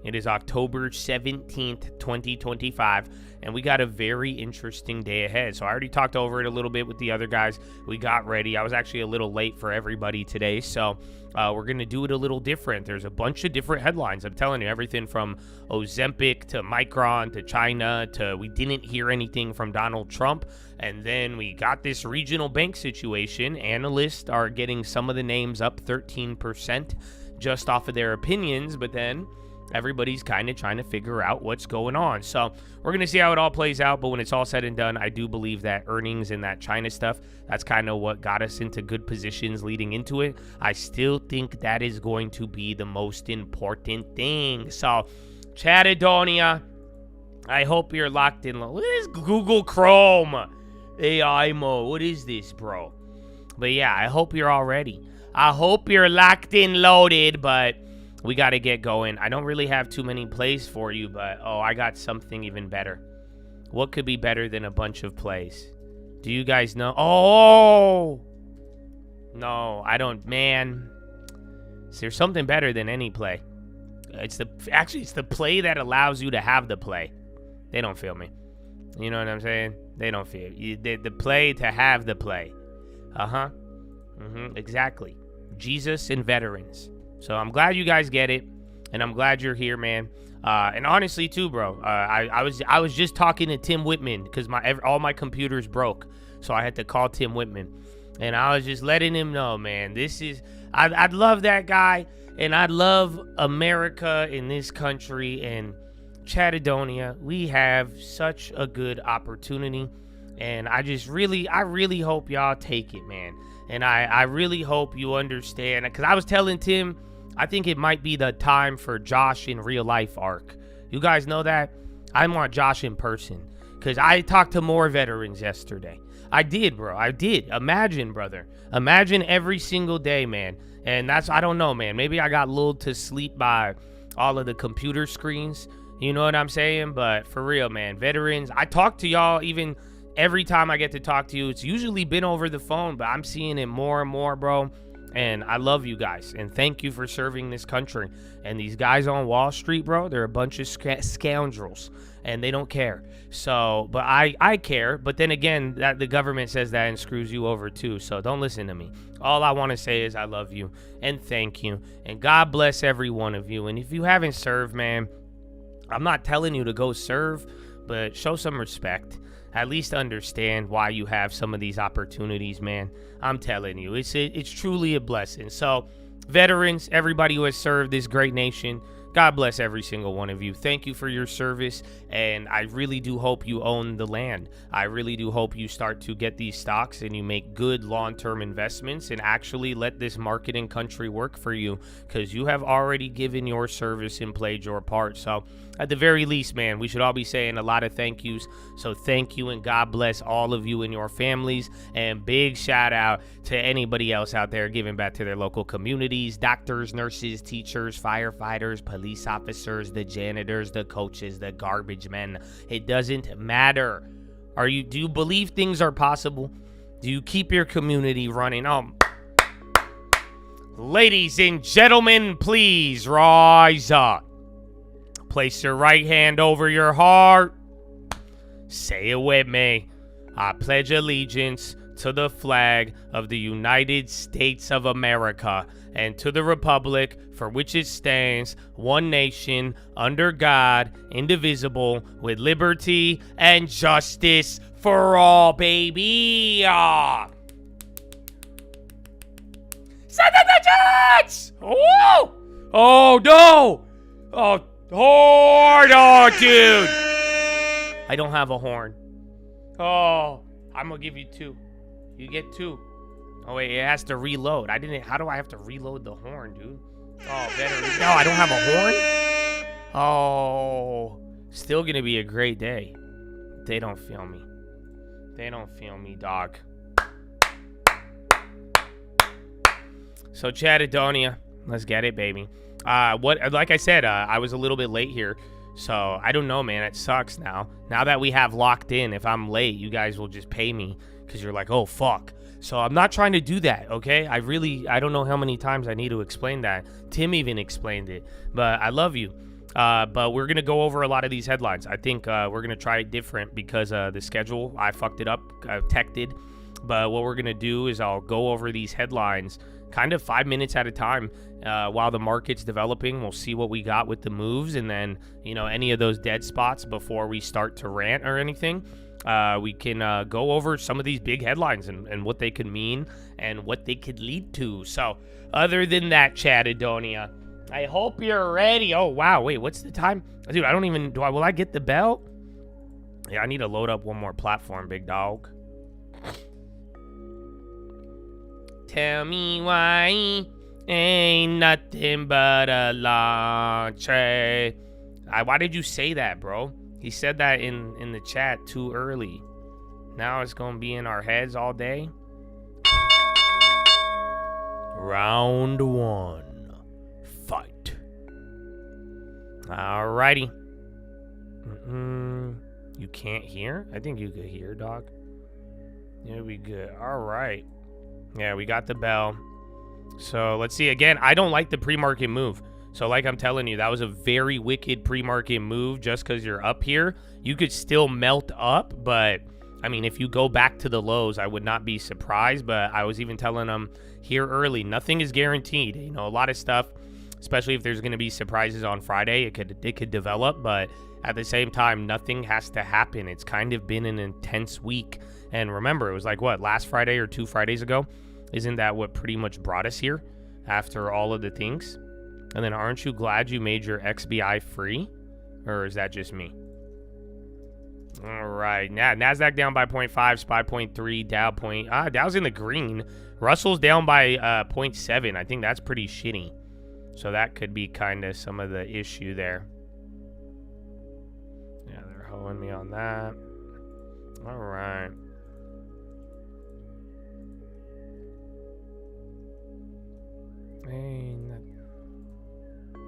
It is October 17th, 2025, and we got a very interesting day ahead. So I already talked over it a little bit with the other guys. We got ready. I was actually a little late for everybody today, so we're going to do it a little different. There's a bunch of different headlines. I'm telling you, everything from Ozempic to Micron to China to we didn't hear anything from Donald Trump. And then we got this regional bank situation. Analysts are getting some of the names up 13% just off of their opinions, but then everybody's kind of trying to figure out what's going on. So we're going to see how it all plays out. But when it's all said and done, I do believe that earnings and that China stuff, that's kind of what got us into good positions leading into it. I still think that is going to be the most important thing. So, Chatadonia, I hope you're locked in. Look at this Google Chrome AI mode. What is this, bro? But yeah, I hope you're all ready. I hope you're locked in, loaded, but we got to get going. I don't really have too many plays for you, but oh, I got something even better. What could be better than a bunch of plays? Do you guys know? Oh! No, I don't, man. There's something better than any play. It's the play that allows you to have the play. They don't feel me. You know what I'm saying? They don't feel you. The play to have the play. Uh-huh. Exactly. Jesus and veterans. So I'm glad you guys get it, and I'm glad you're here, man. And honestly, too, bro, I was just talking to Tim Whitman because all my computers broke, so I had to call Tim Whitman, and I was just letting him know, man. I'd love that guy, and I'd love America in this country and Chatadonia. We have such a good opportunity, and I really hope y'all take it, man. And I really hope you understand, because I was telling Tim, I think it might be the time for Josh in real life arc. You guys know that? I want Josh in person, because I talked to more veterans yesterday. I did, bro. I did. Imagine, brother. Imagine every single day, man. And I don't know, man. Maybe I got lulled to sleep by all of the computer screens. You know what I'm saying? But for real, man, veterans, I talk to y'all even every time I get to talk to you. It's usually been over the phone, but I'm seeing it more and more, bro. And I love you guys, and thank you for serving this country. And these guys on Wall Street, bro, they're a bunch of scoundrels, and they don't care. So, but I care. But then again, that the government says that and screws you over too. So don't listen to me. All I want to say is I love you and thank you, and God bless every one of you. And if you haven't served, man, I'm not telling you to go serve, but show some respect. At least understand why you have some of these opportunities, man. I'm telling you, it's truly a blessing. So, veterans, everybody who has served this great nation, God bless every single one of you. Thank you for your service, and I really do hope you own the land. I really do hope you start to get these stocks and you make good long-term investments and actually let this market and country work for you, because you have already given your service and played your part. So at the very least, man, we should all be saying a lot of thank yous. So thank you, and God bless all of you and your families. And big shout out to anybody else out there giving back to their local communities: doctors, nurses, teachers, firefighters, police officers, the janitors, the coaches, the garbage men. It doesn't matter. Do you believe things are possible? Do you keep your community running? Ladies and gentlemen, please rise up. Place your right hand over your heart. Say it with me. I pledge allegiance to the flag of the United States of America and to the republic for which it stands, one nation, under God, indivisible, with liberty and justice for all, baby. Send in the judge! Oh, no! Oh, horn! Oh, dude! I don't have a horn. Oh, I'm gonna give you 2. You get 2. Oh, wait, it has to reload. How do I have to reload the horn, dude? Oh, better. No, I don't have a horn? Oh, still gonna be a great day. They don't feel me. They don't feel me, dog. So, Chatadonia, let's get it, baby. Like I said, I was a little bit late here. So, I don't know, man. It sucks now. Now that we have locked in, if I'm late, you guys will just pay me because you're like, oh, fuck. So, I'm not trying to do that, okay? I don't know how many times I need to explain that. Tim even explained it. But I love you. But we're going to go over a lot of these headlines. I think we're going to try it different because the schedule, I fucked it up, I teched. But what we're going to do is I'll go over these headlines kind of 5 minutes at a time while the market's developing. We'll see what we got with the moves, and then, any of those dead spots before we start to rant or anything. We can go over some of these big headlines and what they could mean and what they could lead to. So other than that, Chatadonia, I hope you're ready. Oh, wow. Wait, what's the time? Dude, I don't even... will I get the bell? Yeah, I need to load up one more platform, big dog. Tell me why ain't nothing but a launch. Why did you say that, bro? He said that in the chat too early. Now it's going to be in our heads all day. Round 1. Fight. Alrighty. You can't hear? I think you could hear, dog. Yeah, we good. Alright. Yeah, we got the bell. So let's see. Again, I don't like the pre-market move. So like I'm telling you, that was a very wicked pre-market move. Just because you're up here, you could still melt up. But, I mean, if you go back to the lows, I would not be surprised. But I was even telling them here early, nothing is guaranteed. A lot of stuff, especially if there's going to be surprises on Friday, it could develop. But at the same time, nothing has to happen. It's kind of been an intense week. And remember, it was like, what, last Friday or 2 Fridays ago? Isn't that what pretty much brought us here after all of the things? And then aren't you glad you made your XBI free? Or is that just me? All right. Now, NASDAQ down by 0.5, SPY 0.3, Dow Dow's in the green. Russell's down by 0.7. I think that's pretty shitty. So that could be kind of some of the issue there. Yeah, they're hoeing me on that. All right.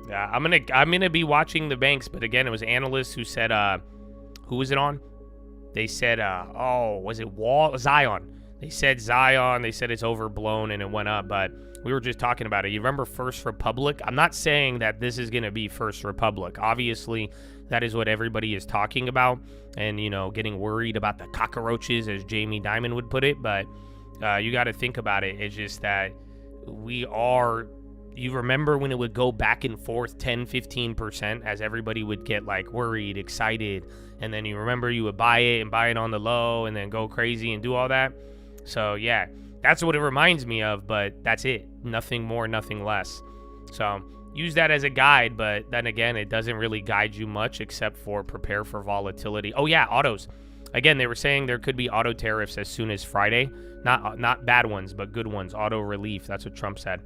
Yeah, I'm gonna be watching the banks, but again, it was analysts who said, who was it on? They said, was it Zion? They said Zion. They said it's overblown and it went up, but we were just talking about it. You remember First Republic? I'm not saying that this is gonna be First Republic. Obviously, that is what everybody is talking about, and getting worried about the cockroaches, as Jamie Dimon would put it. But you got to think about it. It's just that you remember when it would go back and forth 10-15% as everybody would get like worried, excited, and then you remember you would buy it and buy it on the low and then go crazy and do all that. So yeah, that's what it reminds me of, but that's it. Nothing more, nothing less. So use that as a guide, but then again, it doesn't really guide you much except for prepare for volatility. Oh yeah, autos. Again, they were saying there could be auto tariffs as soon as Friday. Not bad ones, but good ones. Auto relief. That's what Trump said.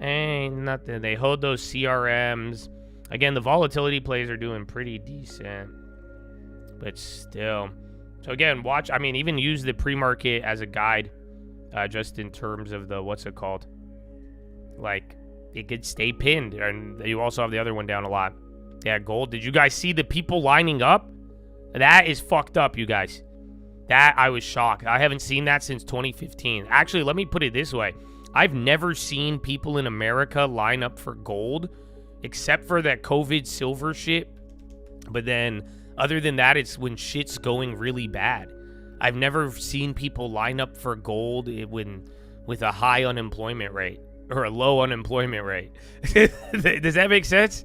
Ain't nothing. They hold those CRMs. Again, the volatility plays are doing pretty decent. But still. So again, watch. I mean, even use the pre-market as a guide. Just in terms of the, what's it called? Like, it could stay pinned. And you also have the other one down a lot. Yeah, gold. Did you guys see the people lining up? That is fucked up, you guys. That, I was shocked. I haven't seen that since 2015. Actually, let me put it this way. I've never seen people in America line up for gold, except for that COVID silver shit. But then, other than that, it's when shit's going really bad. I've never seen people line up for gold with a high unemployment rate or a low unemployment rate. Does that make sense?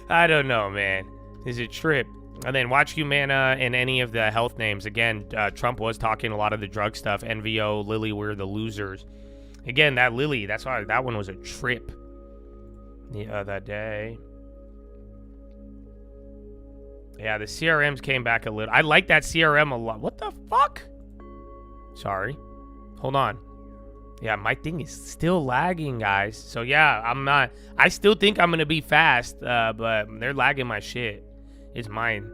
I don't know, man. It's a trip. And then watch Humana and any of the health names. Again, Trump was talking a lot of the drug stuff. NVO, Lilly, we're the losers. Again, that Lilly, that's why that one was a trip the other day. Yeah, the CRMs came back a little. I like that CRM a lot. What the fuck? Sorry. Hold on. Yeah, my thing is still lagging, guys. So yeah, I still think I'm going to be fast, but they're lagging my shit. It's mine.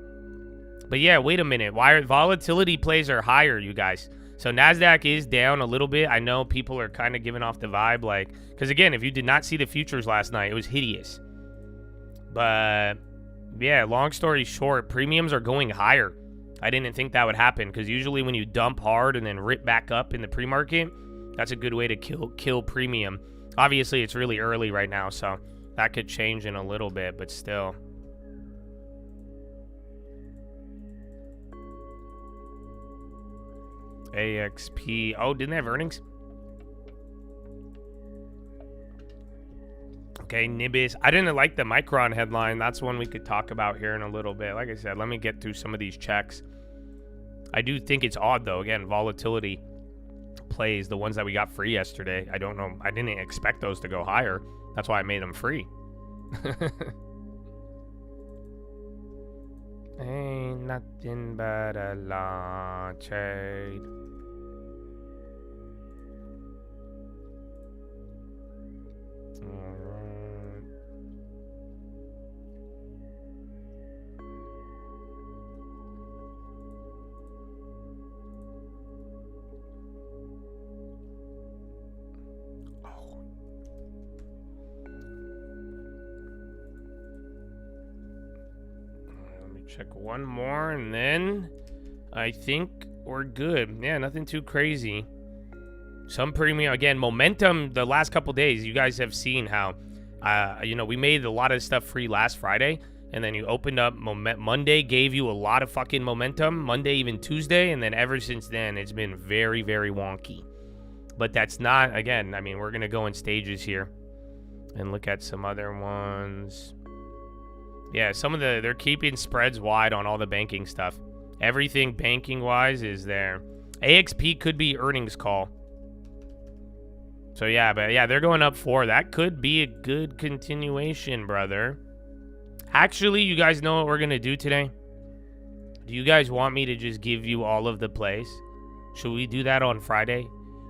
But yeah, wait a minute. Why volatility plays are higher, you guys? So NASDAQ is down a little bit. I know people are kind of giving off the vibe, like, because again, if you did not see the futures last night, it was hideous. But yeah, long story short, premiums are going higher. I didn't think that would happen because usually when you dump hard and then rip back up in the pre-market, that's a good way to kill premium. Obviously, it's really early right now, so That could change in a little bit, but still. AXP. Oh, didn't they have earnings? Okay, Nibis. I didn't like the Micron headline. That's one we could talk about here in a little bit. Like I said, let me get through some of these checks. I do think it's odd, though. Again, volatility plays, the ones that we got free yesterday. I don't know. I didn't expect those to go higher. That's why I made them free. Ain't nothing but a long trade. Check one more, and then I think we're good. Yeah, nothing too crazy. Some premium, again, momentum the last couple days. You guys have seen how, we made a lot of stuff free last Friday, and then you opened up Monday, gave you a lot of fucking momentum. Monday, even Tuesday, and then ever since then, it's been very, very wonky. But that's not, again, I mean, we're going to go in stages here and look at some other ones. Yeah, they're keeping spreads wide on all the banking stuff. Everything banking-wise is there. AXP could be earnings call. So, yeah, but yeah, they're going up 4. That could be a good continuation, brother. Actually, you guys know what we're going to do today? Do you guys want me to just give you all of the plays? Should we do that on Friday?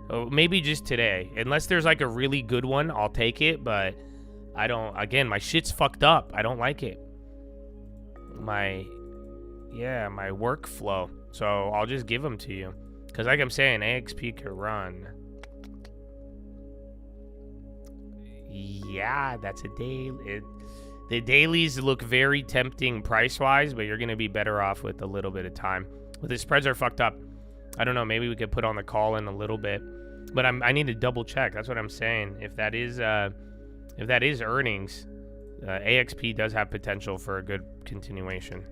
Oh, maybe just today. Unless there's like a really good one, I'll take it, but I don't, again, my shit's fucked up. I don't like it. My workflow. So I'll just give them to you. Because like I'm saying, AXP could run. Yeah, that's a daily. The dailies look very tempting price-wise, but you're going to be better off with a little bit of time. But the spreads are fucked up. I don't know. Maybe we could put on the call in a little bit. But I need to double check. That's what I'm saying. If that is earnings, AXP does have potential for a good continuation.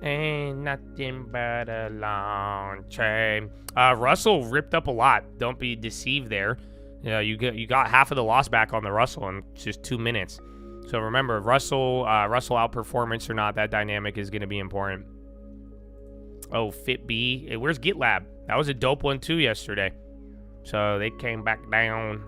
Ain't nothing but a long train. Russell ripped up a lot. Don't be deceived there. You got half of the loss back on the Russell in just 2 minutes. So remember, Russell outperformance or not, that dynamic is going to be important. Oh, FitB. Hey, where's GitLab? That was a dope one too yesterday. So they came back down.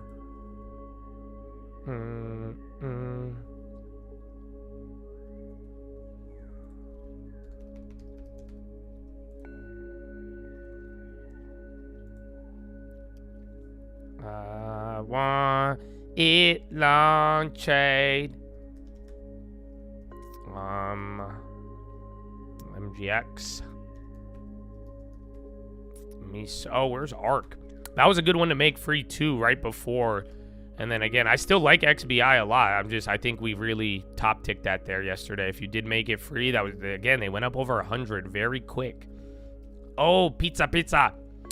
I want it long trade. MGX. Oh, where's ARC? That was a good one to make free too, right before. And then again, I still like XBI a lot. I think we really top ticked that there yesterday. If you did make it free, that was, again, they went up over 100 very quick. Oh, pizza.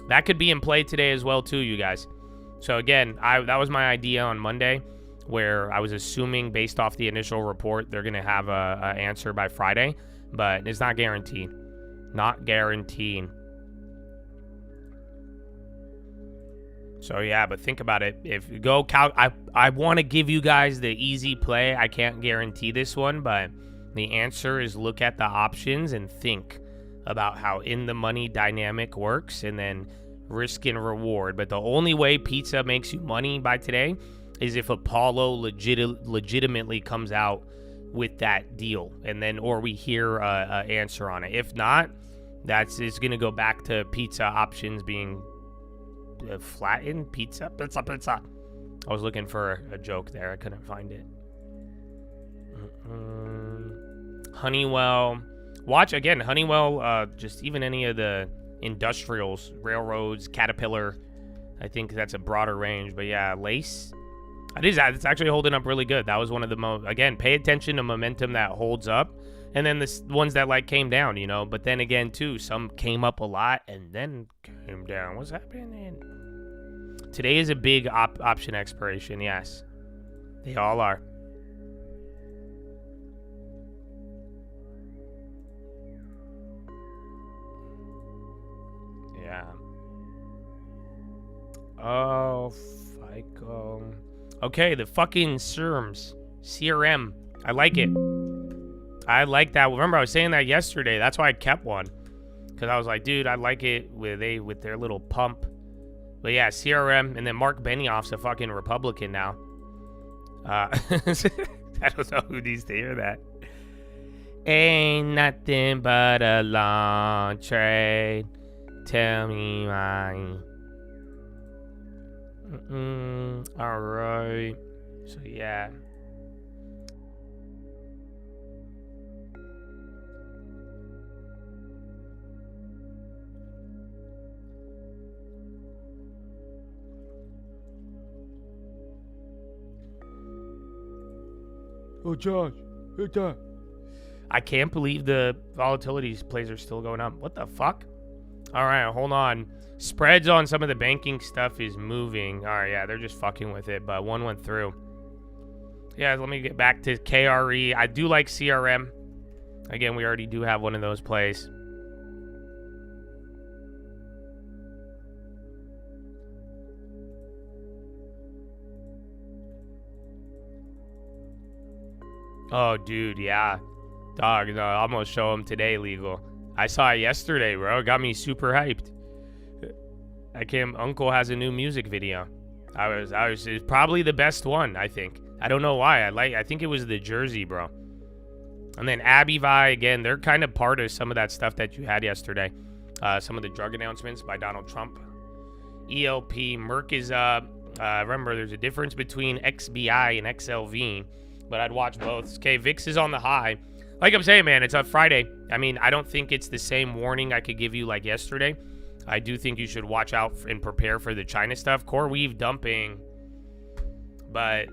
That could be in play today as well too, you guys. So again, that was my idea on Monday, where I was assuming based off the initial report, they're going to have a answer by Friday, but it's not guaranteed. Not guaranteed. So yeah, but think about it. If you go I want to give you guys the easy play. I can't guarantee this one, but the answer is look at the options and think about how in the money dynamic works, and then risk and reward. But the only way pizza makes you money by today is if Apollo legitimately comes out with that deal, and then or we hear a answer on it. If not, it's going to go back to pizza options being flattened. Pizza. I was looking for a joke there. I couldn't find it. Honeywell. Watch again. Honeywell. Just even any of the industrials, railroads, Caterpillar. I think that's a broader range. But yeah, Lace. It's actually holding up really good. That was one of the most. Again, pay attention to momentum that holds up, and then the ones that like came down. But then again too, some came up a lot and then came down. What's happening? Today is a big option expiration. Yes, They all are. Yeah. Oh, FICO. Okay, the fucking serums. CRM. I like it. I like that. Remember, I was saying that yesterday. That's why I kept one. Because I was like, dude, I like it with their little pump. But yeah, CRM. And then Mark Benioff's a fucking Republican now. I don't know who needs to hear that. Ain't nothing but a long trade. Tell me why. All right. So yeah. Oh, Josh, hit that. I can't believe the volatility plays are still going up. What the fuck? All right, hold on. Spreads on some of the banking stuff is moving. All right, yeah, they're just fucking with it, but one went through. Yeah, let me get back to KRE. I do like CRM. Again, we already do have one of those plays. Oh, dude, yeah. Dog, no, I almost show him today, legal. I saw it yesterday, bro. It got me super hyped. Uncle has a new music video. It's probably the best one, I think. I don't know why. I think it was the Jersey, bro. And then Abby Vi, again, they're kind of part of some of that stuff that you had yesterday. Some of the drug announcements by Donald Trump. ELP, Merck is up. Remember, there's a difference between XBI and XLV, but I'd watch both. Okay, VIX is on the high. Like I'm saying, man, it's a Friday. I mean, I don't think it's the same warning I could give you like yesterday. I do think you should watch out and prepare for the China stuff. Core weave dumping. But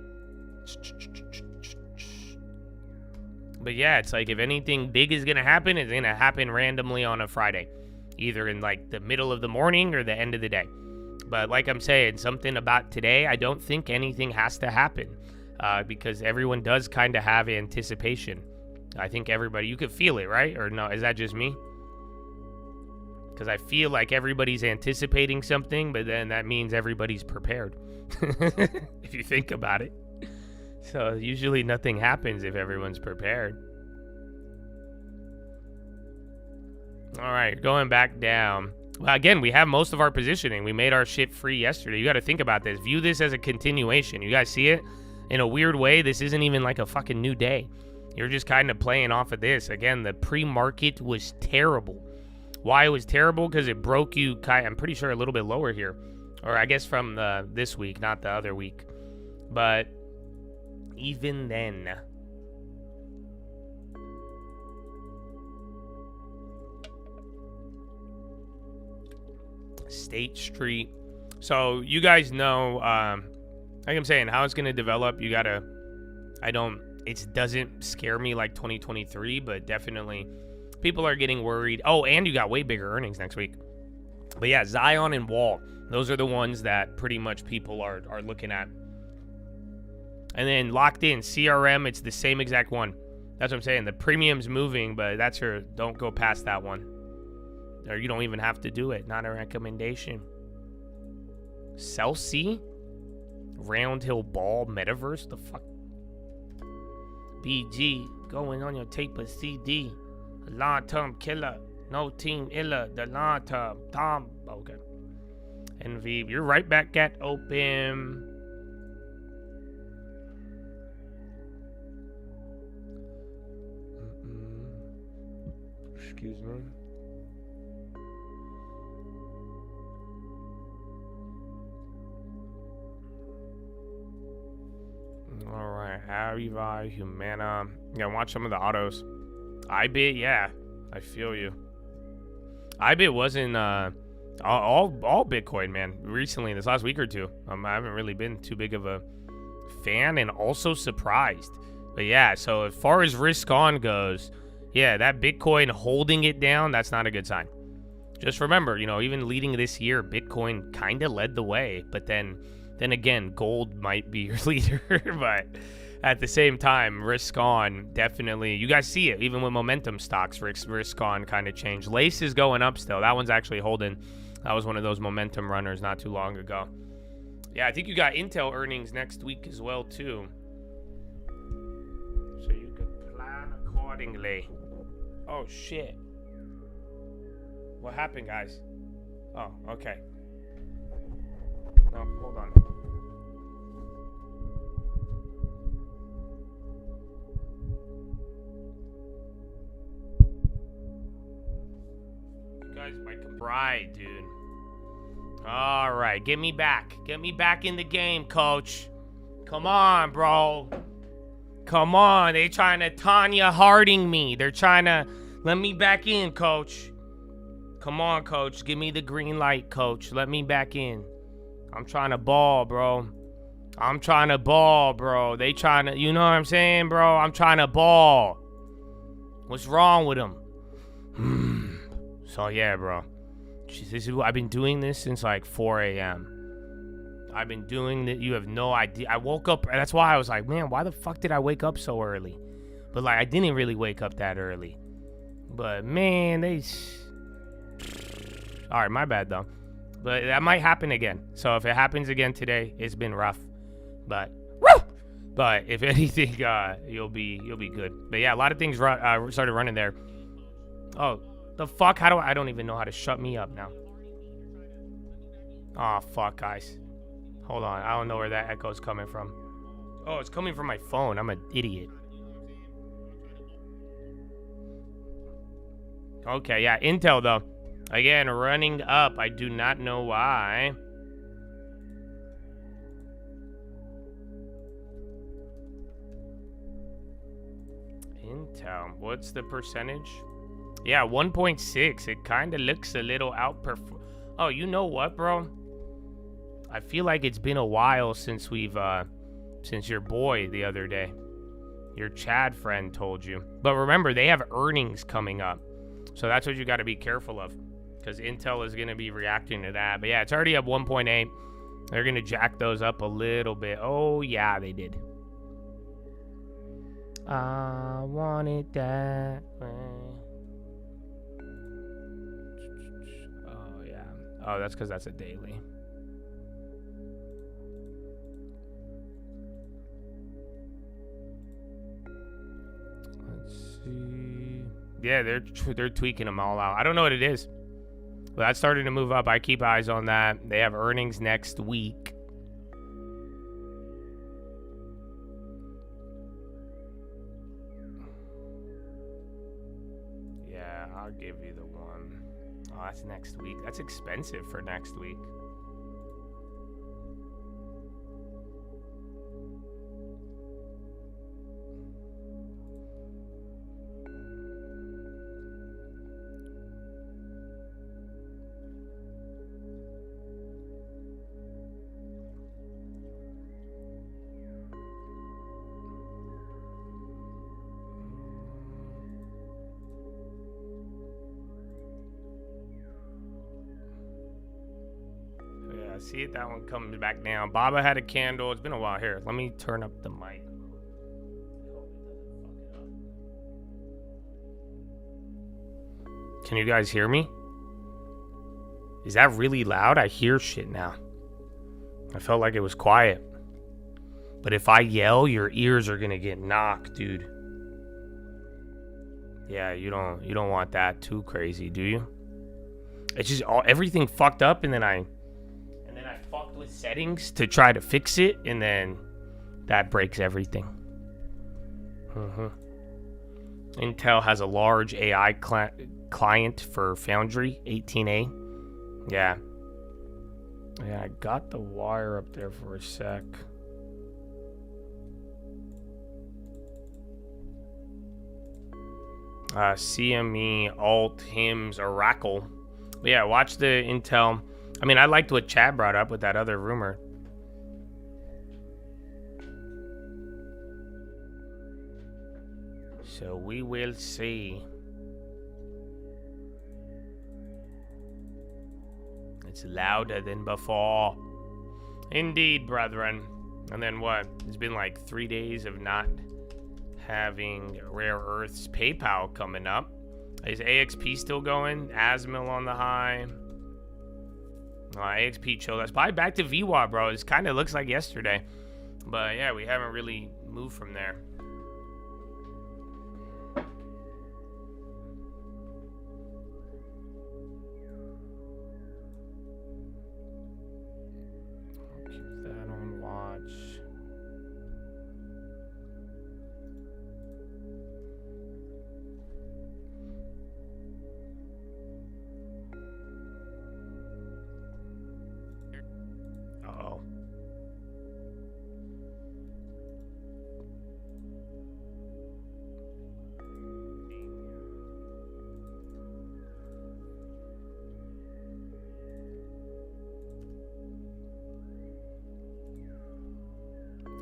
yeah, it's like if anything big is going to happen, it's going to happen randomly on a Friday. Either in like the middle of the morning or the end of the day. But like I'm saying, something about today, I don't think anything has to happen. Because everyone does kind of have anticipation. I think everybody, you could feel it, right? Or no, is that just me? Because I feel like everybody's anticipating something, but then that means everybody's prepared. If you think about it. So usually nothing happens if everyone's prepared. All right, going back down. Well, again, we have most of our positioning. We made our shit free yesterday. You got to think about this. View this as a continuation. You guys see it? In a weird way, this isn't even like a fucking new day. You're just kind of playing off of this. Again, the pre-market was terrible. Why it was terrible? Because it broke you, I'm pretty sure, a little bit lower here. Or I guess from this week, not the other week. But even then. State Street. So you guys know, like I'm saying, how it's going to develop. You got to, it doesn't scare me like 2023, but definitely people are getting worried. Oh, and you got way bigger earnings next week. But yeah, Zion and Wall, those are the ones that pretty much people are looking at. And then locked in CRM, it's the same exact one. That's what I'm saying. The premium's moving, but don't go past that one. Or you don't even have to do it. Not a recommendation. Celsi? Round Hill Ball Metaverse? The fuck? BG, going on your tape of CD. Long-term killer. No team illa. The long-term. Tom. Okay. NV, you're right back at open. Excuse me. All right, Arriva, Humana. Yeah, watch some of the autos. iBit, yeah, I feel you. iBit wasn't all Bitcoin, man. Recently, this last week or two, I haven't really been too big of a fan, and also surprised. But yeah, so as far as risk on goes, yeah, that Bitcoin holding it down, that's not a good sign. Just remember, even leading this year, Bitcoin kind of led the way, but then Then again, gold might be your leader, but at the same time, risk on definitely. You guys see it even with momentum stocks. Risk on kind of changed. Lace is going up still. That one's actually holding. That was one of those momentum runners not too long ago. Yeah, I think you got Intel earnings next week as well too, so you can plan accordingly. Oh shit! What happened, guys? Oh, okay. No, hold on. You guys might come right, dude. All right, get me back. Get me back in the game, coach. Come on, bro. Come on. They trying to Tanya Harding me. They're trying to let me back in, coach. Come on, coach. Give me the green light, coach. Let me back in. I'm trying to ball, bro. I'm trying to ball, bro. They trying to, you know what I'm saying, bro? I'm trying to ball. What's wrong with them? So, yeah, bro. I've been doing this since like 4 a.m. I've been doing that. You have no idea. I woke up. That's why I was like, man, why the fuck did I wake up so early? But like, I didn't really wake up that early. But man, all right, my bad though. But that might happen again. So if it happens again today, it's been rough. But if anything, you'll be good. But yeah, a lot of things started running there. Oh. The fuck? How do I don't even know how to shut me up now. Oh, fuck, guys. Hold on. I don't know where that echo's coming from. Oh, it's coming from my phone. I'm an idiot. Okay, yeah. Intel, though. Again, running up. I do not know why. Intel. What's the percentage? Yeah, 1.6. It kind of looks a little outperform. Oh, you know what, bro? I feel like it's been a while since since your boy the other day, your Chad friend told you. But remember, they have earnings coming up. So that's what you got to be careful of, because Intel is going to be reacting to that. But yeah, it's already up 1.8. They're going to jack those up a little bit. Oh, yeah, they did. I want it that way. Oh, that's because that's a daily. Let's see. Yeah, they're tweaking them all out. I don't know what it is, but that's starting to move up. I keep eyes on that. They have earnings next week. Yeah, I'll give you the one. Oh, that's next week. That's expensive for next week. See it, that one comes back down. Baba had a candle. It's been a while. Here, let me turn up the mic. Can you guys hear me? Is that really loud? I hear shit now. I felt like it was quiet. But if I yell, your ears are gonna get knocked, dude. Yeah, you don't want that too crazy, do you? It's just everything fucked up, and then I fucked with settings to try to fix it, and then that breaks everything. Intel has a large AI client for Foundry 18A. Yeah, I got the wire up there for a sec. CME, Alt, Hims, Oracle. But yeah, watch the Intel. I mean, I liked what Chad brought up with that other rumor. So we will see. It's louder than before. Indeed, brethren. And then what? It's been like 3 days of not having rare earths PayPal coming up. Is AXP still going? Asmil on the high. AXP chill. That's probably back to VWAP, bro. It kind of looks like yesterday. But yeah, we haven't really moved from there. I'll keep that on watch. Uh-oh.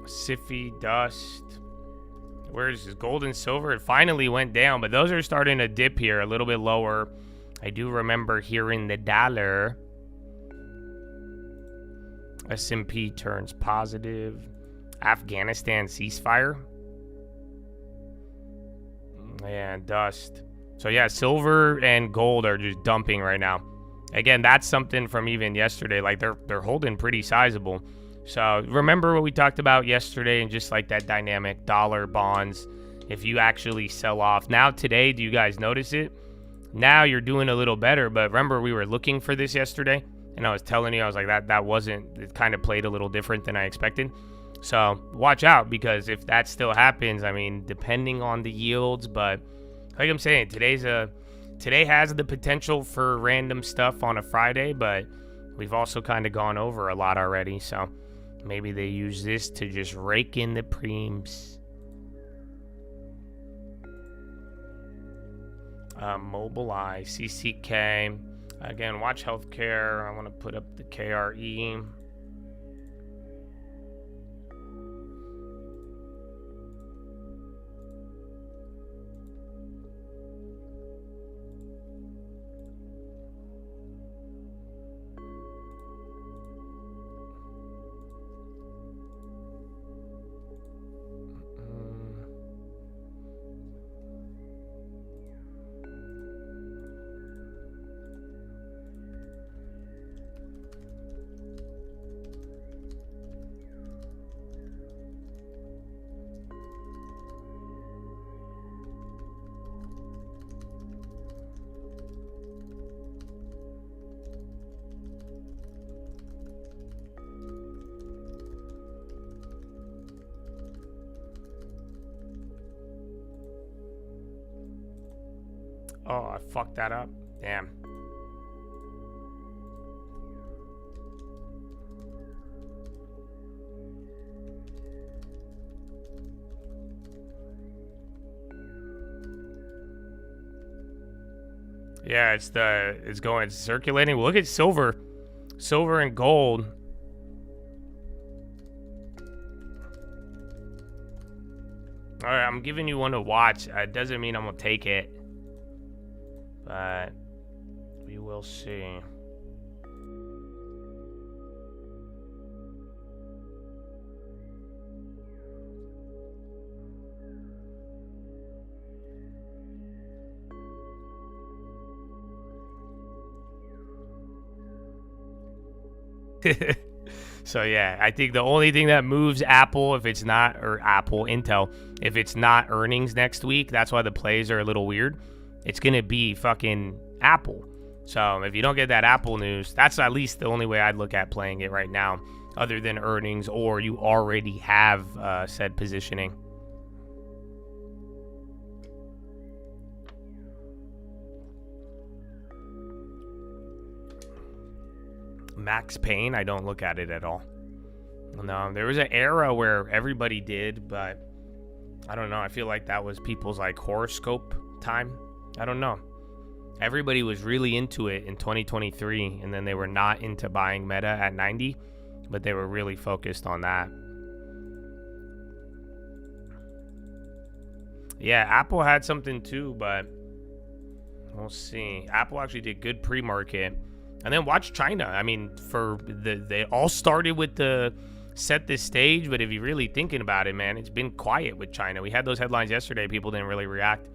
Siffy, dust. Where's this gold and silver? It finally went down, but those are starting to dip here a little bit lower. I do remember hearing the dollar. S&P turns positive. Afghanistan ceasefire. And dust. So yeah, silver and gold are just dumping right now. Again, that's something from even yesterday. Like they're holding pretty sizable. So remember what we talked about yesterday and just like that dynamic dollar bonds. If you actually sell off now today, do you guys notice it? Now you're doing a little better, but remember we were looking for this yesterday and I was telling you, I was like that wasn't, it kind of played a little different than I expected. So watch out, because if that still happens, I mean, depending on the yields, but like I'm saying, today has the potential for random stuff on a Friday, but we've also kind of gone over a lot already. So maybe they use this to just rake in the preems. Mobileye, CCK. Again, watch healthcare. I want to put up the KRE. Oh, I fucked that up. Damn. Yeah, it's going circulating. Look at silver and gold. All right, I'm giving you one to watch. It doesn't mean I'm gonna take it, but we will see. So yeah, I think the only thing that moves Apple, if it's not, or Apple, Intel, if it's not earnings next week, that's why the plays are a little weird. It's gonna be fucking Apple. So if you don't get that Apple news, that's at least the only way I'd look at playing it right now, other than earnings, or you already have said positioning. Max Payne, I don't look at it at all. No, there was an era where everybody did, but I don't know. I feel like that was people's like horoscope time. I don't know. Everybody was really into it in 2023, and then they were not into buying Meta at 90, but they were really focused on that. Yeah, Apple had something too, but we'll see. Apple actually did good pre-market. And then watch China. I mean, they all started with the set this stage, but if you're really thinking about it, man, it's been quiet with China. We had those headlines yesterday. People didn't really react.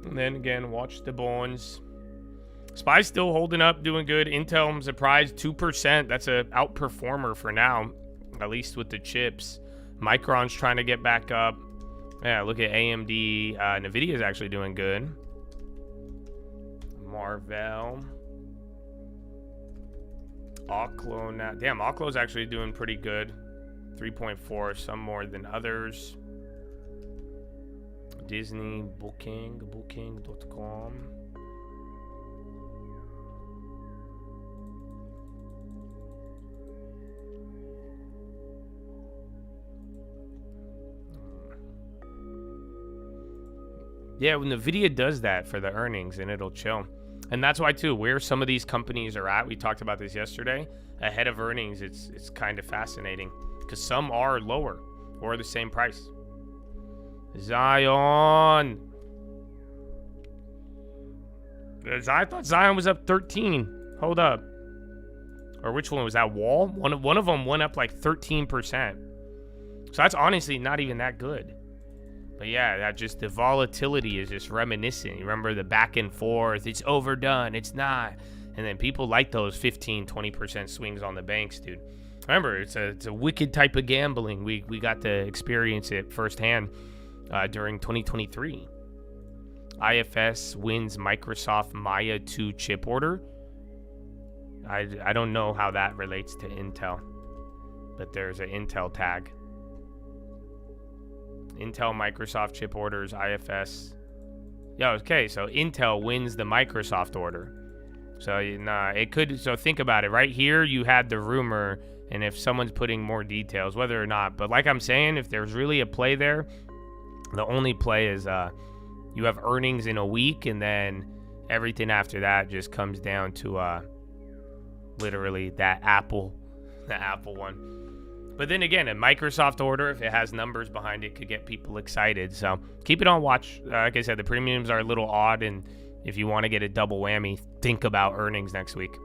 And then again, watch the bonds. SPY's still holding up, doing good. Intel, I'm surprised, 2%. That's a outperformer for now, at least with the chips. Micron's trying to get back up. Yeah, look at AMD. Nvidia's actually doing good. Marvell. Oklo now. Damn, Oklo's actually doing pretty good. 3.4, some more than others. Disney, booking.com. Yeah, when NVIDIA does that for the earnings, and it'll chill. And that's why, too, where some of these companies are at, we talked about this yesterday, ahead of earnings, it's kind of fascinating. Because some are lower or the same price. Zion. I thought Zion was up 13. Hold up. Or which one was that? Wall? One of them went up like 13%. So that's honestly not even that good. But yeah, that just the volatility is just reminiscent. You remember the back and forth. It's overdone. It's not. And then people like those 15, 20% swings on the banks, dude. Remember, it's a wicked type of gambling. We got to experience it firsthand during 2023. IFS wins Microsoft Maya 2 chip order. I don't know how that relates to Intel, but there's an Intel tag. Intel Microsoft chip orders, IFS. Yeah, okay, so Intel wins the Microsoft order. So it could. So think about it. Right here, you had the rumor, and if someone's putting more details, whether or not. But like I'm saying, if there's really a play there, the only play is you have earnings in a week, and then everything after that just comes down to literally that the Apple one. But then again, a Microsoft order, if it has numbers behind it, could get people excited. So keep it on watch. Like I said, the premiums are a little odd, and if you want to get a double whammy, think about earnings next week.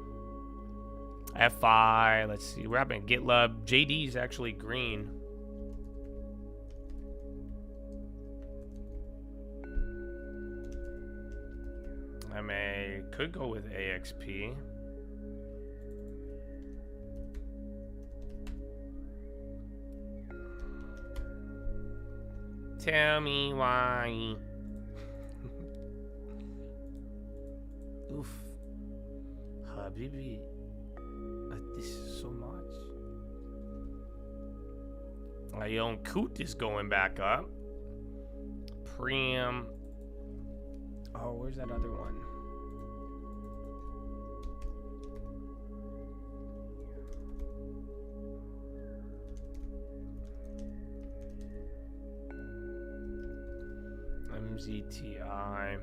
FI, let's see, we're happening. GitLab, JD is actually green. Could go with AXP. Tell me why. Oof. Habibi. This is so much. Ion Coot is going back up. Priam. Oh, where's that other one? MZTI.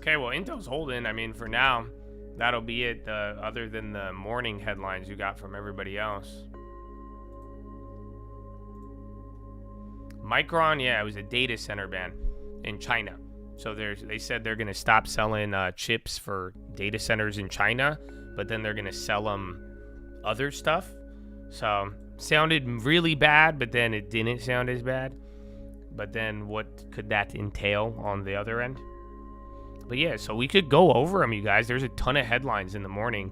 Okay, well, Intel's holding. I mean, for now, that'll be it, other than the morning headlines you got from everybody else. Micron, yeah, it was a data center ban in China. So they said they're going to stop selling chips for data centers in China, but then they're going to sell them other stuff. So sounded really bad, but then it didn't sound as bad. But then what could that entail on the other end? But yeah, so we could go over them, you guys. There's a ton of headlines in the morning.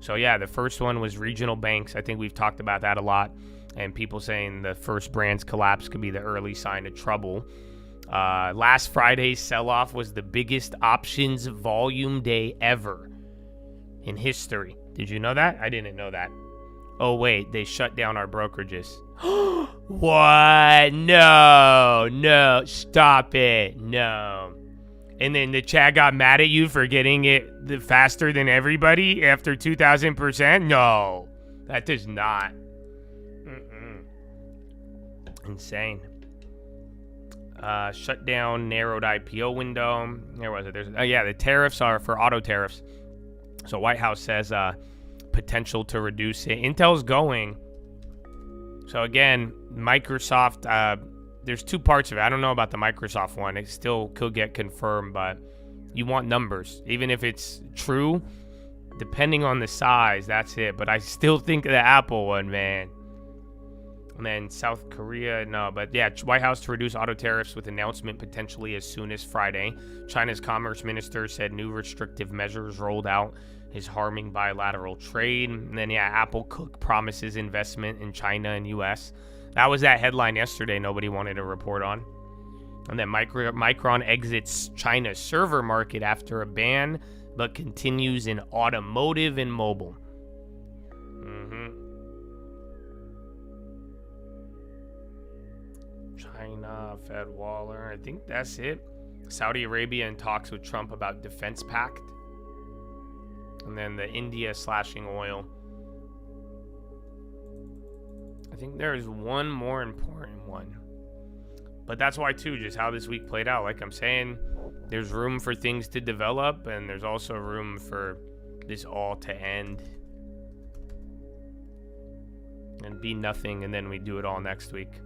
So yeah, the first one was regional banks. I think we've talked about that a lot. And people saying the First Brands collapse could be the early sign of trouble. Last Friday's sell-off was the biggest options volume day ever in history. Did you know that? I didn't know that. Oh, wait, they shut down our brokerages. What? No, stop it. No. And then the chat got mad at you for getting it faster than everybody after 2,000%? No, that does not. Insane. Shut down narrowed IPO window. Where was it? Yeah, the tariffs are for auto tariffs. So White House says potential to reduce it. Intel's going. So again, Microsoft, there's two parts of it. I don't know about the Microsoft one. It still could get confirmed, but you want numbers. Even if it's true, Depending on the size, that's it. But I still think the Apple one, man. And then South Korea, no. But yeah, White House to reduce auto tariffs with announcement potentially as soon as Friday. China's commerce minister said new restrictive measures rolled out is harming bilateral trade. And then, yeah, Apple Cook promises investment in China and U.S. That was that headline yesterday nobody wanted to report on. And then Micron exits China's server market after a ban, but continues in automotive and mobile. China, Fed Waller. I think that's it. Saudi Arabia in talks with Trump about defense pact. And then the India slashing oil. I think there is one more important one. But that's why, too, just how this week played out. Like I'm saying, there's room for things to develop, and there's also room for this all to end and be nothing, and then we do it all next week.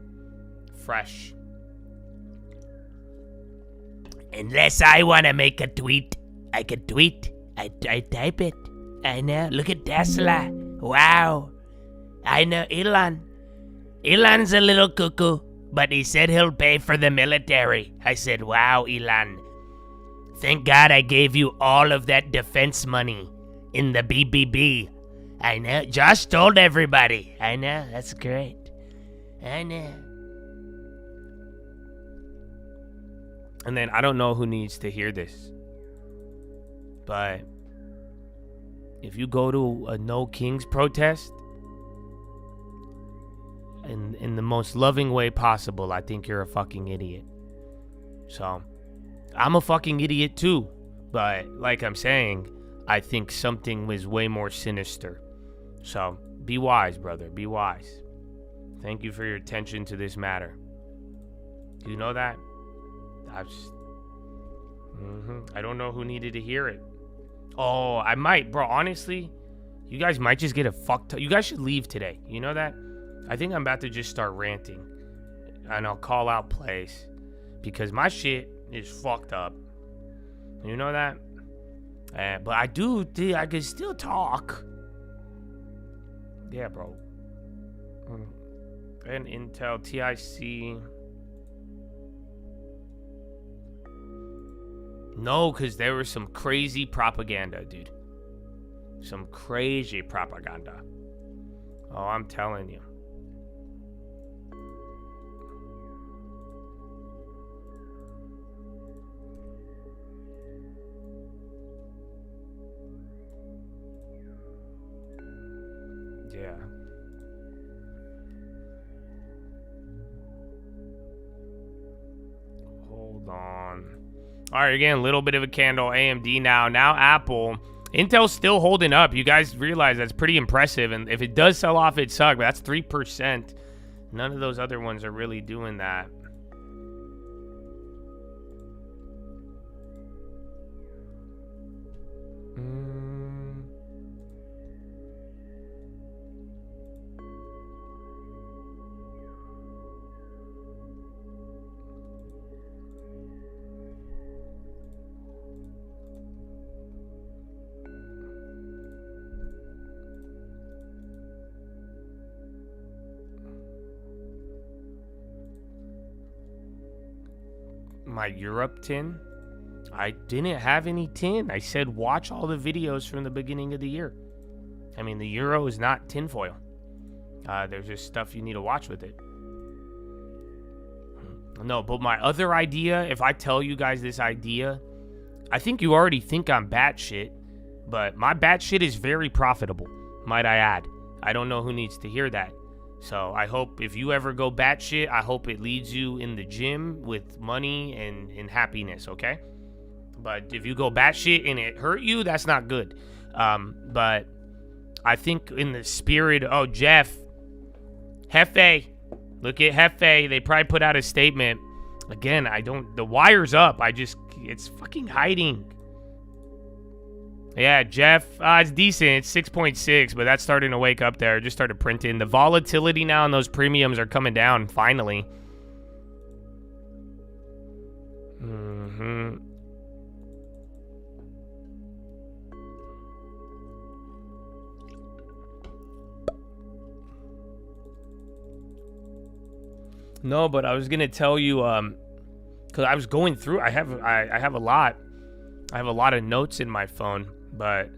Fresh. Unless I want to make a tweet, I can tweet. I type it. I know. Look at Tesla. Wow. I know Elon. Elon's a little cuckoo, but he said he'll pay for the military. I said, wow, Elon. Thank God I gave you all of that defense money in the BBB. I know. Josh told everybody. I know. That's great. I know. And then I don't know who needs to hear this, but if you go to a No Kings protest, in the most loving way possible, I think you're a fucking idiot. So, I'm a fucking idiot too, but like I'm saying, I think something was way more sinister. So, be wise, brother, be wise. Thank you for your attention to this matter. Do you know that? I don't know who needed to hear it. Oh, I might, bro. Honestly, you guys might just get a fucked up. You guys should leave today. You know that? I think I'm about to just start ranting, and I'll call out plays because my shit is fucked up. You know that? But I do think I can still talk. Yeah, bro. And Intel, TIC. No, because there was some crazy propaganda, dude. Some crazy propaganda. Oh, I'm telling you. Yeah. Hold on. All right, again, a little bit of a candle. AMD now. Now Apple. Intel's still holding up. You guys realize that's pretty impressive. And if it does sell off, it sucks. But that's 3%. None of those other ones are really doing that. My Europe tin? I didn't have any tin. I said watch all the videos from the beginning of the year. I mean, the euro is not tinfoil. There's just stuff you need to watch with it. No, but my other idea, if I tell you guys this idea, I think you already think I'm batshit, but my batshit is very profitable, might I add. I don't know who needs to hear that. So I hope if you ever go batshit, I hope it leads you in the gym with money and happiness, okay? But if you go batshit and it hurt you, that's not good. But I think in the spirit, oh, Jeff, Hefe, look at Hefe. They probably put out a statement. Again, the wire's up. It's fucking hiding. Yeah, Jeff, it's decent. It's 6.6, but that's starting to wake up there. Just started printing. The volatility now and those premiums are coming down, finally. No, but I was gonna tell you, because I was going through. I have a lot. I have a lot of notes in my phone, but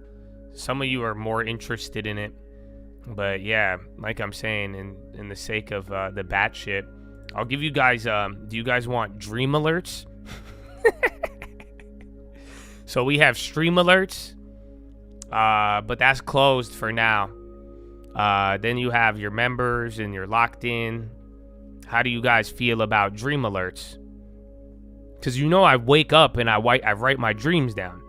some of you are more interested in it. But yeah, like I'm saying, in the sake of the bat shit, I'll give you guys. Do you guys want dream alerts? So we have stream alerts, but that's closed for now. Then you have your members and you're locked in. How do you guys feel about dream alerts? Because I wake up and I write my dreams down.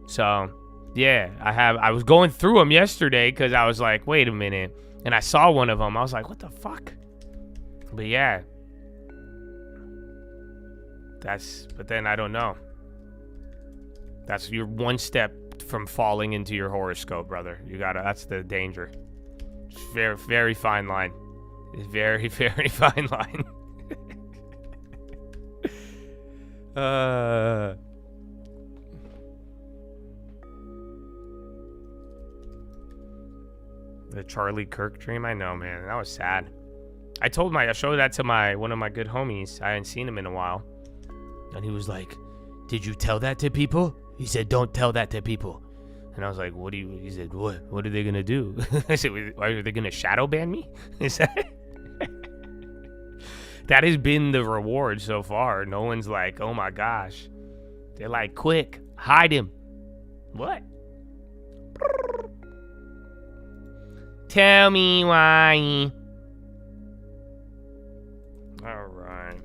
So yeah, I was going through them yesterday because I was like, wait a minute, and I saw one of them. I was like, what the fuck? But yeah, but then I don't know. You're one step from falling into your horoscope, brother. That's the danger. It's very, very fine line. It's very, very fine line. The Charlie Kirk dream? I know, man. That was sad. I showed that to one of my good homies. I hadn't seen him in a while. And he was like, did you tell that to people? He said, don't tell that to people. And I was like, he said, what are they going to do? I said, are they going to shadow ban me? That has been the reward so far. No one's like, oh my gosh. They're like, quick, hide him. What? Tell me why. All right.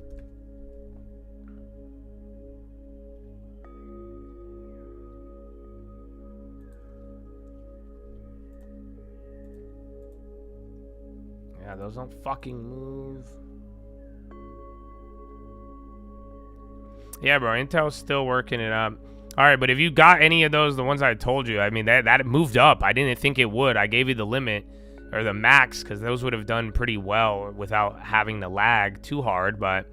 Yeah, those don't fucking move. Yeah, bro, Intel's still working it up. All right, but if you got any of those, the ones I told you, I mean, that moved up. I didn't think it would. I gave you the limit or the max because those would have done pretty well without having the lag too hard. But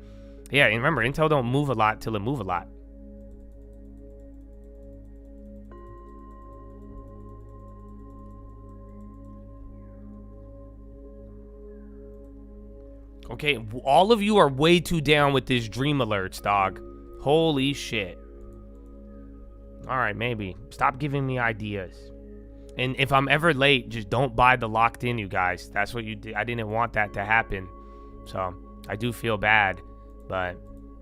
yeah, and remember, Intel don't move a lot till it move a lot. Okay, all of you are way too down with this dream alerts, dog. Holy shit. All right, maybe. Stop giving me ideas. And if I'm ever late, just don't buy the locked in, you guys. That's what you did. I didn't want that to happen. So I do feel bad, but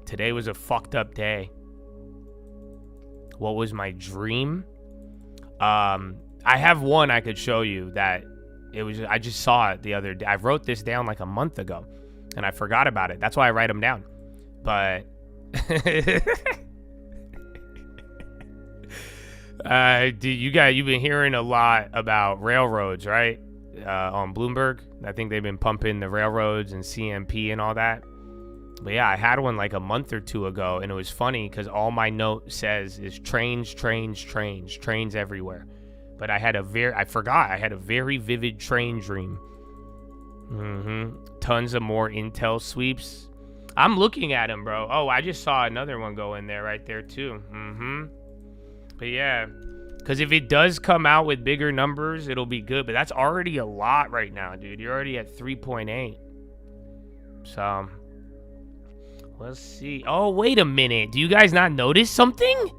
today was a fucked up day. What was my dream? I have one I could show you that I just saw it the other day. I wrote this down like a month ago and I forgot about it. That's why I write them down. But you've been hearing a lot about railroads, right? On Bloomberg. I think they've been pumping the railroads and CMP and all that. But yeah, I had one like a month or two ago, and it was funny because all my note says is trains everywhere. But I had I forgot I had a very vivid train dream. Tons of more Intel sweeps. I'm looking at them, bro. Oh, I just saw another one go in there right there too. But yeah, because if it does come out with bigger numbers, it'll be good. But that's already a lot right now, dude. You're already at 3.8. So let's see. Oh, wait a minute. Do you guys not notice something?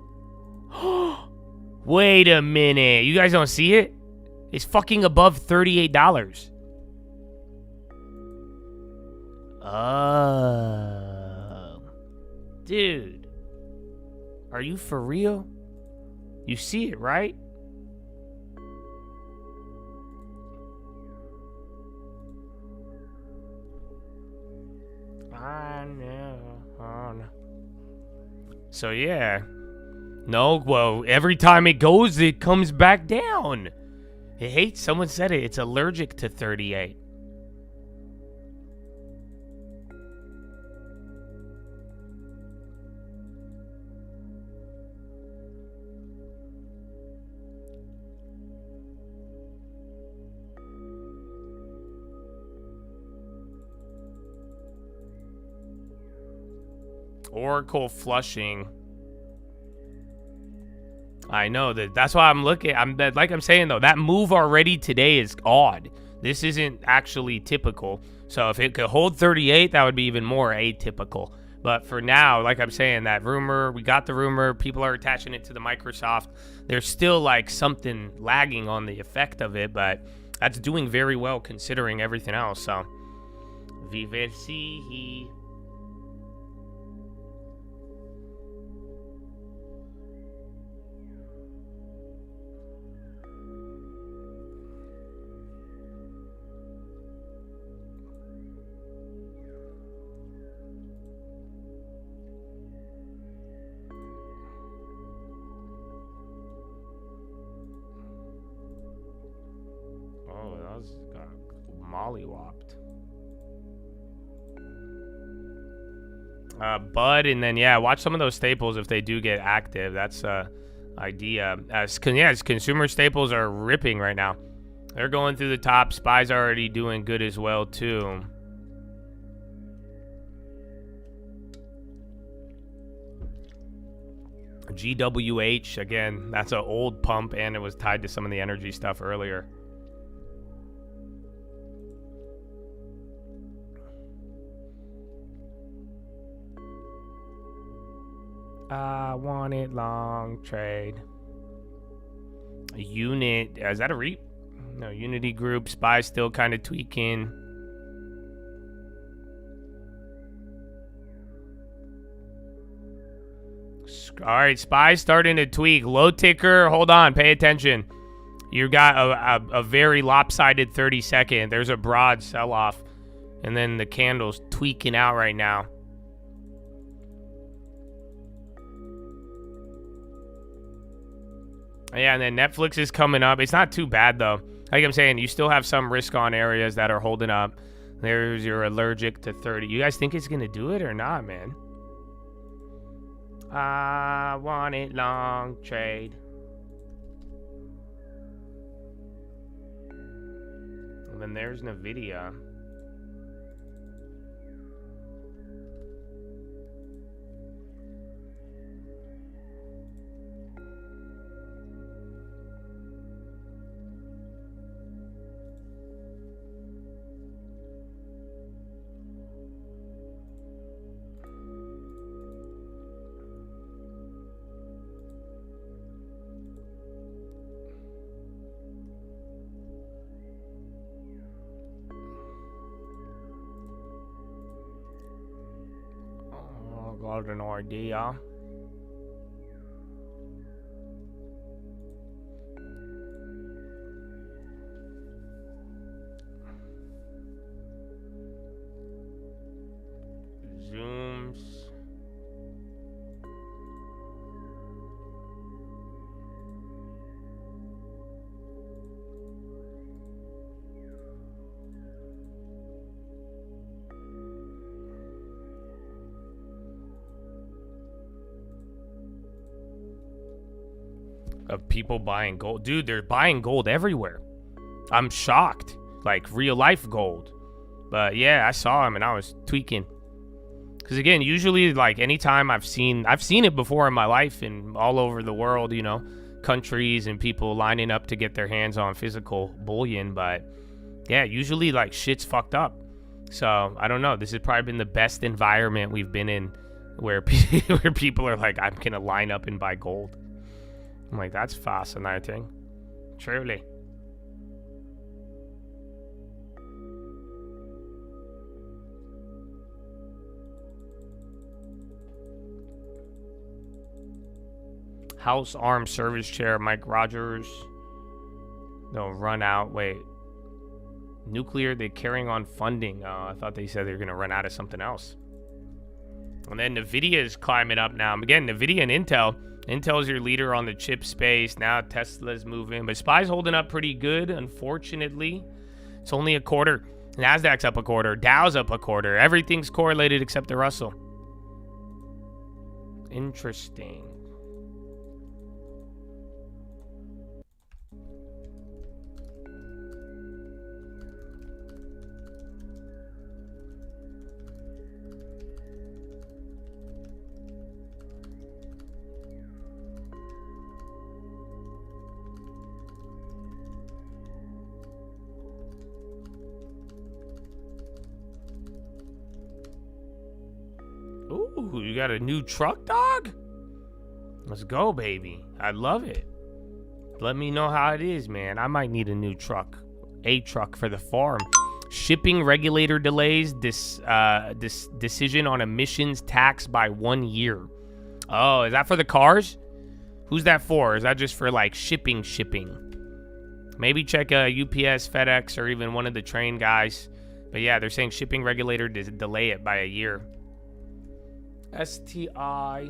Wait a minute. You guys don't see it? It's fucking above $38. Oh. Dude. Are you for real? You see it, right? I know. So yeah. No, well, every time it goes, it comes back down. It hates, someone said it, it's allergic to 38. Oracle flushing. I know that's why I'm looking. Like I'm saying though, that move already today is odd. This isn't actually typical. So if it could hold 38, that would be even more atypical. But for now, like I'm saying, that rumor, we got the rumor, people are attaching it to the Microsoft. There's still like something lagging on the effect of it, but that's doing very well considering everything else. So, viversi. Oh, that was got mollywopped. Bud, and then yeah, watch some of those staples if they do get active. That's idea. As consumer staples are ripping right now. They're going through the top. Spy's already doing good as well too. GWH, again, that's an old pump, and it was tied to some of the energy stuff earlier. I want it long trade. A unit, is that a REIT? No, Unity Group. Spy still kind of tweaking. All right, Spy starting to tweak. Low ticker, hold on, pay attention. You got a very lopsided 30 second. There's a broad sell-off. And then the candle's tweaking out right now. Yeah, and then Netflix is coming up. It's not too bad, though. Like I'm saying, you still have some risk-on areas that are holding up. There's your allergic to 30. You guys think it's going to do it or not, man? I want it long trade. And then there's NVIDIA. Got an idea. Zooms. Of people buying gold. Dude, they're buying gold everywhere. I'm shocked. Like real life gold. But yeah, I saw him and I was tweaking. Because again, usually like anytime I've seen it before in my life and all over the world, you know, countries and people lining up to get their hands on physical bullion. But yeah, usually like shit's fucked up. So I don't know. This has probably been the best environment we've been in where people are like, I'm going to line up and buy gold. I'm like, that's fascinating. Truly. House Armed Service Chair, Mike Rogers. They'll run out. Wait. Nuclear, they're carrying on funding. I thought they said they were going to run out of something else. And then NVIDIA is climbing up now. Again, NVIDIA and Intel. Intel's your leader on the chip space. Now Tesla's moving. But SPY's holding up pretty good, unfortunately. It's only a quarter. NASDAQ's up a quarter. Dow's up a quarter. Everything's correlated except the Russell. Interesting. Ooh, you got a new truck, dog? Let's go, baby. I love it. Let me know how it is, man. I might need a new truck. A truck for the farm. Shipping regulator delays this decision on emissions tax by 1 year. Oh, is that for the cars? Who's that for? Is that just for like shipping? Maybe check UPS, FedEx, or even one of the train guys. But yeah, they're saying shipping regulator delay it by a year. STI.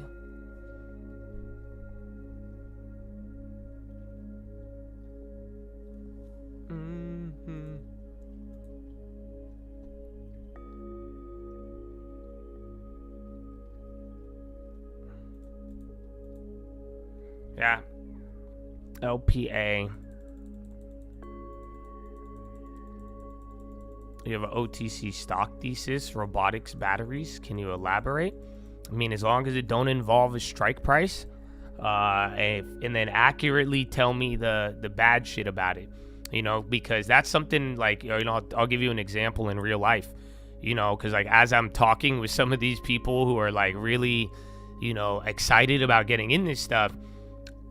Yeah. LPA. You have an OTC stock thesis, robotics batteries. Can you elaborate? I mean, as long as it don't involve a strike price, and then accurately tell me the bad shit about it, you know, because that's something like, you know, I'll give you an example in real life, you know, because like as I'm talking with some of these people who are like really, you know, excited about getting in this stuff,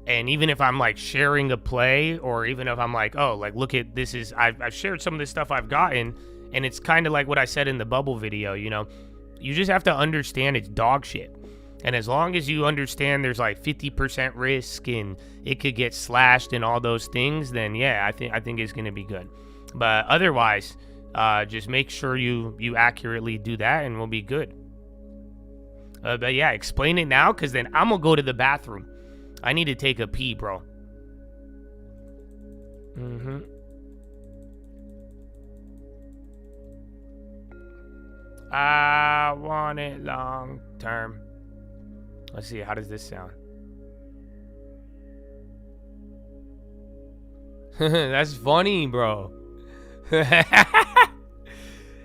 and even if I'm like sharing a play, or even if I'm like, oh, like look at this is I've shared some of this stuff I've gotten, and it's kind of like what I said in the bubble video, you know, you just have to understand it's dog shit. And as long as you understand there's like 50% risk and it could get slashed and all those things, then yeah, I think it's gonna be good. But otherwise, just make sure you accurately do that, and we'll be good. But yeah, explain it now, because then I'm gonna go to the bathroom. I need to take a pee, bro. I want it long term. Let's see, how does this sound? That's funny, bro.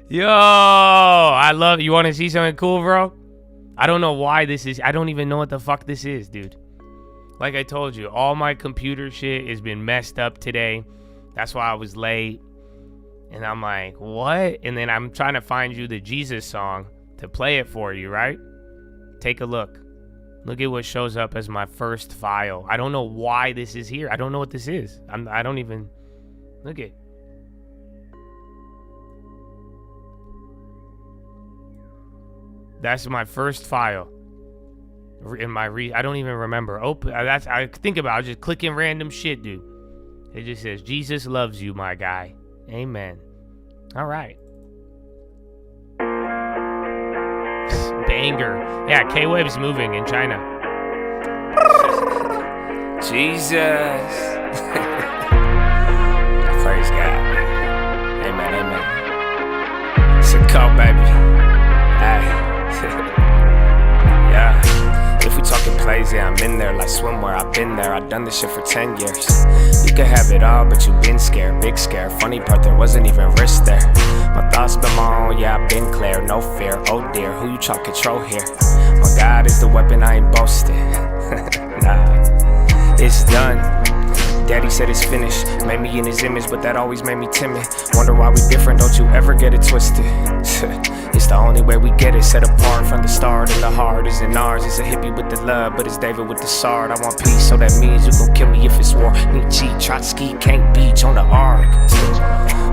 Yo, I love it. You want to see something cool, bro? I don't know why this is. I don't even know what the fuck this is, dude. Like I told you, all my computer shit has been messed up today. That's why I was late. And I'm like, what? And then I'm trying to find you the Jesus song to play it for you, right? Take a look. Look at what shows up as my first file. I don't know why this is here. I don't know what this is. I don't even... Look at... That's my first file. In my I don't even remember. I think about it. I was just clicking random shit, dude. It just says, Jesus loves you, my guy. Amen. All right. Banger. Yeah, K-Web's moving in China. Jesus. Praise God. Amen. It's a call, baby. Hey. Yeah. If we talking plays, yeah, I'm in there like swimwear. I've been there, I've done this shit for 10 years. You could have it all, but you been scared, big scare. Funny part, there wasn't even risk there. My thoughts been my own, yeah, I've been clear, no fear. Oh dear, who you try to control here? My God is the weapon, I ain't boasting. Nah, it's done. Daddy said it's finished, made me in his image, but that always made me timid. Wonder why we different, don't you ever get it twisted. It's the only way we get it, set apart from the start. And the heart isn't ours, it's a hippie with the love, but it's David with the sword. I want peace, so that means you gon' kill me if it's war. Nietzsche, Trotsky, can't beach on the ark.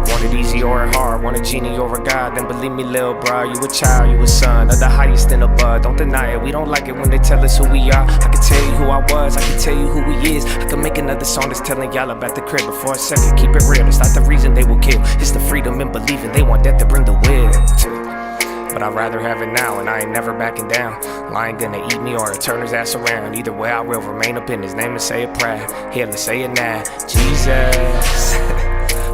Want it easy or hard, want a genie or a god, then believe me, lil' bro, you a child, you a son of the highest in the bud. Don't deny it, we don't like it when they tell us who we are. I can tell you who I was, I can tell you who he is. I can make another song that's telling y'all about the crib, but for a second, keep it real, it's not the reason they will kill. It's the freedom in believing, they want death to bring the will. But I'd rather have it now, and I ain't never backing down. Lion gonna eat me or turn his ass around. Either way, I will remain up in his name and say it proud. Here, let's say it now. Jesus.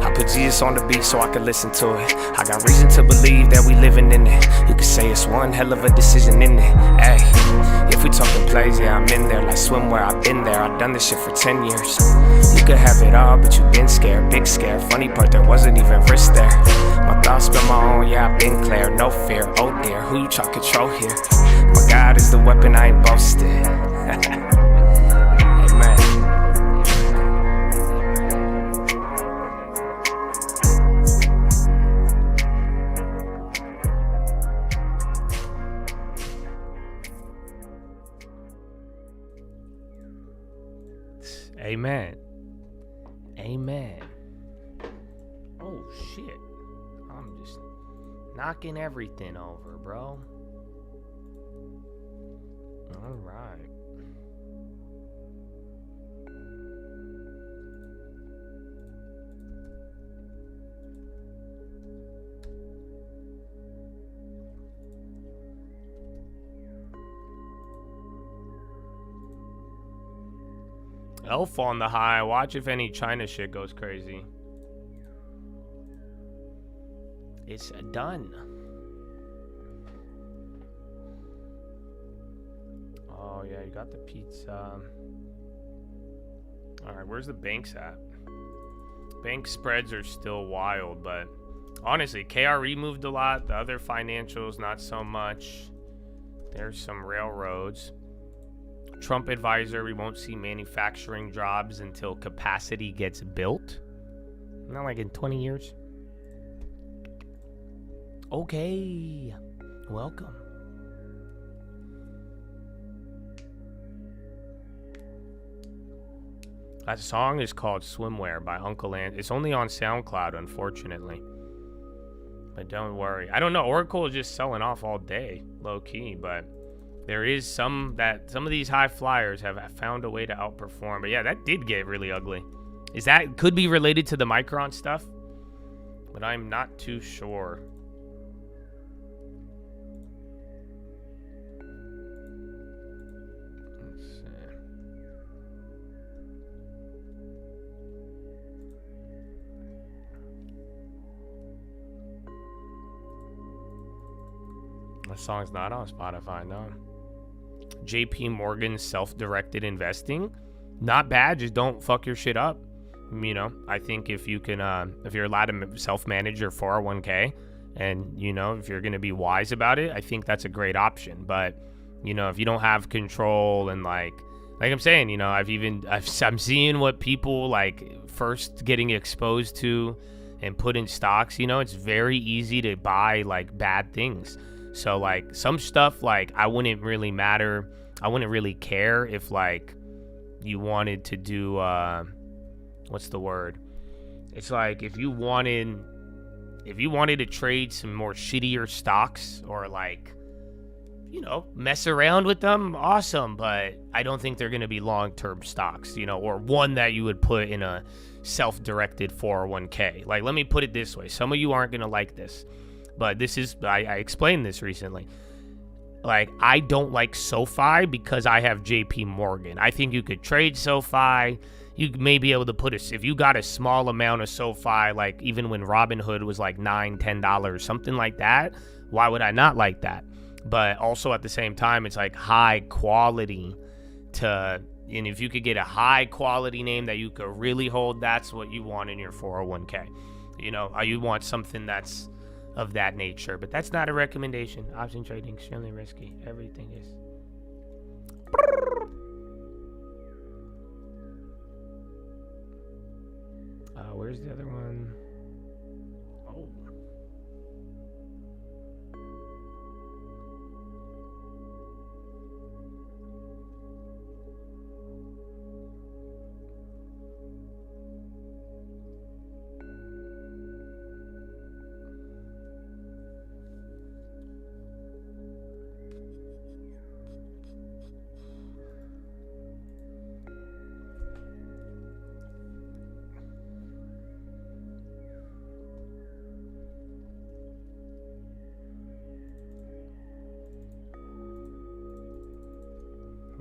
I put Jesus on the beat so I can listen to it. I got reason to believe that we living in it. You could say it's one hell of a decision in it. Ay, if we talking plays, yeah, I'm in there like swimwear. I've been there, I've done this shit for 10 years. You could have it all, but you been scared, big scare. Funny part, there wasn't even risk there. My thoughts been my own, yeah, I've been clear, no fear. Oh dear, who you try to control here? My God is the weapon, I ain't boasting. Amen. Amen. Amen. Oh, shit. I'm just knocking everything over, bro. All right. Elf on the high. Watch if any China shit goes crazy. It's done. Oh, yeah, you got the pizza. All right, where's the banks at? Bank spreads are still wild, but honestly, KRE moved a lot. The other financials, not so much. There's some railroads. Trump advisor, we won't see manufacturing jobs until capacity gets built. Not like in 20 years. Okay. Welcome. That song is called Swimwear by Uncle Ant. It's only on SoundCloud, unfortunately. But don't worry. I don't know. Oracle is just selling off all day, low key, but there is some of these high flyers have found a way to outperform. But yeah, that did get really ugly. Is that could be related to the Micron stuff? But I'm not too sure. Let's see. The song's not on Spotify, no. JP Morgan's self-directed investing, not bad. Just don't fuck your shit up. You know, I think if you can, if you're allowed to self-manage your 401k, and you know, if you're gonna be wise about it, I think that's a great option. But you know, if you don't have control and like I'm saying, you know, I'm seeing what people like first getting exposed to and put in stocks. You know, it's very easy to buy like bad things. So like some stuff, like I wouldn't really care if like you wanted to do what's the word? It's like if you wanted to trade some more shittier stocks or like, you know, mess around with them, awesome, but I don't think they're gonna be long-term stocks, you know, or one that you would put in a self-directed 401k. Like, let me put it this way. Some of you aren't gonna like this. But this is, I explained this recently. Like, I don't like SoFi because I have JP Morgan. I think you could trade SoFi. You may be able to if you got a small amount of SoFi, like even when Robinhood was like $9, $10, something like that, why would I not like that? But also at the same time, it's like high quality and if you could get a high quality name that you could really hold, that's what you want in your 401k. You know, you want something that's of that nature, but that's not a recommendation. Option trading extremely risky. Everything is. Where's the other one? Oh.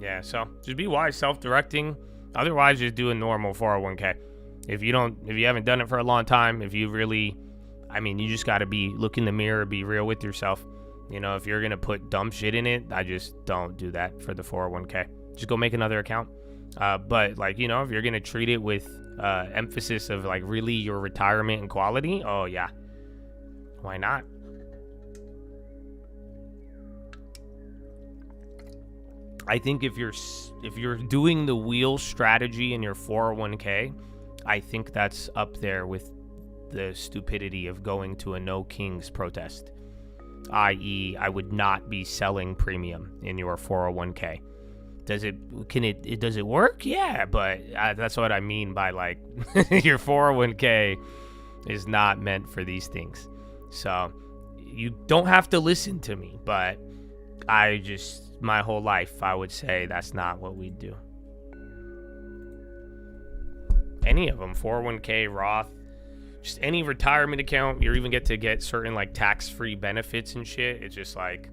Yeah, so just be wise, self-directing. Otherwise, just do a normal 401k. If you haven't done it for a long time, you just got to look in the mirror, be real with yourself. You know, if you're going to put dumb shit in it, I just don't do that for the 401k. Just go make another account. But like, you know, if you're going to treat it with emphasis of like really your retirement and quality, oh yeah, why not? I think if you're doing the wheel strategy in your 401k, I think that's up there with the stupidity of going to a No Kings protest, i.e. I would not be selling premium in your 401k Does it work? Yeah, but that's what I mean by like your 401k is not meant for these things. So you don't have to listen to me, but my whole life, I would say that's not what we do. Any of them, 401k, Roth, just any retirement account. You even get certain like tax-free benefits and shit. It's just like,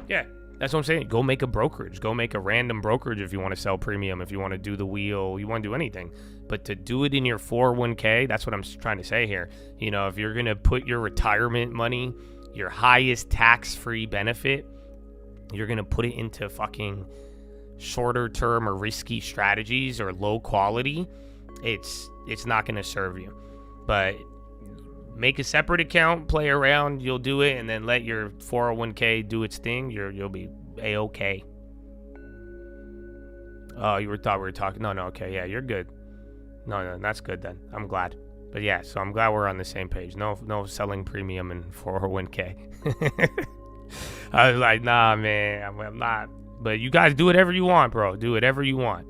yeah, that's what I'm saying. Go make a brokerage. Go make a random brokerage if you want to sell premium, if you want to do the wheel, you want to do anything. But to do it in your 401k, that's what I'm trying to say here. You know, if you're going to put your retirement money, your highest tax-free benefit, you're going to put it into fucking shorter term or risky strategies or low quality, it's not going to serve you. But make a separate account, play around, you'll do it, and then let your 401k do its thing. You'll be A-okay. Oh, you thought we were talking? No, okay, yeah, you're good. No, that's good then. I'm glad. But yeah, so I'm glad we're on the same page. No selling premium in 401k. I was like, nah, man, I'm not. But you guys do whatever you want, bro. Do whatever you want.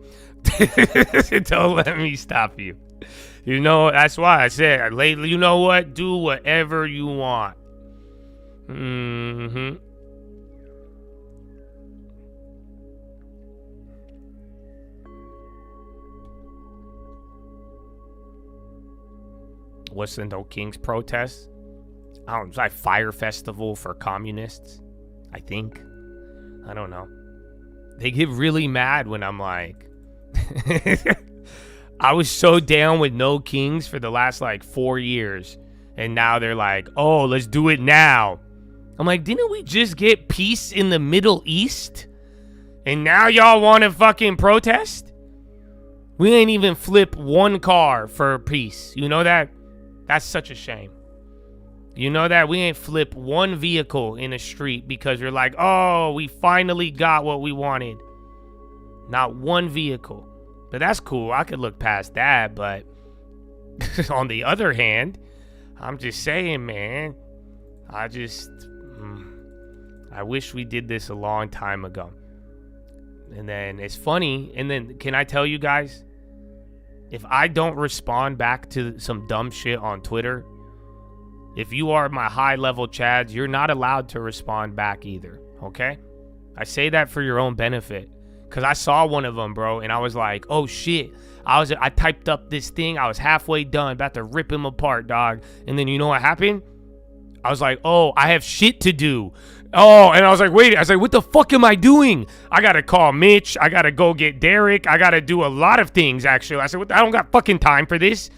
Don't let me stop you. You know, that's why I said lately, you know what? Do whatever you want. Mm-hmm. What's the No Kings protest? I don't know. It's like Fire Festival for communists, I think. I don't know. They get really mad when I'm like... I was so down with No Kings for the last like 4 years. And now they're like, oh, let's do it now. I'm like, didn't we just get peace in the Middle East? And now y'all want to fucking protest? We ain't even flip one car for peace. You know that? That's such a shame. You know that? We ain't flip one vehicle in a street because you're like, oh, we finally got what we wanted. Not one vehicle. But that's cool. I could look past that. But on the other hand, I'm just saying, man, I wish we did this a long time ago. And then it's funny. And then can I tell you guys, if I don't respond back to some dumb shit on Twitter, if you are my high-level Chads, you're not allowed to respond back either, okay? I say that for your own benefit. Because I saw one of them, bro, and I was like, oh, shit. I typed up this thing. I was halfway done, about to rip him apart, dog. And then you know what happened? I was like, oh, I have shit to do. Oh, and I was like, wait. I was like, what the fuck am I doing? I got to call Mitch. I got to go get Derek. I got to do a lot of things, actually. I said, I don't got fucking time for this.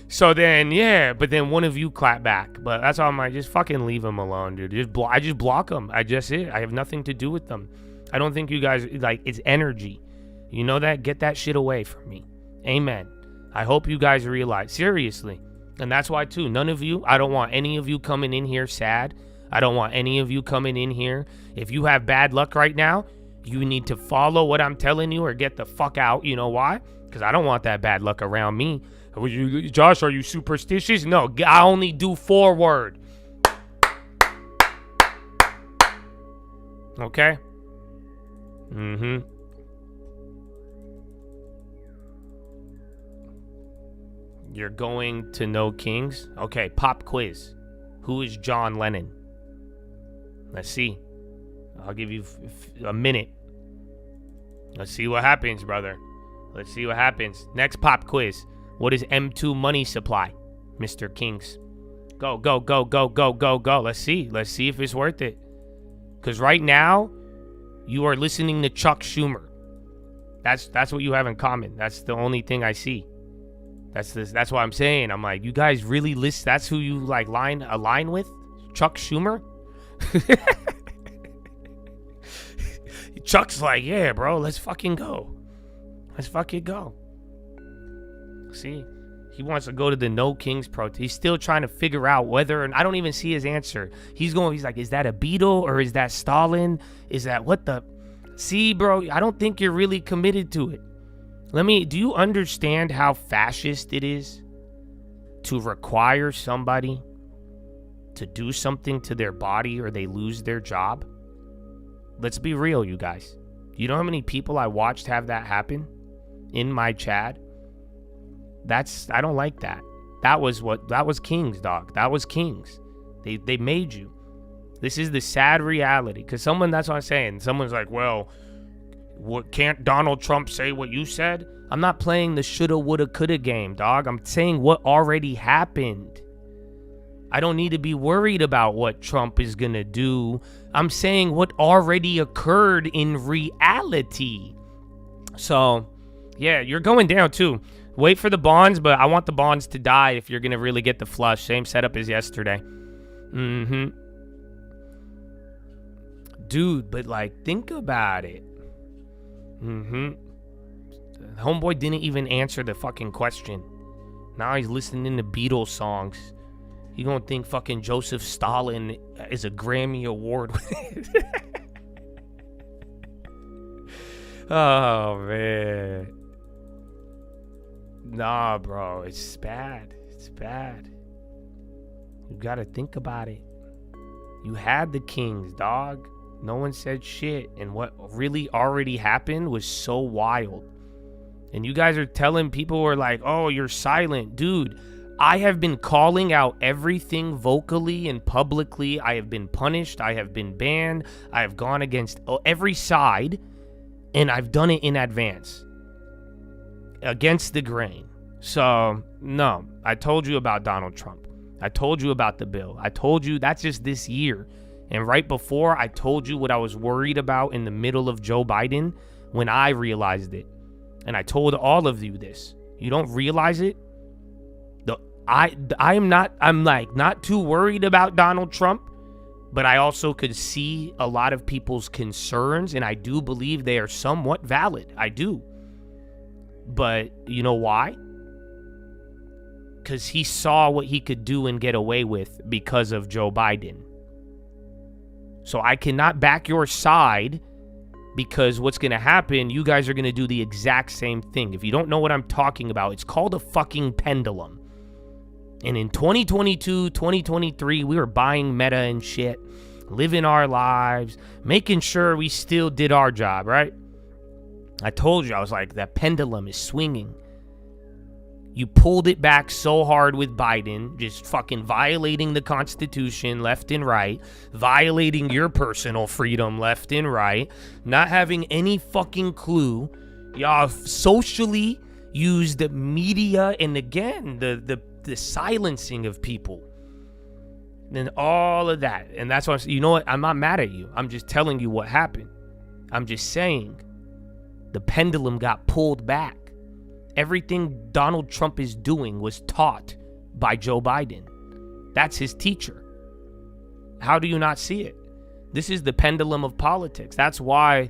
So then, yeah, but then one of you clap back. But that's all I'm like, just fucking leave them alone, dude. I just block them. I have nothing to do with them. I don't think you guys, like, it's energy. You know that? Get that shit away from me. Amen. I hope you guys realize, seriously. And that's why, too, none of you, I don't want any of you coming in here sad. I don't want any of you coming in here. If you have bad luck right now, you need to follow what I'm telling you or get the fuck out. You know why? Because I don't want that bad luck around me. Josh, are you superstitious? No, I only do forward. Okay? Mm-hmm. You're going to No Kings? Okay, pop quiz. Who is John Lennon? Let's see. I'll give you a minute. Let's see what happens, brother. Let's see what happens. Next pop quiz. What is M2 money supply? Mr. Kings. Go, go, go, go, go, go, go. Let's see. Let's see if it's worth it. Because right now, you are listening to Chuck Schumer. That's what you have in common. That's the only thing I see. That's what I'm saying. I'm like, you guys really listen? That's who you like align with? Chuck Schumer? Chuck's like, yeah, bro, let's fucking go. Let's fucking go. See, he wants to go to the No Kings protest. He's still trying to figure out whether, and I don't even see his answer. He's like, is that a Beatle or is that Stalin? Is that what the? See, bro, I don't think you're really committed to it. Do you understand how fascist it is to require somebody to do something to their body or they lose their job? Let's be real, you guys. You know how many people I watched have that happen in my chat? I don't like that. That was kings, dog. That was kings. They made you. This is the sad reality. Because that's what I'm saying. Someone's like, well, can't Donald Trump say what you said? I'm not playing the shoulda, woulda, coulda game, dog. I'm saying what already happened. I don't need to be worried about what Trump is going to do. I'm saying what already occurred in reality. So, yeah, you're going down too. Wait for the bonds, but I want the bonds to die if you're going to really get the flush. Same setup as yesterday. Dude, but like, think about it. Homeboy didn't even answer the fucking question. Now he's listening to Beatles songs. You gonna think fucking Joseph Stalin is a Grammy Award? Oh, man. Nah, bro. It's bad. It's bad. You gotta think about it. You had the kings, dog. No one said shit. And what really already happened was so wild. And you guys are telling people who are like, oh, you're silent. Dude, I have been calling out everything vocally and publicly. I have been punished. I have been banned. I have gone against every side. And I've done it in advance. Against the grain. So, no. I told you about Donald Trump. I told you about the bill. I told you that's just this year. And right before, I told you what I was worried about in the middle of Joe Biden when I realized it. And I told all of you this. You don't realize it? I'm not too worried about Donald Trump, but I also could see a lot of people's concerns, and I do believe they are somewhat valid. I do. But you know why? Because he saw what he could do and get away with because of Joe Biden. So I cannot back your side, because what's going to happen, you guys are going to do the exact same thing. If you don't know what I'm talking about, it's called a fucking pendulum. And in 2022, 2023, we were buying Meta and shit, living our lives, making sure we still did our job, right? I told you, I was like, that pendulum is swinging. You pulled it back so hard with Biden, just fucking violating the Constitution left and right, violating your personal freedom left and right, not having any fucking clue. Y'all socially used the media and, again, the silencing of people and all of that. And that's why you know what? I'm not mad at you. I'm just telling you what happened. I'm just saying the pendulum got pulled back. Everything Donald Trump is doing was taught by Joe Biden. That's his teacher. How do you not see it? This is the pendulum of politics. That's why,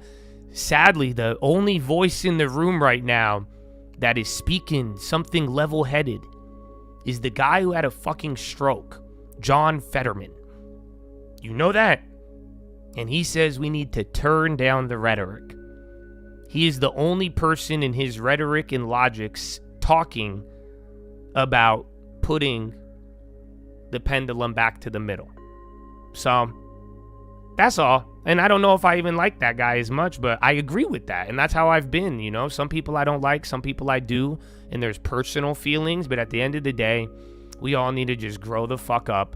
sadly, the only voice in the room right now that is speaking something level-headed is the guy who had a fucking stroke, John Fetterman. You know that? And he says we need to turn down the rhetoric. He is the only person in his rhetoric and logics talking about putting the pendulum back to the middle. So, that's all. And I don't know if I even like that guy as much, but I agree with that. And that's how I've been, you know. Some people I don't like, some people I do. And there's personal feelings, but at the end of the day, we all need to just grow the fuck up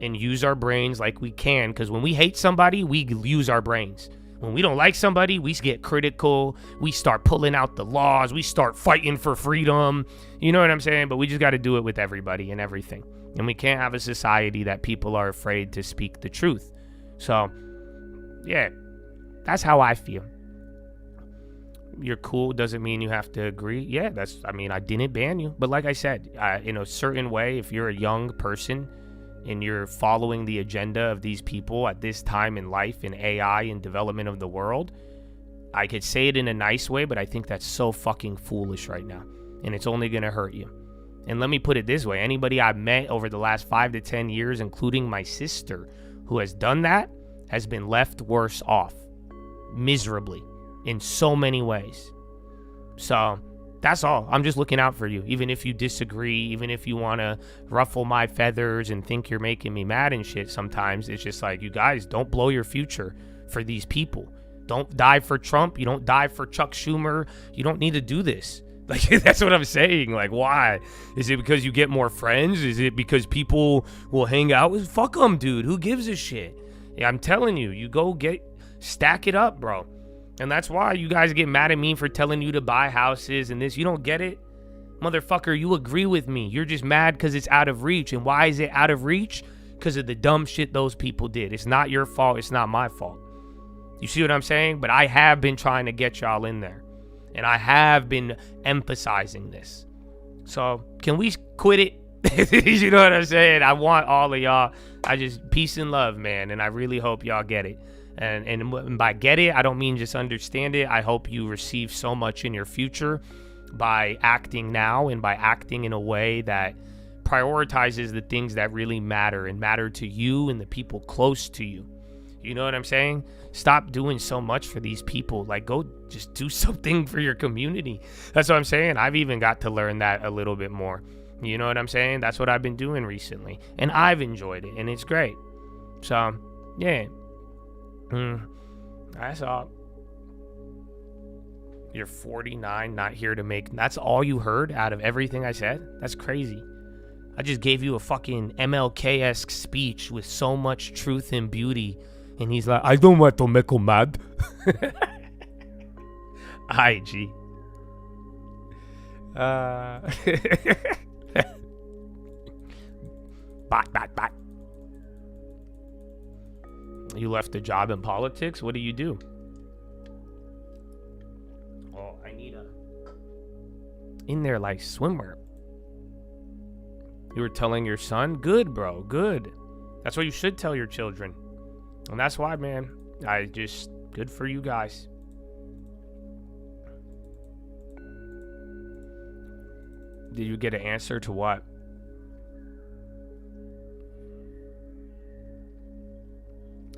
and use our brains like we can. Because when we hate somebody, we use our brains. When we don't like somebody, we get critical. We start pulling out the laws. We start fighting for freedom. You know what I'm saying? But we just got to do it with everybody and everything. And we can't have a society that people are afraid to speak the truth. So, yeah, that's how I feel. You're cool doesn't mean you have to agree. Yeah, I didn't ban you. But like I said, in a certain way, if you're a young person and you're following the agenda of these people at this time in life, in AI and development of the world, I could say it in a nice way, but I think that's so fucking foolish right now. And it's only going to hurt you. And let me put it this way. Anybody I've met over the last 5 to 10 years, including my sister, who has done that, has been left worse off. Miserably. In so many ways. So, that's all. I'm just looking out for you. Even if you disagree, even if you want to ruffle my feathers and think you're making me mad and shit sometimes, it's just like, you guys, don't blow your future for these people. don't die for Trump. You don't die for Chuck Schumer. You don't need to do this. Like, that's what I'm saying. Like, why? Is it because you get more friends? Is it because people will hang out with? Fuck them, dude. Who gives a shit? Yeah, I'm telling you, you go stack it up, bro. And that's why you guys get mad at me for telling you to buy houses and this. You don't get it? Motherfucker, you agree with me. You're just mad because it's out of reach. And why is it out of reach? Because of the dumb shit those people did. It's not your fault. It's not my fault. You see what I'm saying? But I have been trying to get y'all in there. And I have been emphasizing this. So can we quit it? You know what I'm saying? I want all of y'all. Peace and love, man. And I really hope y'all get it. And by get it, I don't mean just understand it. I hope you receive so much in your future by acting now and by acting in a way that prioritizes the things that really matter and matter to you and the people close to you. You know what I'm saying? Stop doing so much for these people. Like, go just do something for your community. That's what I'm saying. I've even got to learn that a little bit more. You know what I'm saying? That's what I've been doing recently. And I've enjoyed it. And it's great. So, yeah. That's all. You're 49, not here to make... That's all you heard out of everything I said? That's crazy. I just gave you a fucking MLK-esque speech with so much truth and beauty. And he's like, I don't want to make him mad. IG. Bot. You left a job in politics? What do you do? Oh, I need a... In there like swimwear. You were telling your son? Good, bro. Good. That's what you should tell your children. And that's why, man, good for you guys. Did you get an answer to what?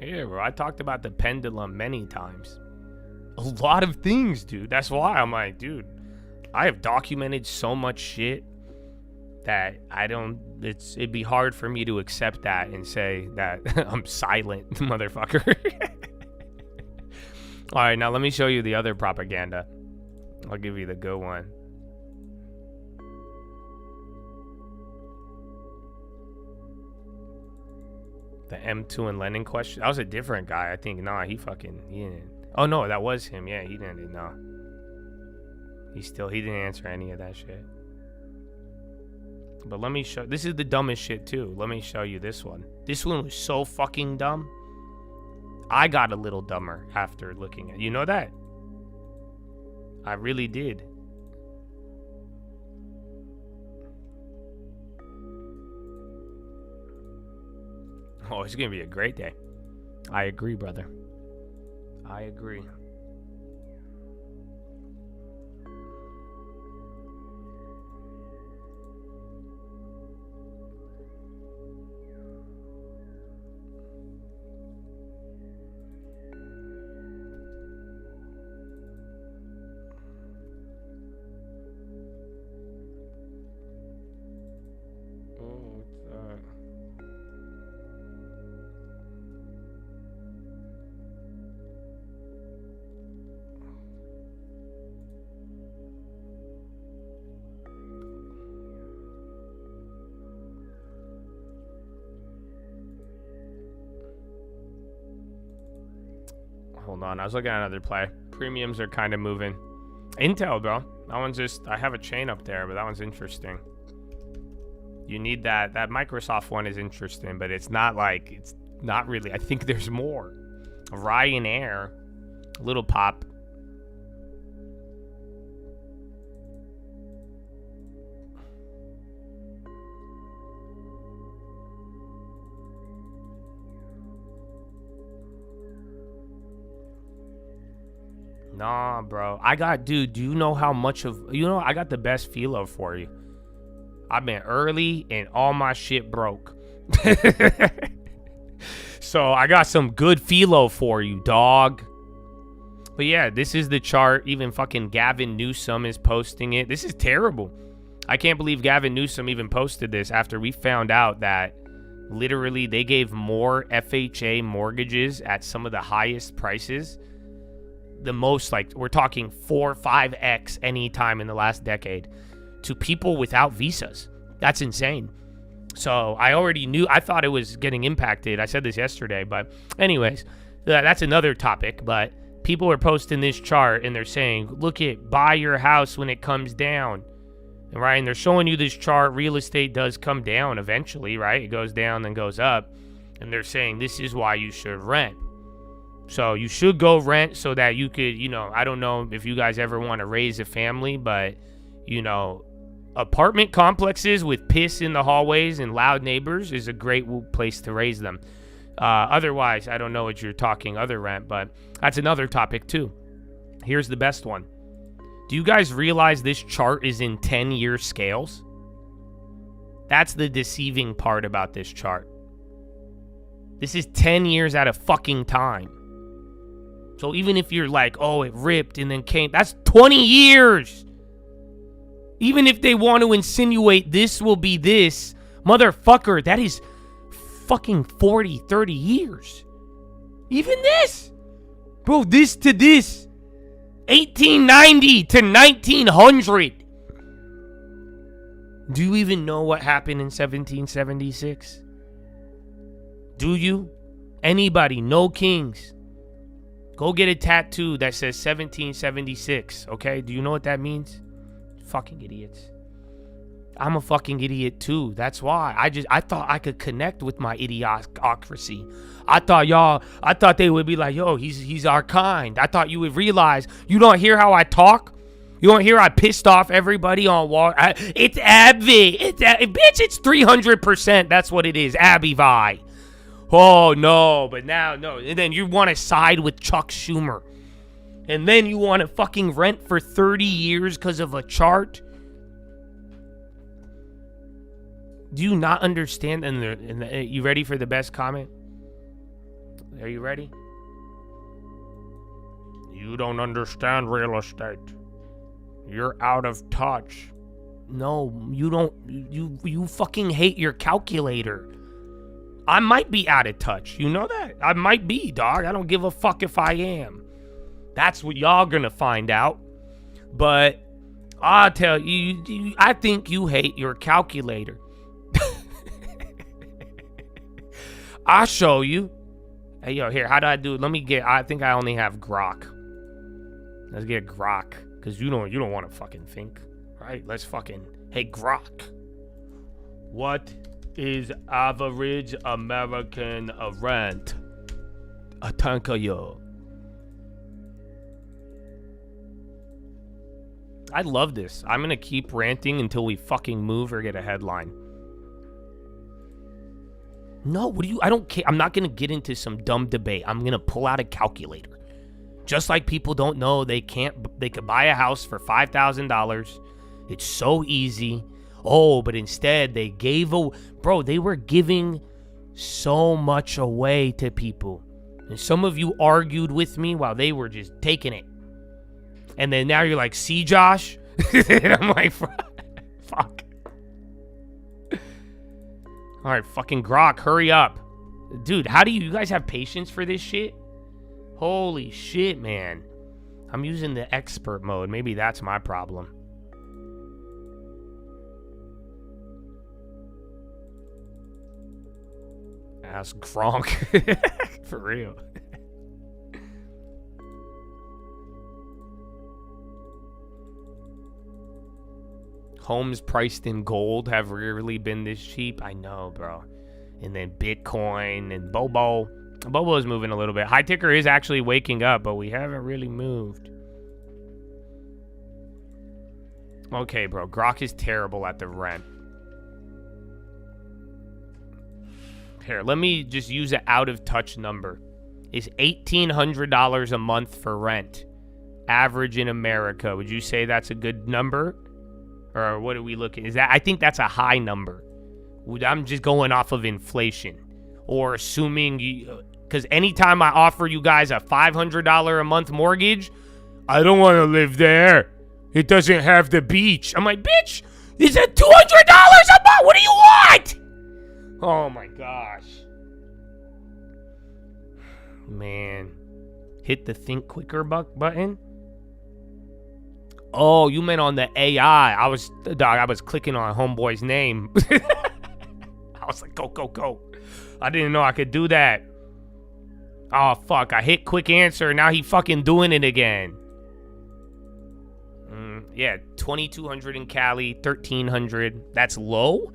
Yeah, bro, I talked about the pendulum many times. A lot of things, dude. That's why I'm like, dude, I have documented so much shit that it'd be hard for me to accept that and say that I'm silent, motherfucker. All right, now let me show you the other propaganda. I'll give you the good one. The M2 and Lenin question. That was a different guy, I think. Nah, he didn't. Oh, no, that was him. Yeah, he didn't know. He didn't answer any of that shit. But let me show... This is the dumbest shit, too. Let me show you this one. This one was so fucking dumb. I got a little dumber after looking at it. You know that? I really did. Oh, it's going to be a great day. I agree, brother. I agree. Hold on, I was looking at another play. Premiums are kind of moving. Intel, bro. That one's just... I have a chain up there, but that one's interesting. You need that. That Microsoft one is interesting, but it's not like... It's not really. I think there's more. Ryanair. Little pop. Nah, bro. Dude, do you know how much of... I got the best philo for you. I've been early and all my shit broke. So I got some good philo for you, dog. But yeah, this is the chart. Even fucking Gavin Newsom is posting it. This is terrible. I can't believe Gavin Newsom even posted this after we found out that literally they gave more FHA mortgages at some of the highest prices the most, like, we're talking 4 5x any time in the last decade to people without visas. That's insane. So I already knew, I thought it was getting impacted. I said this yesterday, but anyways, that's another topic. But people are posting this chart and they're saying, look at, buy your house when it comes down. Right? And they're showing you this chart. Real estate does come down eventually, right? It goes down, then goes up. And they're saying this is why you should rent. So you should go rent so that you could, you know, I don't know if you guys ever want to raise a family, but, you know, apartment complexes with piss in the hallways and loud neighbors is a great place to raise them. Otherwise, I don't know what you're talking other rent, but that's another topic too. Here's the best one. Do you guys realize this chart is in 10-year scales? That's the deceiving part about this chart. This is 10 years at a fucking time. So even if you're like, oh, it ripped and then came, that's 20 years. Even if they want to insinuate this will be this, motherfucker, that is fucking 40, 30 years. Even this. Bro, this to this. 1890 to 1900. Do you even know what happened in 1776? Do you? Anybody? No kings. Go get a tattoo that says 1776, okay? Do you know what that means? Fucking idiots. I'm a fucking idiot too. That's why. I thought I could connect with my idiocracy. I thought they would be like, yo, he's our kind. I thought you would realize, you don't hear how I talk? You don't hear I pissed off everybody on wall? It's Abby. Bitch, it's 300%. That's what it is. Abby Vi. Oh, no. But now, no. And then you want to side with Chuck Schumer. And then you want to fucking rent for 30 years because of a chart? Do you not understand? And you ready for the best comment? Are you ready? You don't understand real estate. You're out of touch. No, you don't. You fucking hate your calculator. I might be out of touch. You know that? I might be, dog. I don't give a fuck if I am. That's what y'all gonna find out. But I'll tell you, I think you hate your calculator. I'll show you. Hey, yo, here, how do I do it? I think I only have Grok. Let's get Grok. Because you don't want to fucking think. Right? Let's fucking, hey, Grok. What is average American rent? A tankayo. I love this. I'm going to keep ranting until we fucking move or get a headline. No, I don't care. I'm not going to get into some dumb debate. I'm going to pull out a calculator. Just like people don't know they could buy a house for $5,000. It's so easy. Oh, but instead they they were giving so much away to people. And some of you argued with me while they were just taking it. And then now you're like, see, Josh? And I'm like, fuck. All right, fucking Grok, hurry up. Dude, how do you guys have patience for this shit? Holy shit, man. I'm using the expert mode. Maybe that's my problem. Ask Gronk. For real. Homes priced in gold have rarely been this cheap. I know, bro. And then Bitcoin and Bobo. Bobo is moving a little bit. High ticker is actually waking up, but we haven't really moved. Okay, bro. Grok is terrible at the rent. Here, let me just use an out-of-touch number. Is $1,800 a month for rent average in America? Would you say that's a good number? Or what are we looking? I think that's a high number. I'm just going off of inflation. Or assuming because anytime I offer you guys a $500 a month mortgage, I don't want to live there. It doesn't have the beach. I'm like, bitch, is it $200 a month? What do you want? Oh my gosh. Man. Hit the think quicker button. Oh, you meant on the AI. I was clicking on homeboy's name. I was like, go. I didn't know I could do that. Oh, fuck. I hit quick answer. Now he fucking doing it again. Yeah, 2,200 in Cali, 1,300. That's low?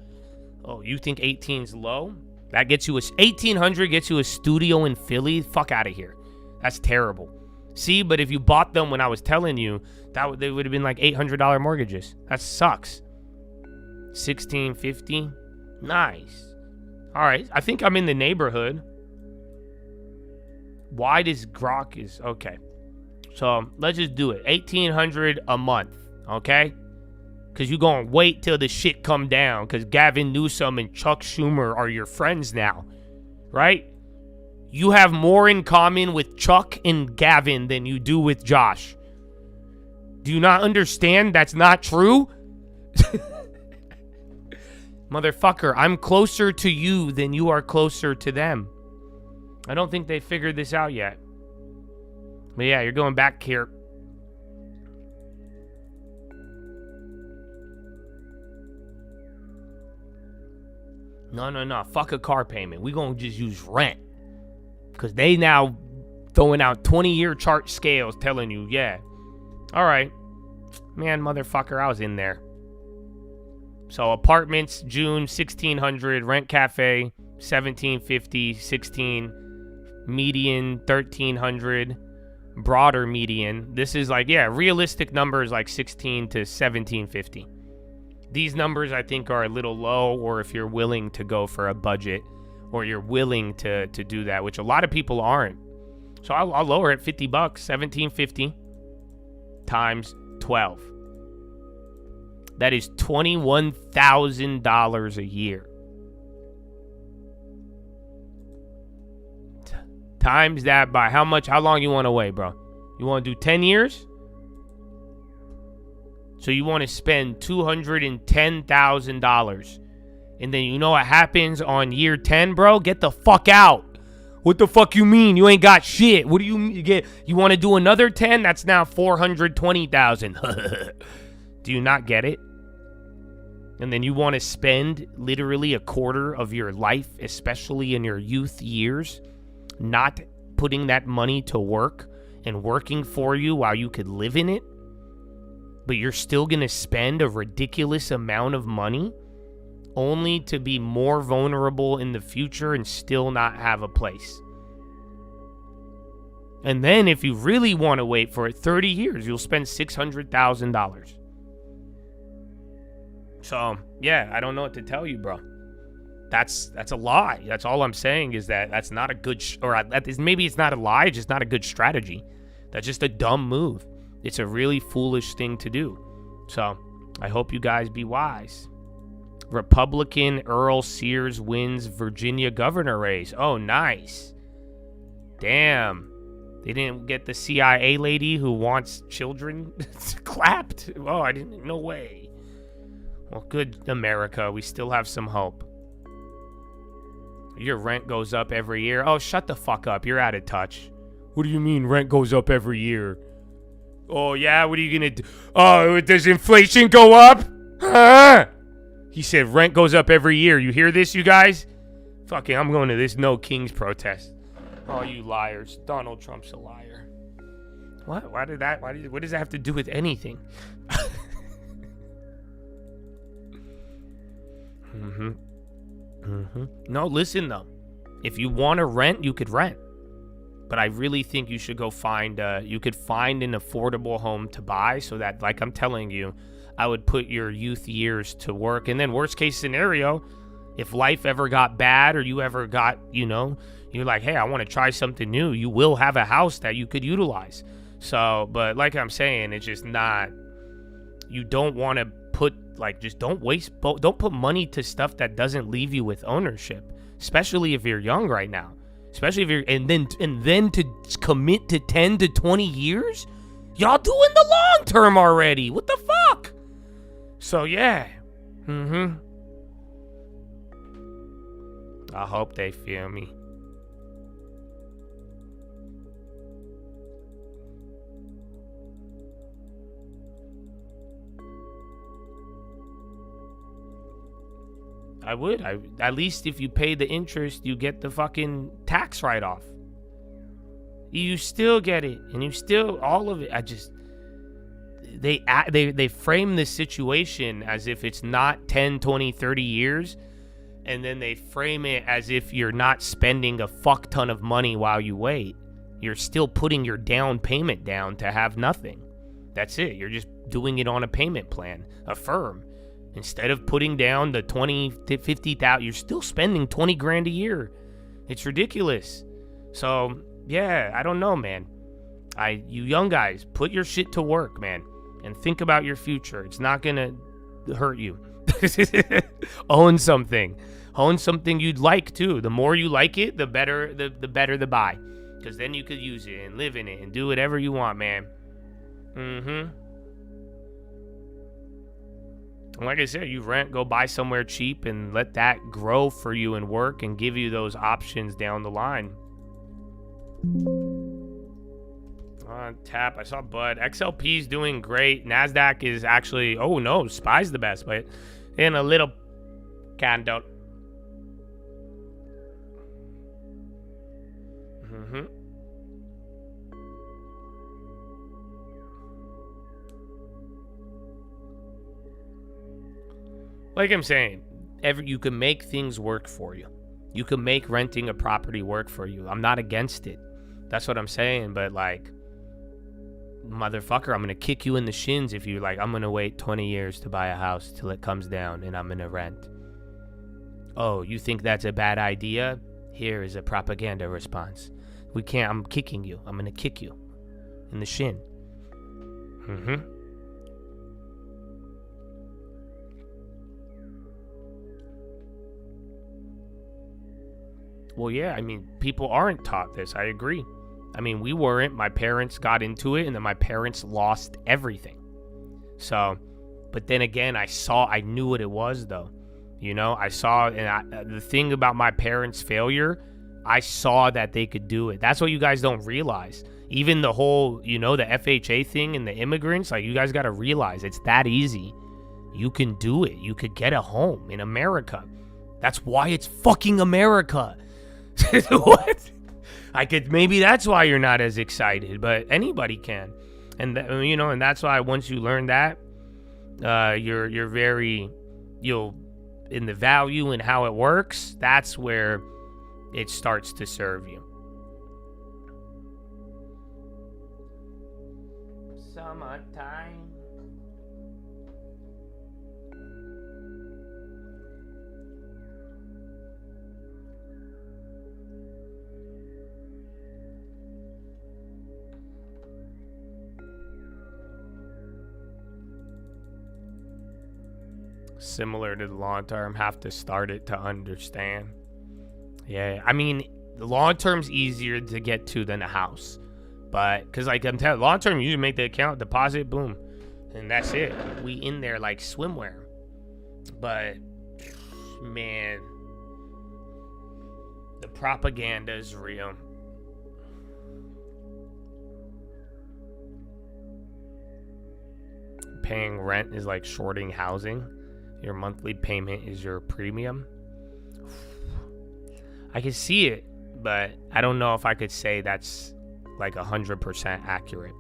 Oh, you think 18's low? That gets you 1,800 gets you a studio in Philly? Fuck out of here. That's terrible. See, but if you bought them when I was telling you, they would have been like $800 mortgages. That sucks. 1,650. Nice. All right, I think I'm in the neighborhood. Why does Grok is okay? So let's just do it. 1,800 a month, okay? Because you're going to wait till the shit come down because Gavin Newsom and Chuck Schumer are your friends now, right? You have more in common with Chuck and Gavin than you do with Josh. Do you not understand that's not true? Motherfucker, I'm closer to you than you are closer to them. I don't think they figured this out yet. But yeah, you're going back here. No. Fuck a car payment. We gonna just use rent. Because they now throwing out 20-year chart scales telling you, yeah. All right. Man, motherfucker, I was in there. So apartments, June, 1,600. Rent cafe, 1,750. 16. Median, 1,300. Broader median. This is like, yeah, realistic numbers like 16 to 1,750. These numbers I think are a little low, or if you're willing to go for a budget, or you're willing to do that, which a lot of people aren't. So I'll lower it $50, 1,750 times 12. That is $21,000 a year. Times that by how much? How long you want to wait, bro? You want to do 10 years? So you want to spend $210,000. And then you know what happens on year 10, bro? Get the fuck out. What the fuck you mean? You ain't got shit. What do you get? You want to do another 10? That's now $420,000. Do you not get it? And then you want to spend literally a quarter of your life, especially in your youth years, not putting that money to work and working for you while you could live in it, but you're still going to spend a ridiculous amount of money only to be more vulnerable in the future and still not have a place. And then if you really want to wait for it 30 years, you'll spend $600,000. So, yeah, I don't know what to tell you, bro. That's a lie. That's all I'm saying is that that's not a good, maybe it's not a lie, it's just not a good strategy. That's just a dumb move. It's a really foolish thing to do. So, I hope you guys be wise. Republican Earl Sears wins Virginia governor race. Oh, nice. Damn. They didn't get the CIA lady who wants children clapped? Oh, I didn't. No way. Well, good, America. We still have some hope. Your rent goes up every year. Oh, shut the fuck up. You're out of touch. What do you mean rent goes up every year? Oh, yeah? What are you going to do? Oh, does inflation go up? Huh? He said rent goes up every year. You hear this, you guys? Fucking, I'm going to this No Kings protest. Oh, you liars. Donald Trump's a liar. What? What does that have to do with anything? No, listen, though. If you want to rent, you could rent. But I really think you should go find, you could find an affordable home to buy so that, like I'm telling you, I would put your youth years to work. And then worst case scenario, if life ever got bad or you ever got, you're like, hey, I want to try something new, you will have a house that you could utilize. So, but like I'm saying, it's just not, you don't want to put, don't put money to stuff that doesn't leave you with ownership, especially if you're young right now. Especially if you're, and then to commit to 10 to 20 years? Y'all doing the long term already. What the fuck? So, yeah. I hope they feel me. I would. At least if you pay the interest, you get the fucking tax write-off. You still get it, and you still all of it. They frame this situation as if it's not 10, 20, 30 years, and then they frame it as if you're not spending a fuck ton of money while you wait. You're still putting your down payment down to have nothing. That's it. You're just doing it on a payment plan, a firm. Instead of putting down the 20 to 50,000, you're still spending 20 grand a year. It's ridiculous. So, yeah, I don't know, man. You young guys, put your shit to work, man, and think about your future. It's not gonna hurt you. Own something you'd like too. The more you like it, the better the buy, because then you could use it and live in it and do whatever you want, man. Like I said, you rent, go buy somewhere cheap, and let that grow for you and work and give you those options down the line. On tap, I saw Bud. XLP's doing great. NASDAQ is actually, oh no, SPY's the best, but in a little candle. Like I'm saying, you can make things work for you. You can make renting a property work for you. I'm not against it. That's what I'm saying. But like, motherfucker, I'm going to kick you in the shins if you're like, I'm going to wait 20 years to buy a house till it comes down and I'm going to rent. Oh, you think that's a bad idea? Here is a propaganda response. We can't. I'm kicking you. I'm going to kick you in the shin. Well, yeah, I mean, people aren't taught this. I agree. I mean, we weren't. My parents got into it, and then my parents lost everything. So, but then again, I knew what it was, though. You know, the thing about my parents' failure, I saw that they could do it. That's what you guys don't realize. Even the whole, the FHA thing and the immigrants, like, you guys got to realize it's that easy. You can do it. You could get a home in America. That's why it's fucking America. What? Maybe that's why you're not as excited, but anybody can. And and that's why once you learn that, you'll in the value and how it works, that's where it starts to serve you. Summertime. Similar to the long term, have to start it to understand. Yeah, I mean, the long term's easier to get to than a house, but because like I'm telling, long term, you usually make the account, deposit, boom, and that's it. We in there like swimwear. But man, the propaganda is real. Paying rent is like shorting housing. Your monthly payment is your premium. I can see it, but I don't know if I could say that's like 100% accurate.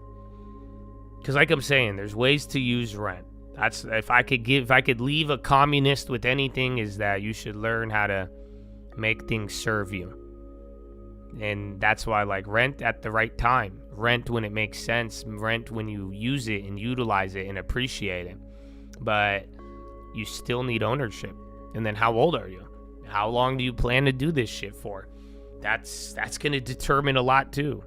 Because like I'm saying, there's ways to use rent. That's if I could leave a communist with anything, is that you should learn how to make things serve you. And that's why, like, rent at the right time. Rent when it makes sense. Rent when you use it and utilize it and appreciate it. But you still need ownership. And then how old are you? How long do you plan to do this shit for? That's going to determine a lot too.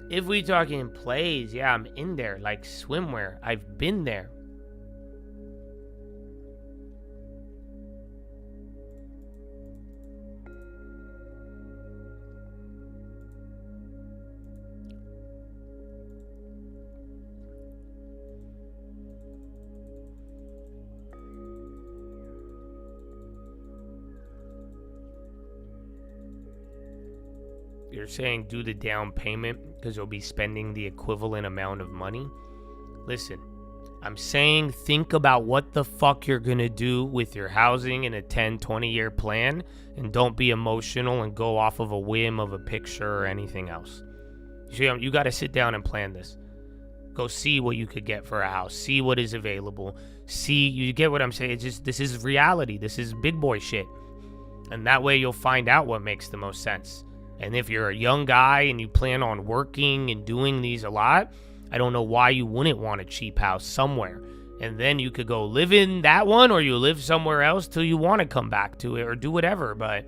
If we talking plays, yeah, I'm in there. Like swimwear, I've been there. You're saying do the down payment because you'll be spending the equivalent amount of money. Listen, I'm saying think about what the fuck you're going to do with your housing in a 10, 20-year plan, and don't be emotional and go off of a whim of a picture or anything else. You got to sit down and plan this. Go see what you could get for a house. See what is available. See, you get what I'm saying? It's just, this is reality. This is big boy shit. And that way you'll find out what makes the most sense. And if you're a young guy and you plan on working and doing these a lot, I don't know why you wouldn't want a cheap house somewhere. And then you could go live in that one, or you live somewhere else till you want to come back to it or do whatever. But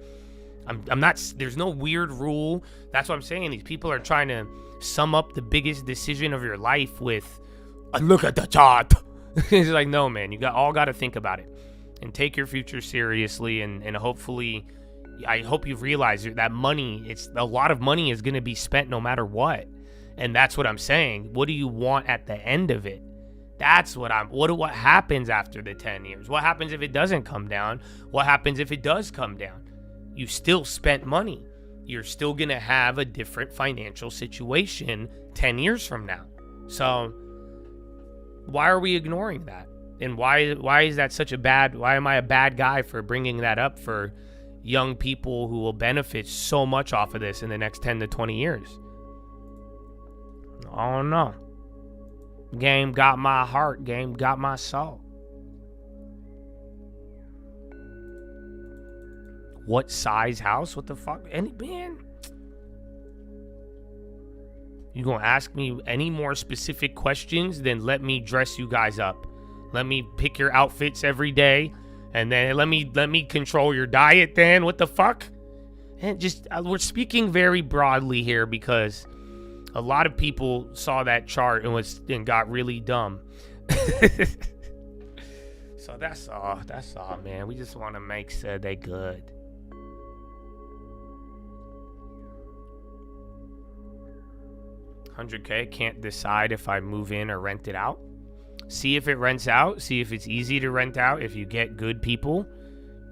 I'm not, there's no weird rule. That's what I'm saying. These people are trying to sum up the biggest decision of your life with a look at the chart. It's like, no, man, you all got to think about it and take your future seriously. And hopefully, I hope you realize that money, it's a lot of money is going to be spent no matter what. And that's what I'm saying. What do you want at the end of it? That's what what happens after the 10 years? What happens if it doesn't come down? What happens if it does come down? You still spent money. You're still going to have a different financial situation 10 years from now. So why are we ignoring that? And why is that such a bad, why am I a bad guy for bringing that up for young people who will benefit so much off of this in the next 10 to 20 years? I don't know. Game got my heart. Game got my soul. What size house? What the fuck? Man. You gonna ask me any more specific questions? Then let me dress you guys up. Let me pick your outfits every day. And then let me control your diet then. What the fuck? And just, we're speaking very broadly here because a lot of people saw that chart and got really dumb. So that's all, man. We just want to make sure they good. $100K, can't decide if I move in or rent it out. See if it rents out. See if it's easy to rent out if you get good people.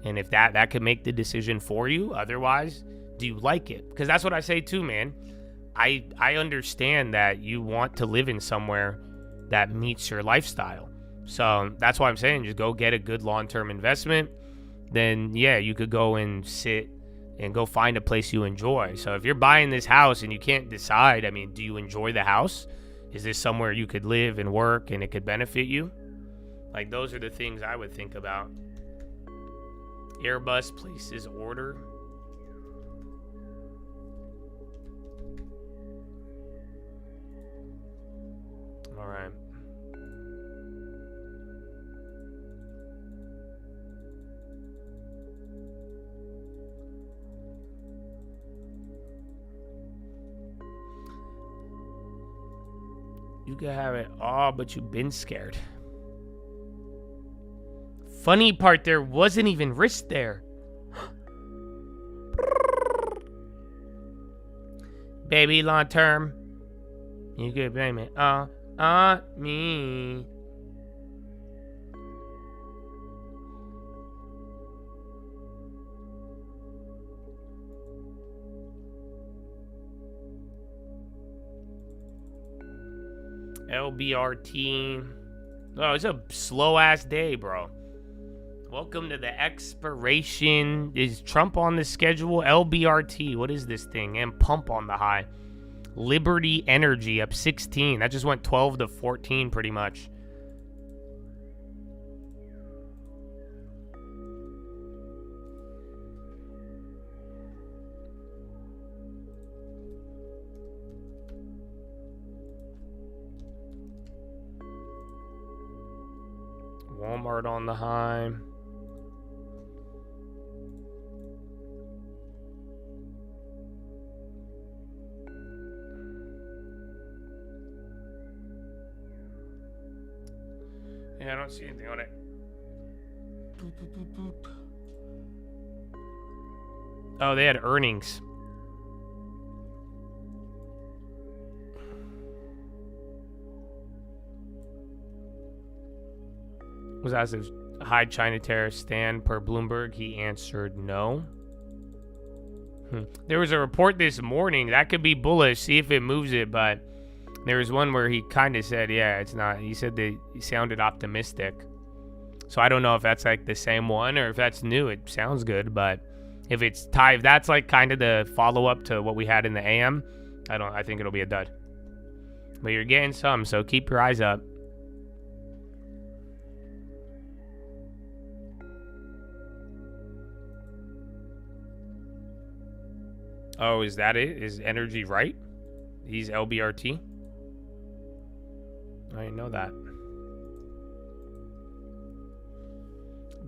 And if that could make the decision for you. Otherwise, do you like it? Because that's what I say too, man. I understand that you want to live in somewhere that meets your lifestyle. So that's why I'm saying just go get a good long-term investment. Then, yeah, you could go and sit and go find a place you enjoy. So if you're buying this house and you can't decide, I mean, do you enjoy the house? Is this somewhere you could live and work and it could benefit you? Like, those are the things I would think about. Airbus places order. All right. You can have it all, but you've been scared. Funny part, there wasn't even risk there. Baby, long term. You could blame it all on me. LBRT. Oh, it's a slow ass day, bro. Welcome to the expiration. Is Trump on the schedule? LBRT. What is this thing? And pump on the high. Liberty Energy up 16. That just went 12 to 14 pretty much. Walmart on the high. Yeah, I don't see anything on it. Boop, boop, boop, boop. Oh, they had earnings. Was asked if high China tariffs stand per Bloomberg. He answered no. There was a report this morning that could be bullish. See if it moves it, but There was one where he kind of said, yeah, it's not. He said that he sounded optimistic. So I don't know if that's like the same one or if that's new. It sounds good, but if it's if that's like kind of the follow-up to what we had in the AM, I think it'll be a dud. But you're getting some, so keep your eyes up. Oh, is that it? Is Energy right? He's LBRT? I didn't know that.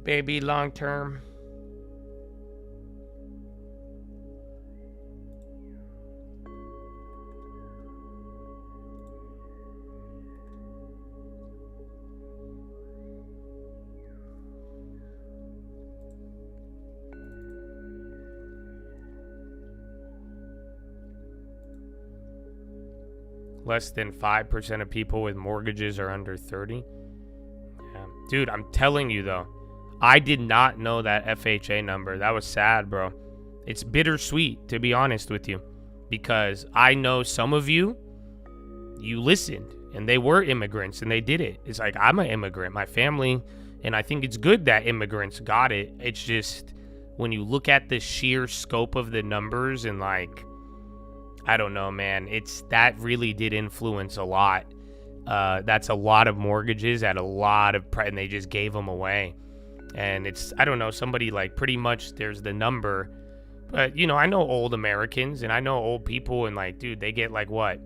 Baby long term. Less than 5% of people with mortgages are under 30. Yeah. Dude, I'm telling you though, I did not know that FHA number. That was sad, bro. It's bittersweet, to be honest with you, because I know some of you listened and they were immigrants and they did it. It's like, I'm an immigrant, my family, and I think it's good that immigrants got it. It's just when you look at the sheer scope of the numbers and like, I don't know, man. That really did influence a lot. That's a lot of mortgages at a lot of and they just gave them away. And I don't know, somebody like pretty much there's the number. But, you know, I know old Americans and I know old people and like, dude, they get like what?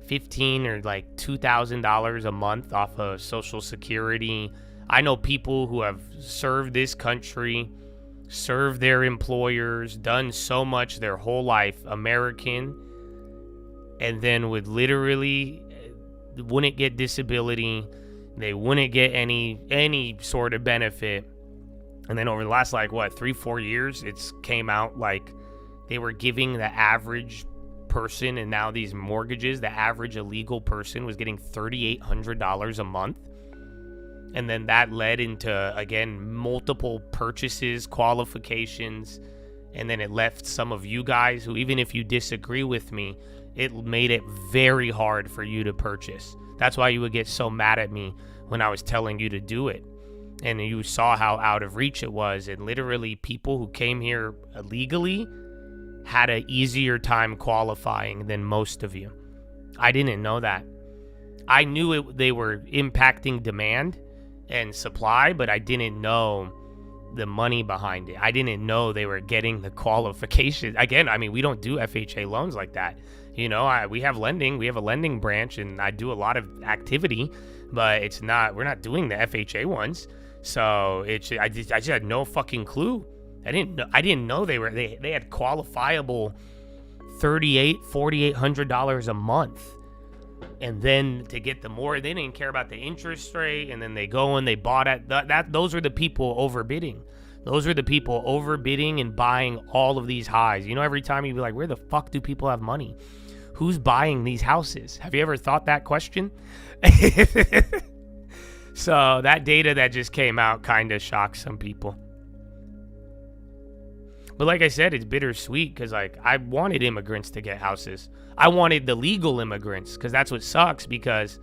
$15 or like $2,000 a month off of Social Security. I know people who have served this country, served their employers, done so much their whole life, American, and then wouldn't get disability, they wouldn't get any sort of benefit, and then over the last like 3-4 years, it's came out like they were giving the average person, and now these mortgages, the average illegal person was getting $3,800 a month. And then that led into, again, multiple purchases, qualifications, and then it left some of you guys who, even if you disagree with me, it made it very hard for you to purchase. That's why you would get so mad at me when I was telling you to do it. And you saw how out of reach it was. And literally people who came here illegally had an easier time qualifying than most of you. I didn't know that. I knew they were impacting demand and supply, but I didn't know the money behind it. I didn't know they were getting the qualifications. Again, I mean, we don't do FHA loans like that. You know, we have lending. We have a lending branch, and I do a lot of activity, but we're not doing the FHA ones. So I just had no fucking clue. I didn't know they had qualifiable $4,800 a month. And then to get the more, they didn't care about the interest rate. And then they go and they bought at that. Those are the people overbidding. Those are the people overbidding and buying all of these highs. You know, every time you be like, where the fuck do people have money? Who's buying these houses? Have you ever thought that question? So that data that just came out kind of shocked some people. But like I said, it's bittersweet because like I wanted immigrants to get houses. I wanted the legal immigrants because that's what sucks, because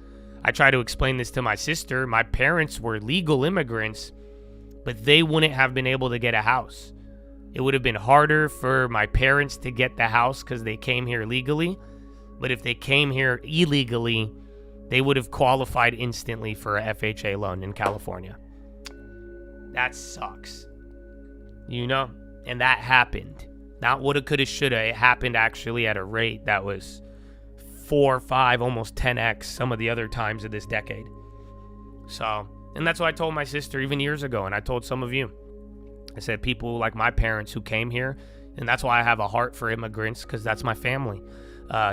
I try to explain this to my sister. My parents were legal immigrants, but they wouldn't have been able to get a house. It would have been harder for my parents to get the house because they came here legally. But if they came here illegally, they would have qualified instantly for a FHA loan in California. That sucks. You know? And that happened. Not woulda, coulda, shoulda. It happened actually at a rate that was 4, 5, almost 10x some of the other times of this decade. So, and that's what I told my sister even years ago, and I told some of you. I said people like my parents who came here, and that's why I have a heart for immigrants, because that's my family.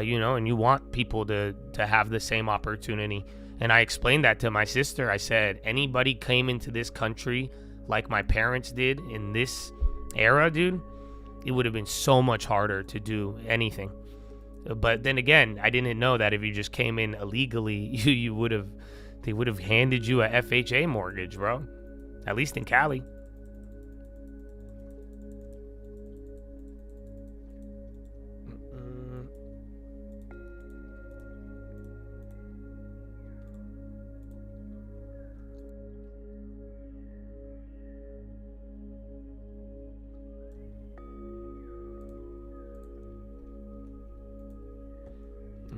You know, and you want people to have the same opportunity. And I explained that to my sister. I said, anybody came into this country like my parents did in this era, dude, it would have been so much harder to do anything. But then again, I didn't know that if you just came in illegally, they would have handed you a FHA mortgage, bro. At least in Cali.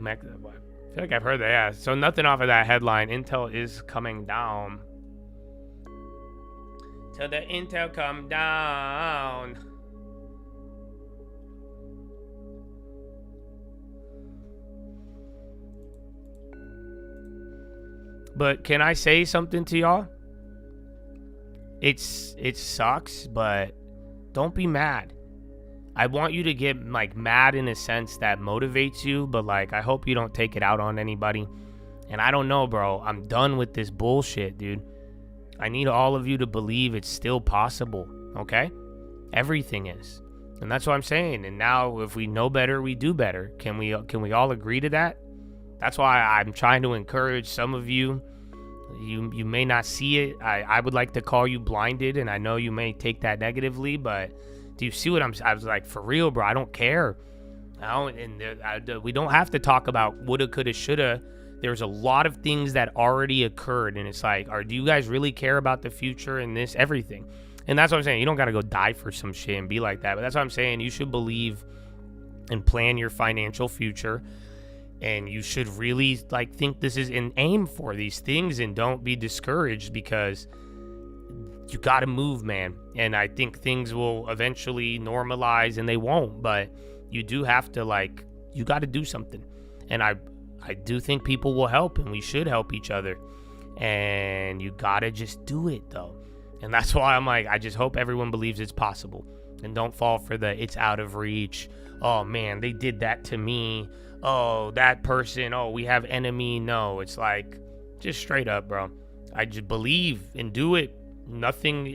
I feel like I've heard that. Yeah. So nothing off of that headline. Intel is coming down. Till the Intel come down. But can I say something to y'all? It sucks, but don't be mad. I want you to get like mad in a sense that motivates you, but like I hope you don't take it out on anybody. And I don't know, bro. I'm done with this bullshit, dude. I need all of you to believe it's still possible, okay? Everything is. And that's what I'm saying. And now if we know better, we do better. Can we all agree to that? That's why I'm trying to encourage some of you. You may not see it. I would like to call you blinded, and I know you may take that negatively, but do you see what I was like, for real, bro? I don't care. We don't have to talk about woulda, coulda, shoulda. There's a lot of things that already occurred, and it's like, do you guys really care about the future and this, everything? And that's what I'm saying. You don't got to go die for some shit and be like that, but that's what I'm saying. You should believe and plan your financial future. And you should really like think this is an aim for these things, and don't be discouraged because you got to move, man. And I think things will eventually normalize, and they won't, but you do have to you got to do something. And I do think people will help, and we should help each other. And you got to just do it though. And that's why I'm like, I just hope everyone believes it's possible and don't fall for the it's out of reach. Oh man, they did that to me. Oh, that person, oh, we have enemy. No, it's like, just straight up, bro. I just believe and do it.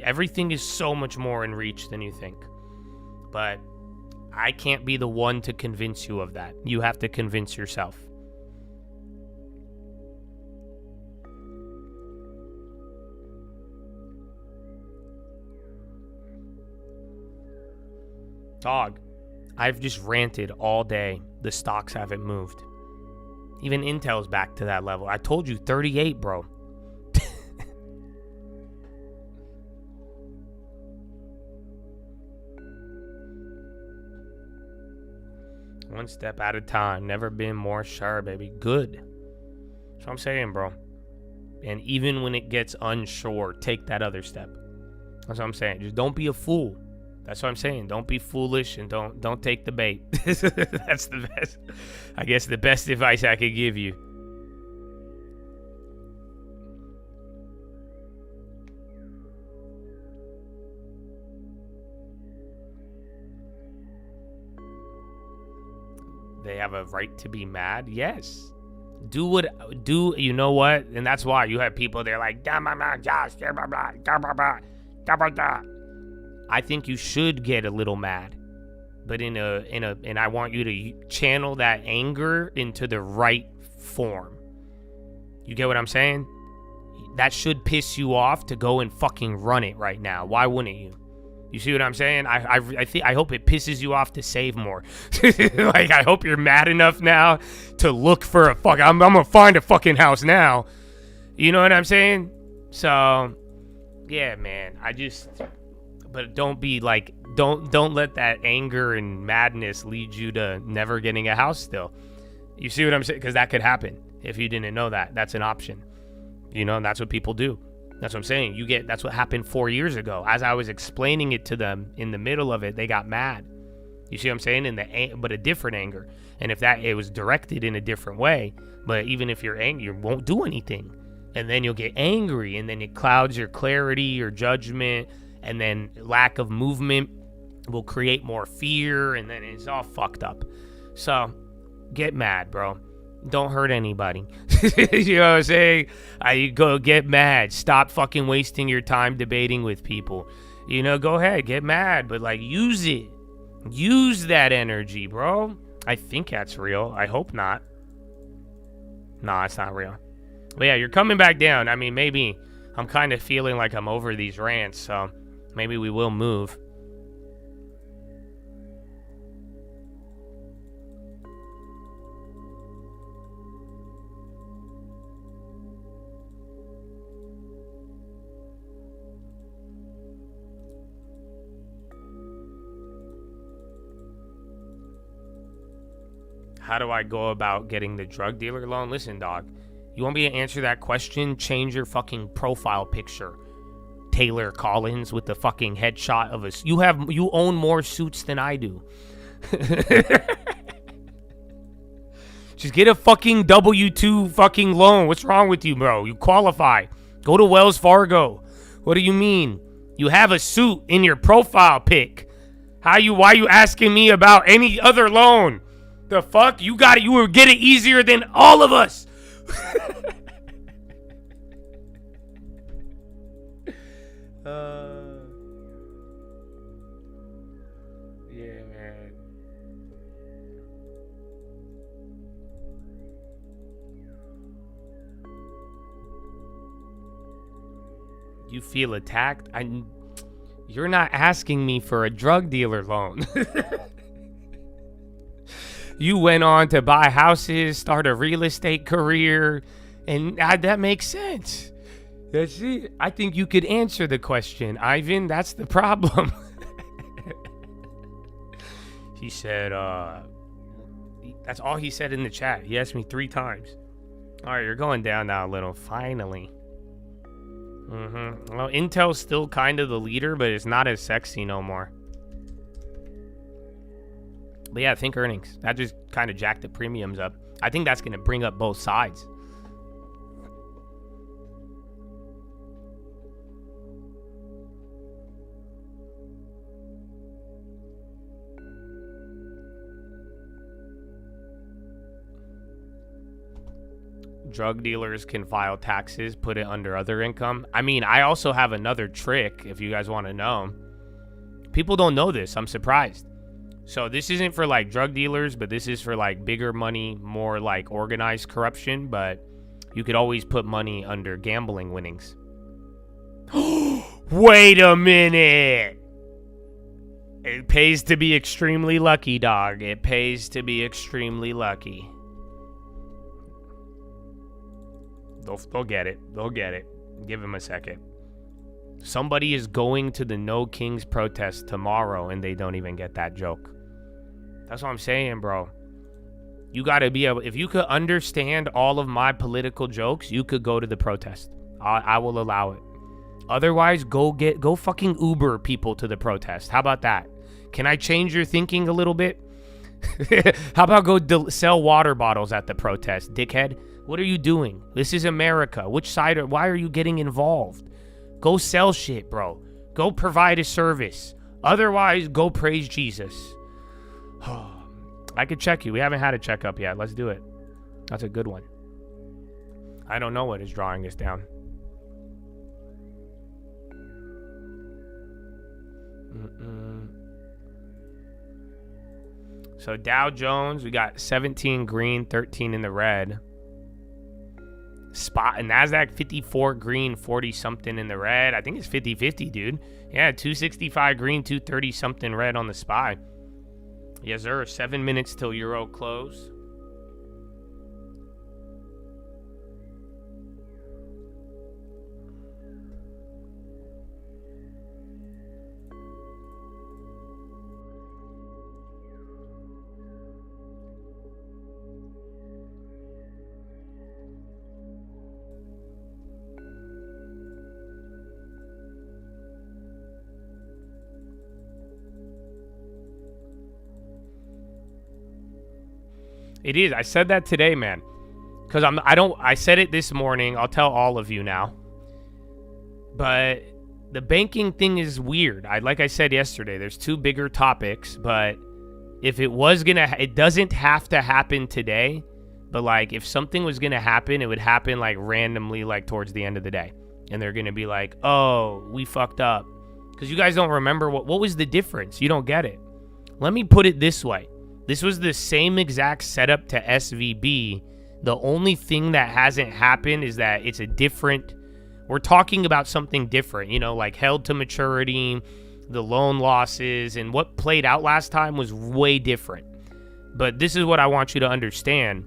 Everything is so much more in reach than you think. But I can't be the one to convince you of that. You have to convince yourself. Dog, I've just ranted all day. The stocks haven't moved. Even Intel's back to that level. I told you 38, bro. One step at a time. Never been more sure, baby. Good. That's what I'm saying, bro. And even when it gets unsure, take that other step. That's what I'm saying. Just don't be a fool. That's what I'm saying. Don't be foolish, and don't take the bait. That's the best. I guess the best advice I could give you. They have a right to be mad? Yes. You know what? And that's why you have people there like, I think you should get a little mad, but and I want you to channel that anger into the right form. You get what I'm saying? That should piss you off to go and fucking run it right now. Why wouldn't you? You see what I'm saying? I hope it pisses you off to save more. Like, I hope you're mad enough now to look for a fuck. I'm gonna find a fucking house now. You know what I'm saying? So, yeah, man. But don't be like, don't let that anger and madness lead you to never getting a house still. You see what I'm saying? Because that could happen if you didn't know that. That's an option. You know, and that's what people do. That's what I'm saying. That's what happened 4 years ago. As I was explaining it to them in the middle of it, they got mad. You see what I'm saying? But a different anger. And if it was directed in a different way, but even if you're angry, you won't do anything. And then you'll get angry, and then it clouds your clarity, your judgment, and then lack of movement will create more fear, and then it's all fucked up. So, get mad, bro. Don't hurt anybody. You know what I'm saying? You go get mad. Stop fucking wasting your time debating with people. You know, go ahead, get mad, but like, use it. Use that energy, bro. I think that's real. I hope not. No, it's not real. But yeah, you're coming back down. I mean, maybe I'm kind of feeling like I'm over these rants, so maybe we will move. how do I go about getting the drug dealer loan? Listen, dog, you want me to answer that question? Change your fucking profile picture. Taylor Collins with the fucking headshot of us. You own more suits than I do. Just get a fucking W-2 fucking loan. What's wrong with you, bro? You qualify. Go to Wells Fargo. What do you mean? You have a suit in your profile pic. Why are you asking me about any other loan? The fuck? You will get it easier than all of us. Yeah, man. You feel attacked? You're not asking me for a drug dealer loan. You went on to buy houses, start a real estate career, and that makes sense. That's it. I think you could answer the question, Ivan. That's the problem. He said, that's all he said in the chat. He asked me 3 times. All right, you're going down now a little. Finally. Well, Intel's still kind of the leader, but it's not as sexy no more. But yeah, think earnings. That just kind of jacked the premiums up. I think that's going to bring up both sides. Drug dealers can file taxes, put it under other income. I mean, I also have another trick if you guys want to know. People don't know this. I'm surprised. So this isn't for like drug dealers, but this is for like bigger money, more like organized corruption. But you could always put money under gambling winnings. Wait a minute. It pays to be extremely lucky, dog. It pays to be extremely lucky. They'll get it. They'll get it. Give him a second. Somebody is going to the No Kings protest tomorrow and they don't even get that joke. That's what I'm saying, bro. You got to be able... If you could understand all of my political jokes, you could go to the protest. I will allow it. Otherwise, go fucking Uber people to the protest. How about that? Can I change your thinking a little bit? How about go sell water bottles at the protest, dickhead? What are you doing? This is America. Which side? Why are you getting involved? Go sell shit, bro. Go provide a service. Otherwise, go praise Jesus. I could check you. We haven't had a checkup yet. Let's do it. That's a good one. I don't know what is drawing us down. So Dow Jones, we got 17 green, 13 in the red. Spot and NASDAQ 54 green, 40 something in the red. I think it's 50-50, dude. Yeah, 265 green, 230 something red on the SPY. Yes, sir. 7 minutes till Euro close. It is. I said that today, man. Because I said it this morning. I'll tell all of you now. But the banking thing is weird. Like I said yesterday, there's 2 bigger topics. But if it was going to... It doesn't have to happen today. But, like, if something was going to happen, it would happen, like, randomly, like, towards the end of the day. And they're going to be like, oh, we fucked up. Because you guys don't remember what was the difference. You don't get it. Let me put it this way. This was the same exact setup to SVB. The only thing that hasn't happened is that it's a different... We're talking about something different, you know, like held to maturity, the loan losses, and what played out last time was way different. But this is what I want you to understand.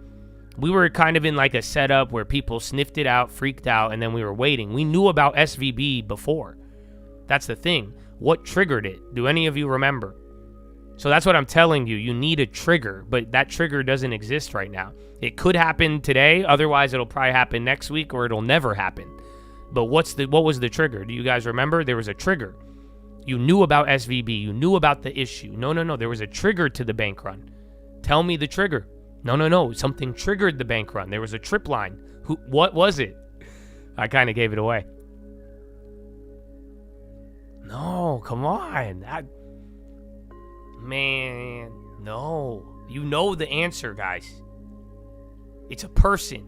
We were kind of in like a setup where people sniffed it out, freaked out, and then we were waiting. We knew about SVB before. That's the thing. What triggered it? Do any of you remember? So that's what I'm telling you. You need a trigger, but that trigger doesn't exist right now. It could happen today. Otherwise, it'll probably happen next week, or it'll never happen. But what was the trigger? Do you guys remember? There was a trigger. You knew about SVB. You knew about the issue. No. There was a trigger to the bank run. Tell me the trigger. No. Something triggered the bank run. There was a trip line. What was it? I kind of gave it away. No, come on. Man, no. You know the answer, guys. It's a person.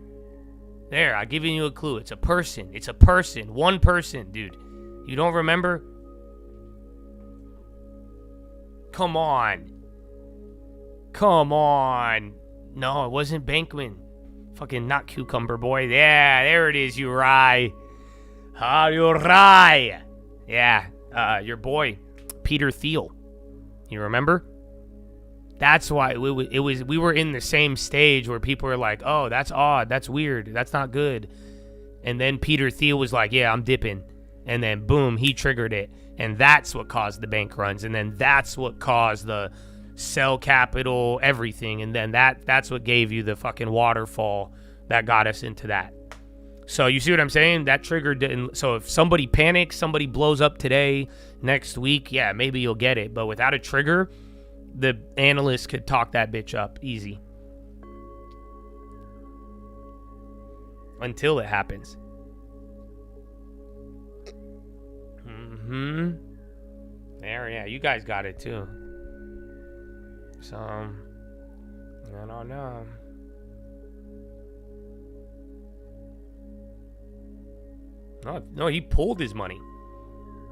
There, I've given you a clue. It's a person. It's a person. One person, dude. You don't remember? Come on. No, it wasn't Bankman. Fucking not Cucumber Boy. Yeah, there it is, Uri. Uri. Yeah, your boy, Peter Thiel. You remember? That's why we were in the same stage where people were like, oh, that's odd. That's weird. That's not good. And then Peter Thiel was like, yeah, I'm dipping. And then boom, he triggered it. And that's what caused the bank runs. And then that's what caused the sell capital, everything. And then that's what gave you the fucking waterfall that got us into that. So you see what I'm saying? That trigger didn't. So if somebody panics, somebody blows up today, next week, yeah, maybe you'll get it. But without a trigger, the analyst could talk that bitch up easy. Until it happens. There, yeah, you guys got it too. So, I don't know. No, he pulled his money.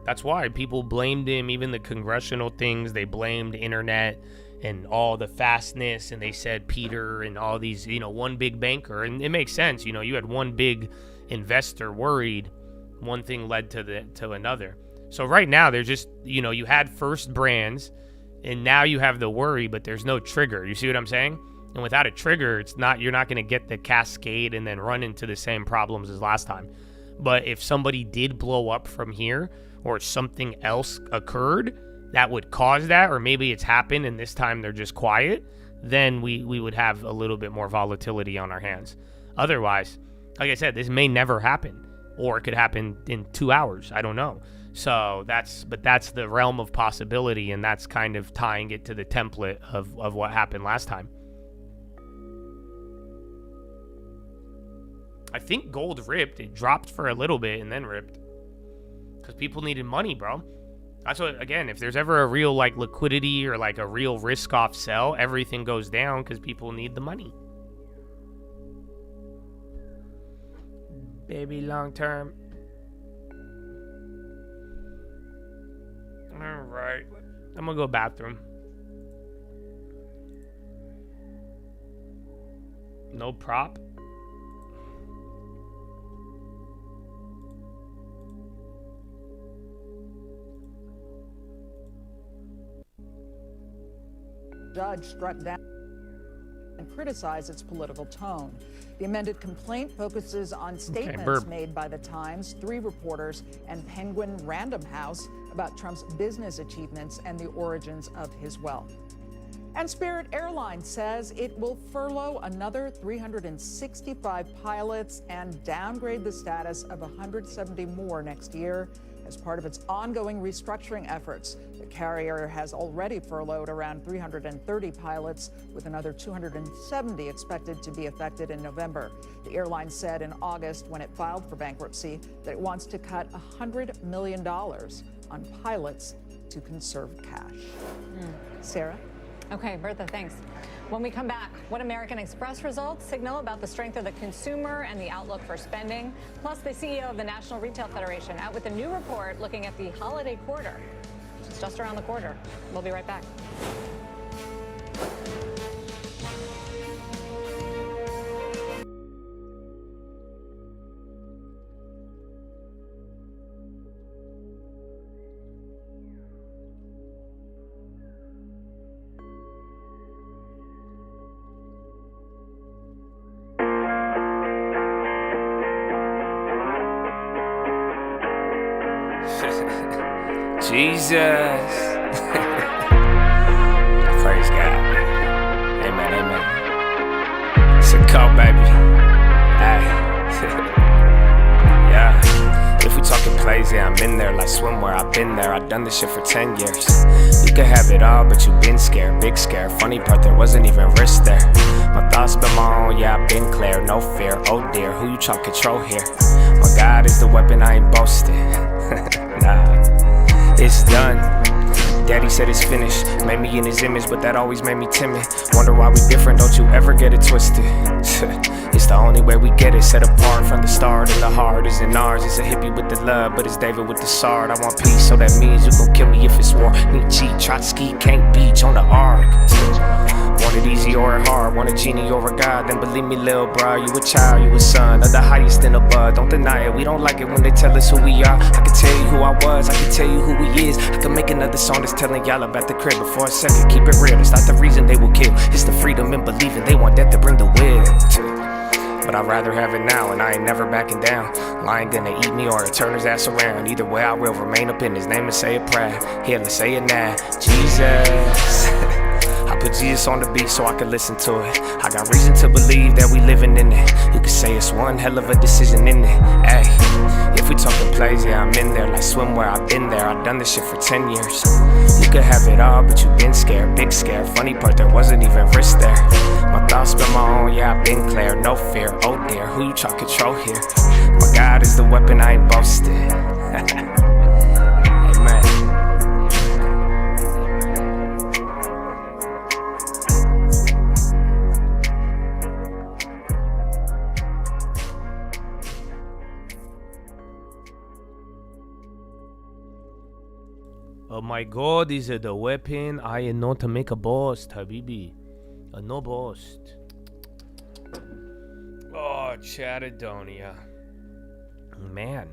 That's why people blamed him. Even the congressional things, they blamed internet and all the fastness, and they said Peter and all these, one big banker. And it makes sense. You had one big investor worried. One thing led to another. So right now, they're just, you had first brands, and now you have the worry, but there's no trigger. You see what I'm saying? And without a trigger, you're not going to get the cascade and then run into the same problems as last time. But if somebody did blow up from here, or something else occurred that would cause that, or maybe it's happened and this time they're just quiet, then we would have a little bit more volatility on our hands. Otherwise, like I said, this may never happen, or it could happen in 2 hours. I don't know. So that's the realm of possibility, and that's kind of tying it to the template of what happened last time. I think gold ripped. It dropped for a little bit and then ripped. Because people needed money, bro. That's what, again, if there's ever a real liquidity or a real risk off sell, everything goes down because people need the money. Baby, long term. All right. I'm going to go bathroom. No prop. Judge struck down and criticized its political tone. The amended complaint focuses on statements made by The Times, 3 reporters, and Penguin Random House about Trump's business achievements and the origins of his wealth. And Spirit Airlines says it will furlough another 365 pilots and downgrade the status of 170 more next year as part of its ongoing restructuring efforts. The carrier has already furloughed around 330 pilots, with another 270 expected to be affected in November. The airline said in August, when it filed for bankruptcy, that it wants to cut $100 million on pilots to conserve cash. Sarah? Okay, Bertha, thanks. When we come back, what American Express results signal about the strength of the consumer and the outlook for spending. Plus, the CEO of the National Retail Federation out with a new report looking at the holiday quarter. It's just around the corner. We'll be right back. Jesus. Praise God. Amen, amen. It's a call, baby. Hey. Yeah. If we talking plays, yeah, I'm in there like swimwear. I've been there, I've done this shit for 10 years. You could have it all, but you been scared, big scare. Funny part, there wasn't even risk there. My thoughts been my own, yeah, I've been clear, no fear. Oh dear, who you trying to control here? My God is the weapon, I ain't boasting. Nah, it's done. Daddy said it's finished, made me in his image, but that always made me timid. Wonder why we different, don't you ever get it twisted. It's the only way we get it, set apart from the start. And the heart isn't ours, it's a hippie with the love, but it's David with the sword. I want peace, so that means you gon' kill me if it's war. Nietzsche, Trotsky, can't beach on the ark. Want it easy or hard, want a genie or a god, then believe me, lil' bruh, you a child, you a son of the highest in the bud. Don't deny it, we don't like it when they tell us who we are. I can tell you who I was, I can tell you who he is. I can make another song that's telling y'all about the crib, but for a second, keep it real. It's not the reason they will kill, it's the freedom in believing they want death to bring the will. But I'd rather have it now, and I ain't never backing down. Lion gonna eat me or turn his ass around. Either way, I will remain up in his name and say a prayer. Here, let's say it now. Jesus. I put Jesus on the beat so I can listen to it. I got reason to believe that we living in it. You could say it's one hell of a decision in it. Ay, if we talking plays, yeah, I'm in there like swimwear. I've been there, I've done this shit for 10 years. You could have it all, but you been scared, big scare. Funny part, there wasn't even risk there. My thoughts been my own, yeah, I've been clear, no fear. Oh dear, who you try to control here? My God is the weapon, I ain't boasting. Amen. Oh my God, is it the weapon? I am not to make a boast, Habibi. No boast. Oh, Chatadonia. Man.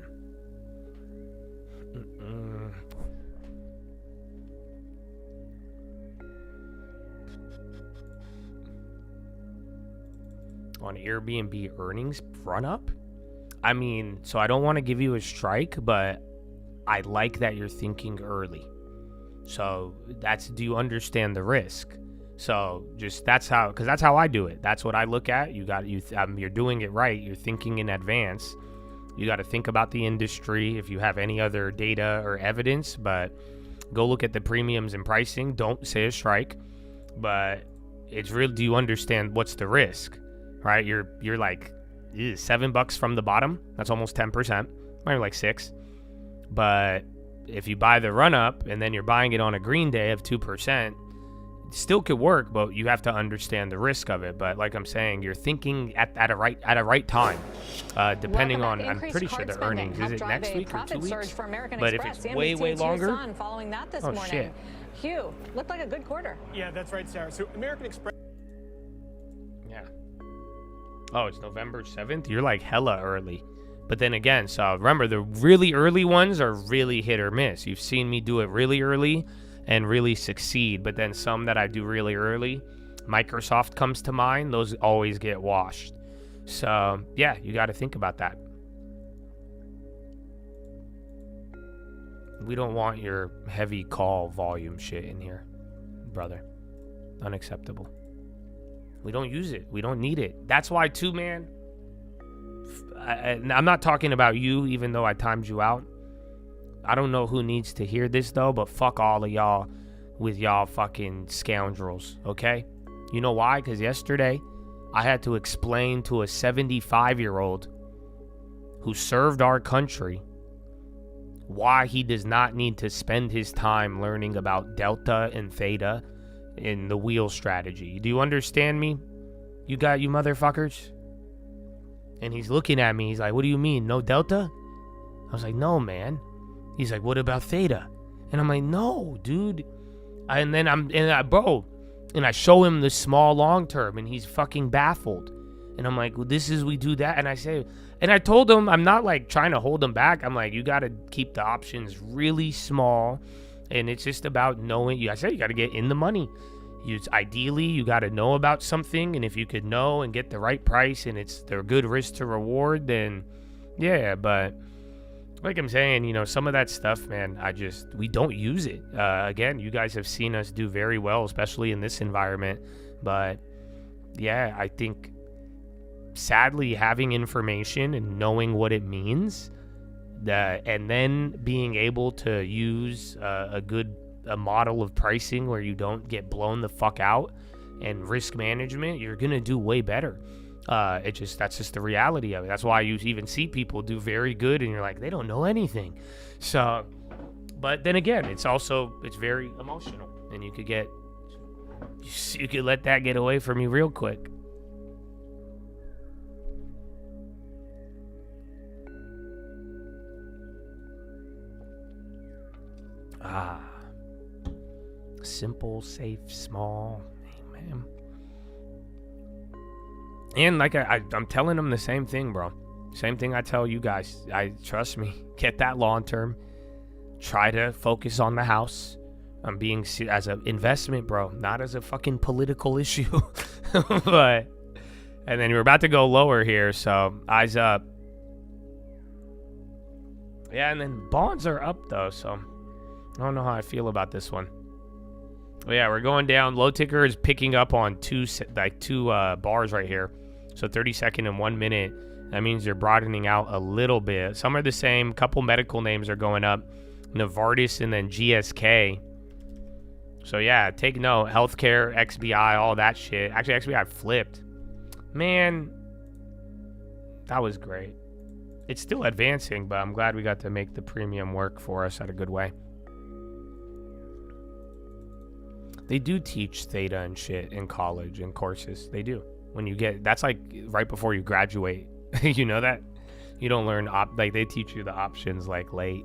On Airbnb earnings run up? I mean, so I don't want to give you a strike, but I like that you're thinking early. So do you understand the risk? So that's how I do it. That's what I look at. You're doing it right. You're thinking in advance. You got to think about the industry if you have any other data or evidence, but go look at the premiums and pricing. Don't say a strike, but it's real. Do you understand what's the risk, right? You're like $7 from the bottom. That's almost 10%, maybe like 6. But if you buy the run up and then you're buying it on a green day of 2%, it still could work, but you have to understand the risk of it. But like I'm saying, you're thinking at a right time, depending on, I'm pretty sure the earnings, is it next week or 2 weeks? But if it's way longer, following that this oh morning. shit. Hugh, looked like a good quarter. Yeah, that's right, Sarah. So American Express. Yeah. Oh, it's November 7th? You're like hella early. But then again, so remember, the really early ones are really hit or miss. You've seen me do it really early and really succeed. But then some that I do really early, Microsoft comes to mind, those always get washed. So yeah, you got to think about that. We don't want your heavy call volume shit in here, brother. Unacceptable. We don't use it. We don't need it. That's why too, man. I'm not talking about you, even though I timed you out. I don't know who needs to hear this, though, but fuck all of y'all with y'all fucking scoundrels, okay? You know why? Because yesterday, I had to explain to a 75-year-old who served our country why he does not need to spend his time learning about delta and theta in the wheel strategy. Do you understand me? You motherfuckers? And he's looking at me. He's like, what do you mean? No delta? I was like, no, man. He's like, what about theta? And I'm like, no, dude. And I show him the small long term and he's fucking baffled. And I'm like, well, we do that. And I told him, I'm not like trying to hold him back. I'm like, you got to keep the options really small. And it's just about knowing. I said, you got to get in the money. Ideally, you got to know about something, and if you could know and get the right price and it's the good risk to reward, then yeah. But like I'm saying, some of that stuff, man, we don't use it. Again, you guys have seen us do very well, especially in this environment. But yeah, I think sadly having information and knowing what it means, and then being able to use a model of pricing where you don't get blown the fuck out, and risk management, you're gonna do way better. That's just the reality of it. That's why you even see people do very good and you're like, they don't know anything. So, but then again, it's very emotional, and you could let that get away from you real quick. Simple, safe, small. Amen. And like I'm telling them the same thing, bro. Same thing I tell you guys. Trust me. Get that long term. Try to focus on the house. I'm being as an investment, bro, not as a fucking political issue. But and then we're about to go lower here, so eyes up. Yeah, and then bonds are up though, so I don't know how I feel about this one. But yeah, we're going down. Low ticker is picking up on two bars right here. So 30-second and 1 minute. That means you're broadening out a little bit. Some are the same. Couple medical names are going up. Novartis and then GSK. So yeah, take note. Healthcare, XBI, all that shit. Actually, XBI flipped. Man, that was great. It's still advancing, but I'm glad we got to make the premium work for us at a good way. They do teach theta and shit in college and courses. They do. That's like right before you graduate. You know that? You don't learn, they teach you the options like late.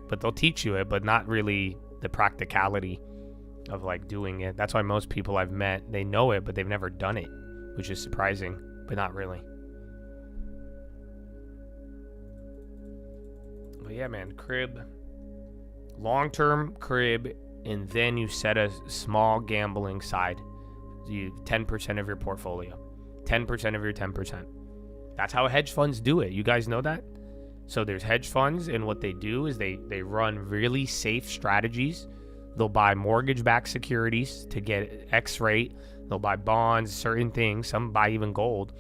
But they'll teach you it, but not really the practicality of like doing it. That's why most people I've met, they know it, but they've never done it, which is surprising, but not really. But yeah, man, crib, long-term crib, and then you set a small gambling side. 10% of your portfolio, 10% of your 10%. That's how hedge funds do it. You guys know that? So there's hedge funds, and what they do is they run really safe strategies. They'll buy mortgage-backed securities to get X rate. They'll buy bonds, certain things. Some buy even gold.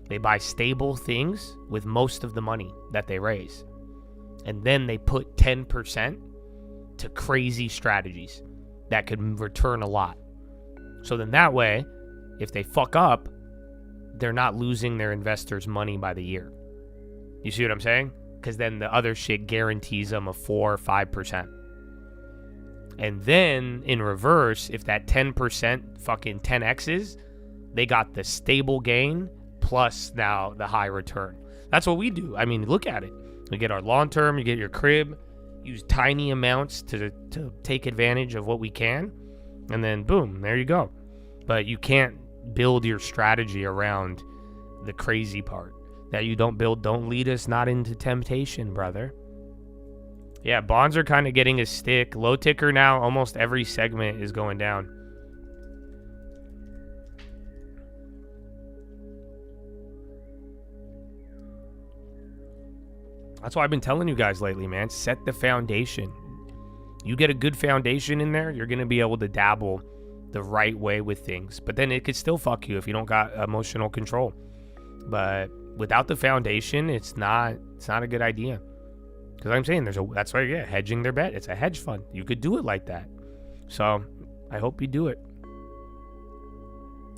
They buy stable things with most of the money that they raise. And then they put 10% to crazy strategies that could return a lot. So then that way, if they fuck up, they're not losing their investors' money by the year. You see what I'm saying? Because then the other shit guarantees them a 4 or 5%. And then in reverse, if that 10% fucking 10x's, they got the stable gain plus now the high return. That's what we do. I mean, look at it. We get our long term, you get your crib, use tiny amounts to take advantage of what we can, and then boom, there you go. But you can't build your strategy around the crazy part. That you don't lead us not into temptation, brother. Yeah, bonds are kind of getting a stick. Low ticker now, almost every segment is going down. That's why I've been telling you guys lately, man. Set the foundation. You get a good foundation in there, you're going to be able to dabble the right way with things. But then it could still fuck you if you don't got emotional control. But without the foundation, it's not a good idea. Because I'm saying that's why hedging their bet. It's a hedge fund. You could do it like that. So I hope you do it.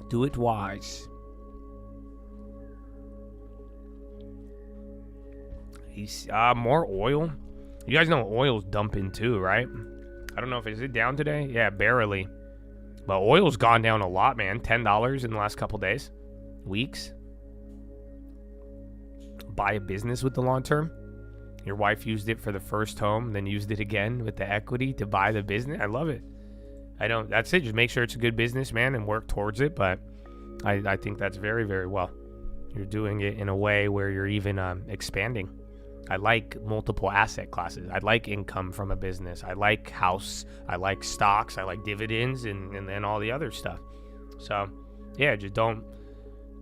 Do it wise. More oil. You guys know oil's dumping too, right? I don't know is it down today? Yeah, barely. But oil's gone down a lot, man. $10 in the last couple days, weeks. Buy a business with the long term. Your wife used it for the first home, then used it again with the equity to buy the business. I love it. That's it. Just make sure it's a good business, man, and work towards it. But I think that's very, very well. You're doing it in a way where you're even expanding. I like multiple asset classes. I like income from a business. I like house. I like stocks. I like dividends and then all the other stuff. So, yeah, just don't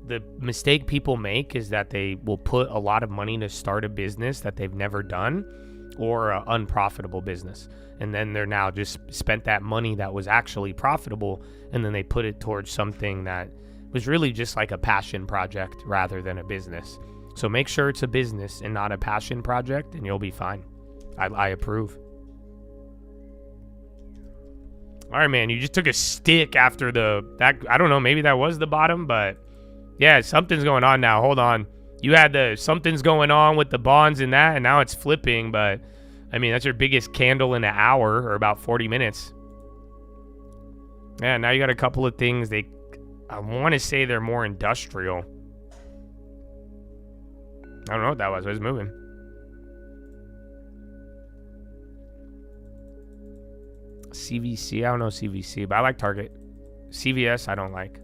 the mistake people make is that they will put a lot of money to start a business that they've never done or an unprofitable business. And then they're now just spent that money that was actually profitable, and then they put it towards something that was really just like a passion project rather than a business. So make sure it's a business and not a passion project, and you'll be fine. I approve. All right, man, you just took a stick after that. I don't know, maybe that was the bottom, but yeah, something's going on now. Hold on. You had something's going on with the bonds and that, and now it's flipping, but I mean, that's your biggest candle in an hour or about 40 minutes. Yeah, now you got a couple of things. I want to say they're more industrial. I don't know what that was. It was moving. CVC. I don't know CVC, but I like Target. CVS, I don't like.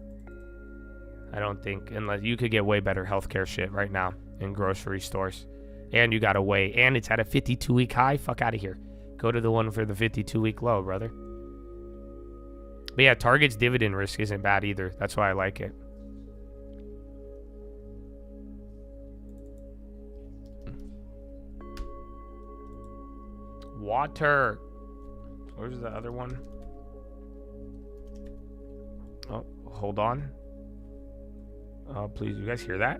I don't think, unless you could get way better healthcare shit right now in grocery stores. And you got to wait. And it's at a 52-week high. Fuck out of here. Go to the one for the 52-week low, brother. But yeah, Target's dividend risk isn't bad either. That's why I like it. Water. Where's the other one? Oh, hold on. Oh, please, you guys hear that?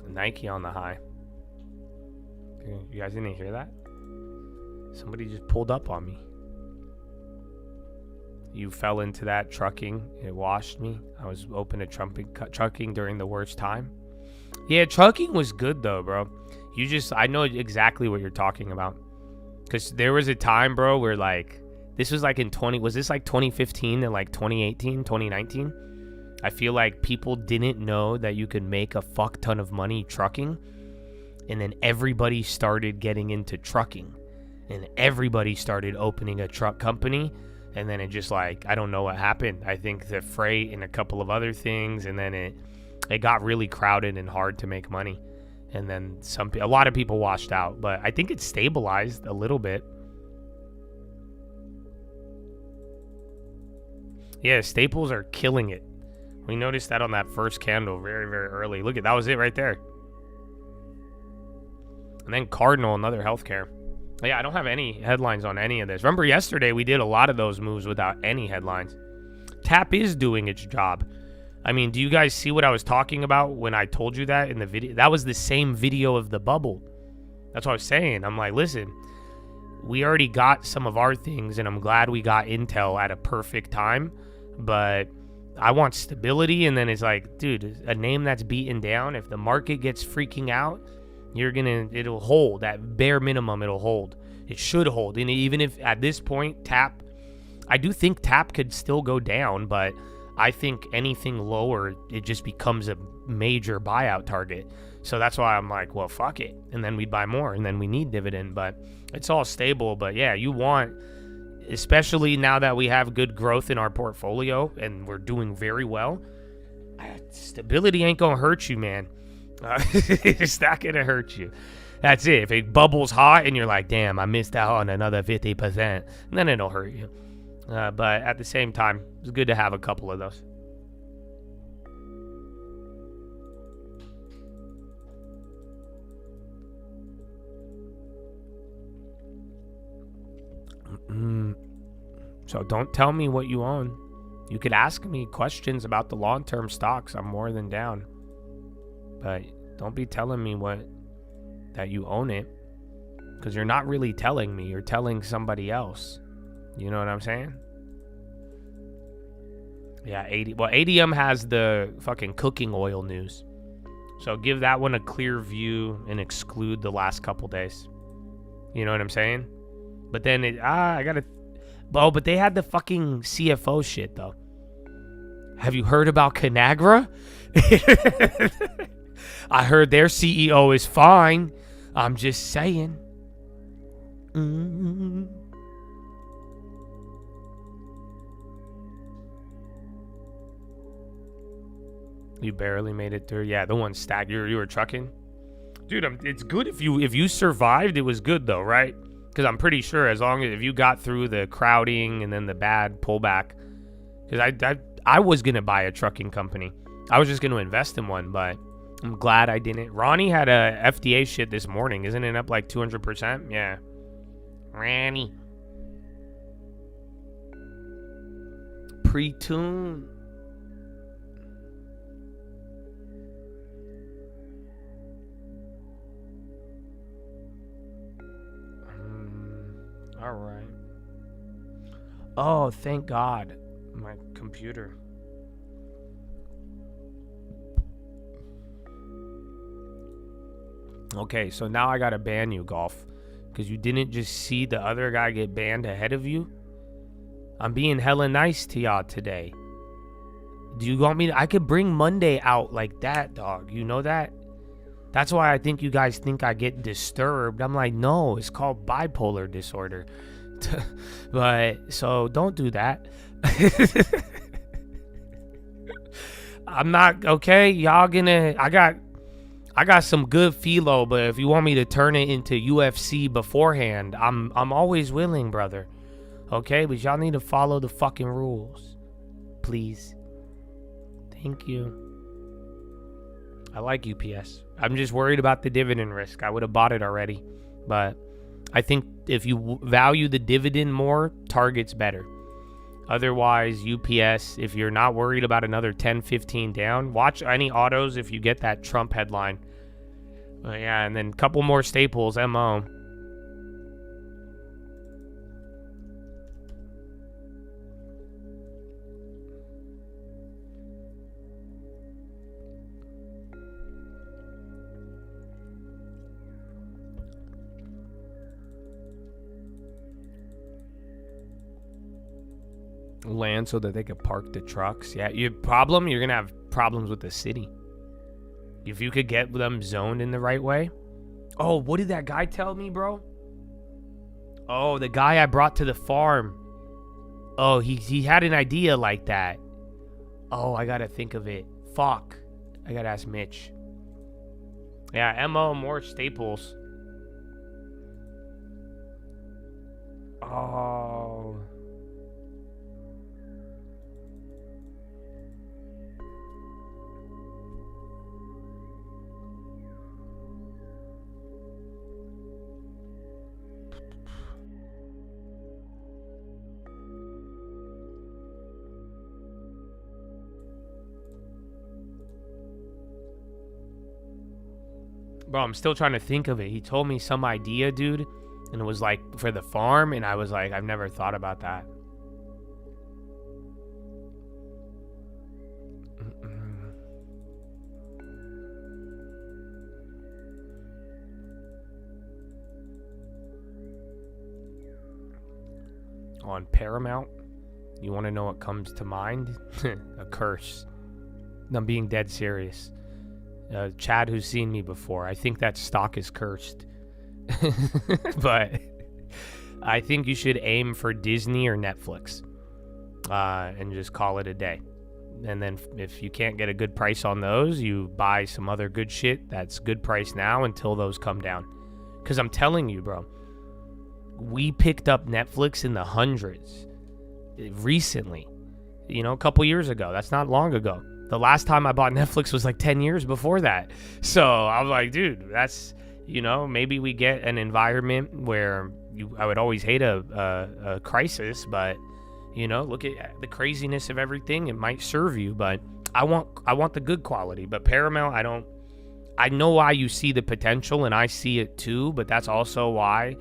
Nike on the high. You guys didn't hear that? Somebody just pulled up on me. You fell into that trucking. It washed me. I was open to trucking during the worst time. Yeah, trucking was good though, bro. I know exactly what you're talking about. Because there was a time, bro, where like, this was like was this like 2015 and like 2018, 2019? I feel like people didn't know that you could make a fuck ton of money trucking. And then everybody started getting into trucking. And everybody started opening a truck company. And then it just like, I don't know what happened. I think the freight and a couple of other things. And then it got really crowded and hard to make money. And then a lot of people washed out. But I think it stabilized a little bit. Yeah, staples are killing it. We noticed that on that first candle very, very early. Look at that was it right there. And then Cardinal, another healthcare. Yeah, I don't have any headlines on any of this. Remember yesterday we did a lot of those moves without any headlines. TAP is doing its job. I mean, do you guys see what I was talking about when I told you that in the video? That was the same video of the bubble. That's what I was saying. I'm like, listen, we already got some of our things, and I'm glad we got Intel at a perfect time. But I want stability, and then it's like, dude, a name that's beaten down, if the market gets freaking out, it'll hold. At bare minimum, it'll hold. It should hold. And even if at this point, TAP, I do think TAP could still go down, but I think anything lower, it just becomes a major buyout target. So that's why I'm like, well, fuck it. And then we'd buy more, and then we need dividend, but it's all stable. But yeah, you want, especially now that we have good growth in our portfolio and we're doing very well, stability ain't gonna hurt you, man. It's not gonna hurt you. That's it. If it bubbles hot and you're like, damn, I missed out on another 50%, then it'll hurt you. But at the same time, it's good to have a couple of those. So don't tell me what you own. You could ask me questions about the long-term stocks. I'm more than down. But don't be telling me that you own it, because you're not really telling me. You're telling somebody else. You know what I'm saying? Yeah, ADM has the fucking cooking oil news. So give that one a clear view and exclude the last couple days. You know what I'm saying? But then but they had the fucking CFO shit though. Have you heard about Conagra? I heard their CEO is fine. I'm just saying. You barely made it through. Yeah, the one stacked. You were trucking, dude. It's good if you survived. It was good though, right? Because I'm pretty sure as long as if you got through the crowding and then the bad pullback. Because I was gonna buy a trucking company. I was just gonna invest in one, but I'm glad I didn't. Ronnie had a FDA shit this morning. Isn't it up like 200%? Yeah. Ronnie. Pre-tune. All right. Oh, thank God. My computer. Okay, so now I gotta ban you, Golf. Because you didn't just see the other guy get banned ahead of you. I'm being hella nice to y'all today. Do you want me to? I could bring Monday out like that, dog. You know that? That's why I think you guys think I get disturbed. I'm like, no, it's called bipolar disorder. But, so don't do that. I'm not, okay? Y'all gonna, I got some good philo, but if you want me to turn it into UFC beforehand, I'm always willing, brother. Okay? But y'all need to follow the fucking rules. Please. Thank you. I like UPS. I'm just worried about the dividend risk. I would have bought it already. But I think if you value the dividend more, Target's better. Otherwise, UPS, if you're not worried about another 10, 15 down, watch any autos if you get that Trump headline. Yeah, and then a couple more staples, MO. Land so that they could park the trucks. Yeah, you're gonna have problems with the city. If you could get them zoned in the right way. Oh, what did that guy tell me, bro? Oh, the guy I brought to the farm. Oh, he had an idea like that. Oh, I gotta think of it. Fuck. I gotta ask Mitch. Yeah, MO, more staples. Oh. Bro, I'm still trying to think of it. He told me some idea, dude, and it was like for the farm, and I was like, I've never thought about that. On Paramount, you want to know what comes to mind? A curse. I'm being dead serious. Chad, who's seen me before, I think that stock is cursed. But I think you should aim for Disney or Netflix and just call it a day. And then if you can't get a good price on those, you buy some other good shit that's good price now until those come down. Because I'm telling you, bro, we picked up Netflix in the hundreds recently, a couple years ago. That's not long ago. The last time I bought Netflix was like 10 years before that. So I was like, dude, that's, maybe we get an environment where I would always hate a crisis, but, look at the craziness of everything. It might serve you, but I want the good quality. But Paramount, I know why you see the potential, and I see it too, but that's also why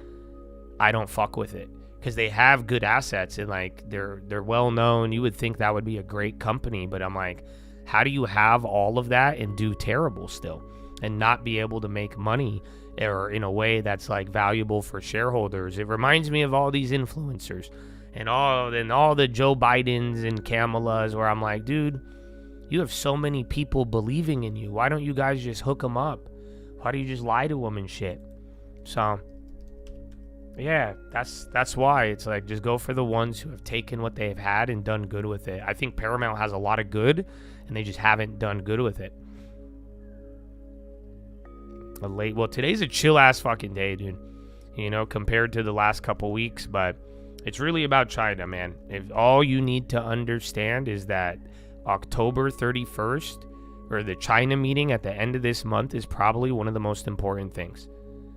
I don't fuck with it. Because they have good assets and like they're well known. You would think that would be a great company, but I'm like, how do you have all of that and do terrible still and not be able to make money or in a way that's like valuable for shareholders? It reminds me of all these influencers and all the Joe Bidens and Kamalas where I'm like, dude, you have so many people believing in you. Why don't you guys just hook them up? Why do you just lie to them and shit? So Yeah, that's why it's like just go for the ones who have taken what they've had and done good with it. I think Paramount has a lot of good, and they just haven't done good with it. Well, today's a chill ass fucking day, dude. You know, compared to the last couple weeks, but it's really about China, man. If all you need to understand is that October 31st, or the China meeting at the end of this month, is probably one of the most important things.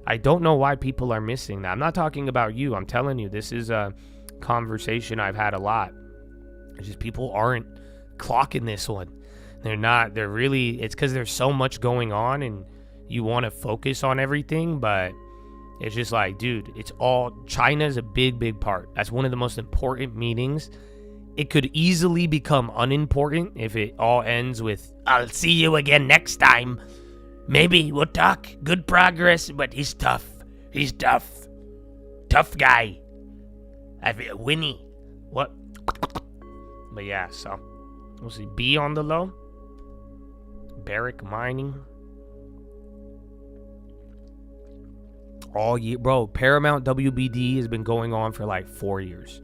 I don't know why people are missing that. I'm not talking about you. I'm telling you, this is a conversation I've had a lot. It's just people aren't clocking this one. They're really, it's because there's so much going on and you want to focus on everything, but it's just like, dude, it's all, China's a big part. That's one of the most important meetings. It could easily become unimportant if it all ends with, I'll see you again next time. Maybe we'll talk. Good progress, but he's tough. He's tough. Tough guy. Winnie. What? But yeah, so we'll see. B on the low. Barrick Mining. All year, bro. Paramount WBD has been going on for like 4 years.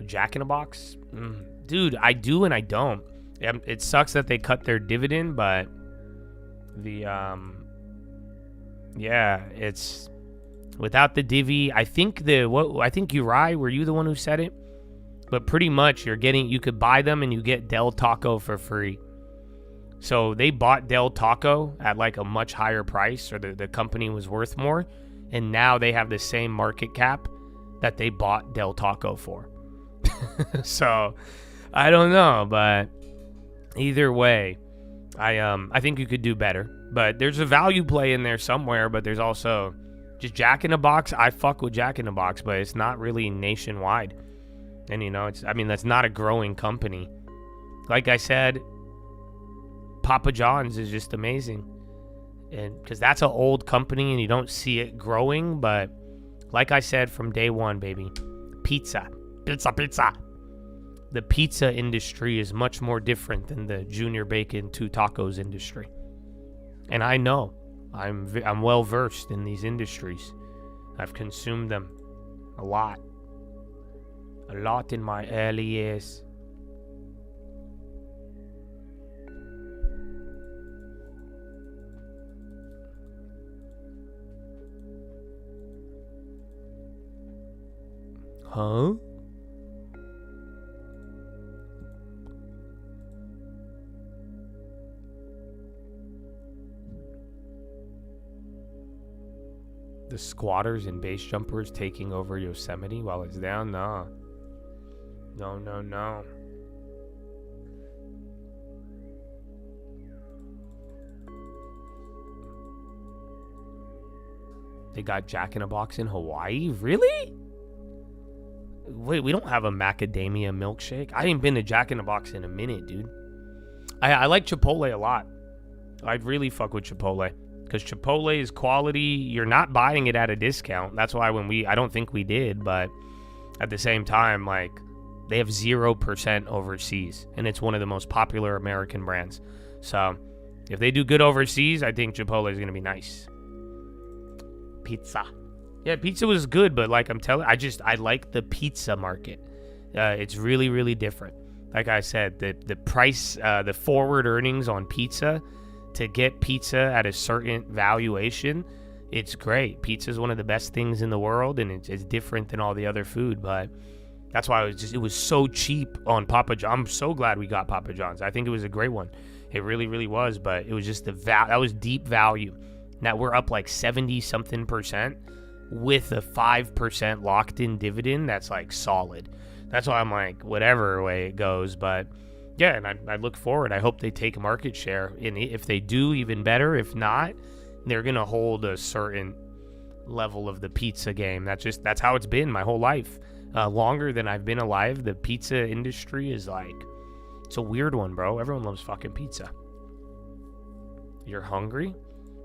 Jack in a Box? Dude, I do and I don't. It sucks that they cut their dividend, but yeah, it's without the divvy. I think Uri, were you the one who said it? But pretty much you could buy them and you get Del Taco for free. So they bought Del Taco at like a much higher price, or the company was worth more, and now they have the same market cap that they bought Del Taco for. So I don't know, but either way, I think you could do better. But there's a value play in there somewhere, but there's also just Jack in a Box. I fuck with Jack in a Box, but it's not really nationwide. And you know, that's not a growing company. Like I said, Papa John's is just amazing. And because that's an old company and you don't see it growing, but like I said from day one, baby, pizza. The pizza industry is much more different than the Junior Bacon 2 tacos industry. And I know. I'm well versed in these industries. I've consumed them a lot. A lot in my early years. Huh? The squatters and base jumpers taking over Yosemite while it's down? No. No. They got Jack in a Box in Hawaii? Really? Wait, we don't have a macadamia milkshake? I ain't been to Jack in a Box in a minute, dude. I like Chipotle a lot. I'd really fuck with Chipotle. Because Chipotle is quality. You're not buying it at a discount. That's why I don't think we did, but at the same time, like, they have 0% overseas, and it's one of the most popular American brands. So, if they do good overseas, I think Chipotle is going to be nice. Pizza. Yeah, pizza was good, but like I'm telling, I like the pizza market. It's really, really different. Like I said, the price, the forward earnings on pizza, to get pizza at a certain valuation, it's great. Pizza is one of the best things in the world, and it's different than all the other food. But that's why it was so cheap on Papa John's. I'm so glad we got Papa John's. I think it was a great one. It really, really was. But it was just that was deep value. Now we're up like 70-something% with a 5% locked-in dividend. That's like solid. That's why I'm like, whatever way it goes, but. Yeah, and I look forward. I hope they take market share. And if they do, even better. If not, they're going to hold a certain level of the pizza game. That's how it's been my whole life. Longer than I've been alive, the pizza industry is like, it's a weird one, bro. Everyone loves fucking pizza. You're hungry?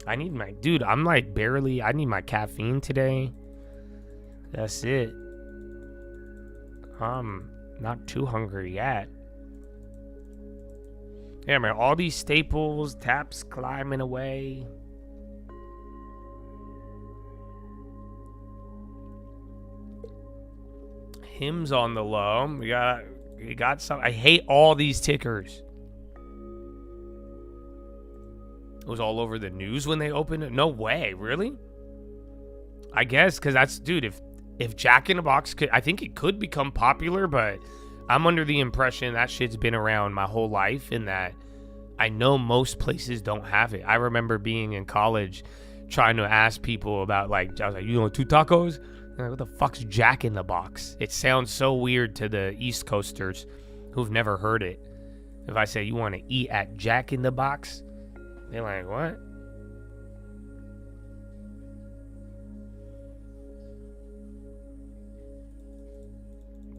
I need I need my caffeine today. That's it. I'm not too hungry yet. Yeah, man, all these staples, taps climbing away. Tim's on the low. We got some. I hate all these tickers. It was all over the news when they opened it. No way, really? I guess because that's, dude. If Jack in the Box could, I think it could become popular, but I'm under the impression that shit's been around my whole life, and that I know most places don't have it. I remember being in college trying to ask people about, like, I was like, you want 2 tacos? Like, what the fuck's Jack in the Box? It sounds so weird to the East Coasters who've never heard it. If I say, you want to eat at Jack in the Box? They're like, what?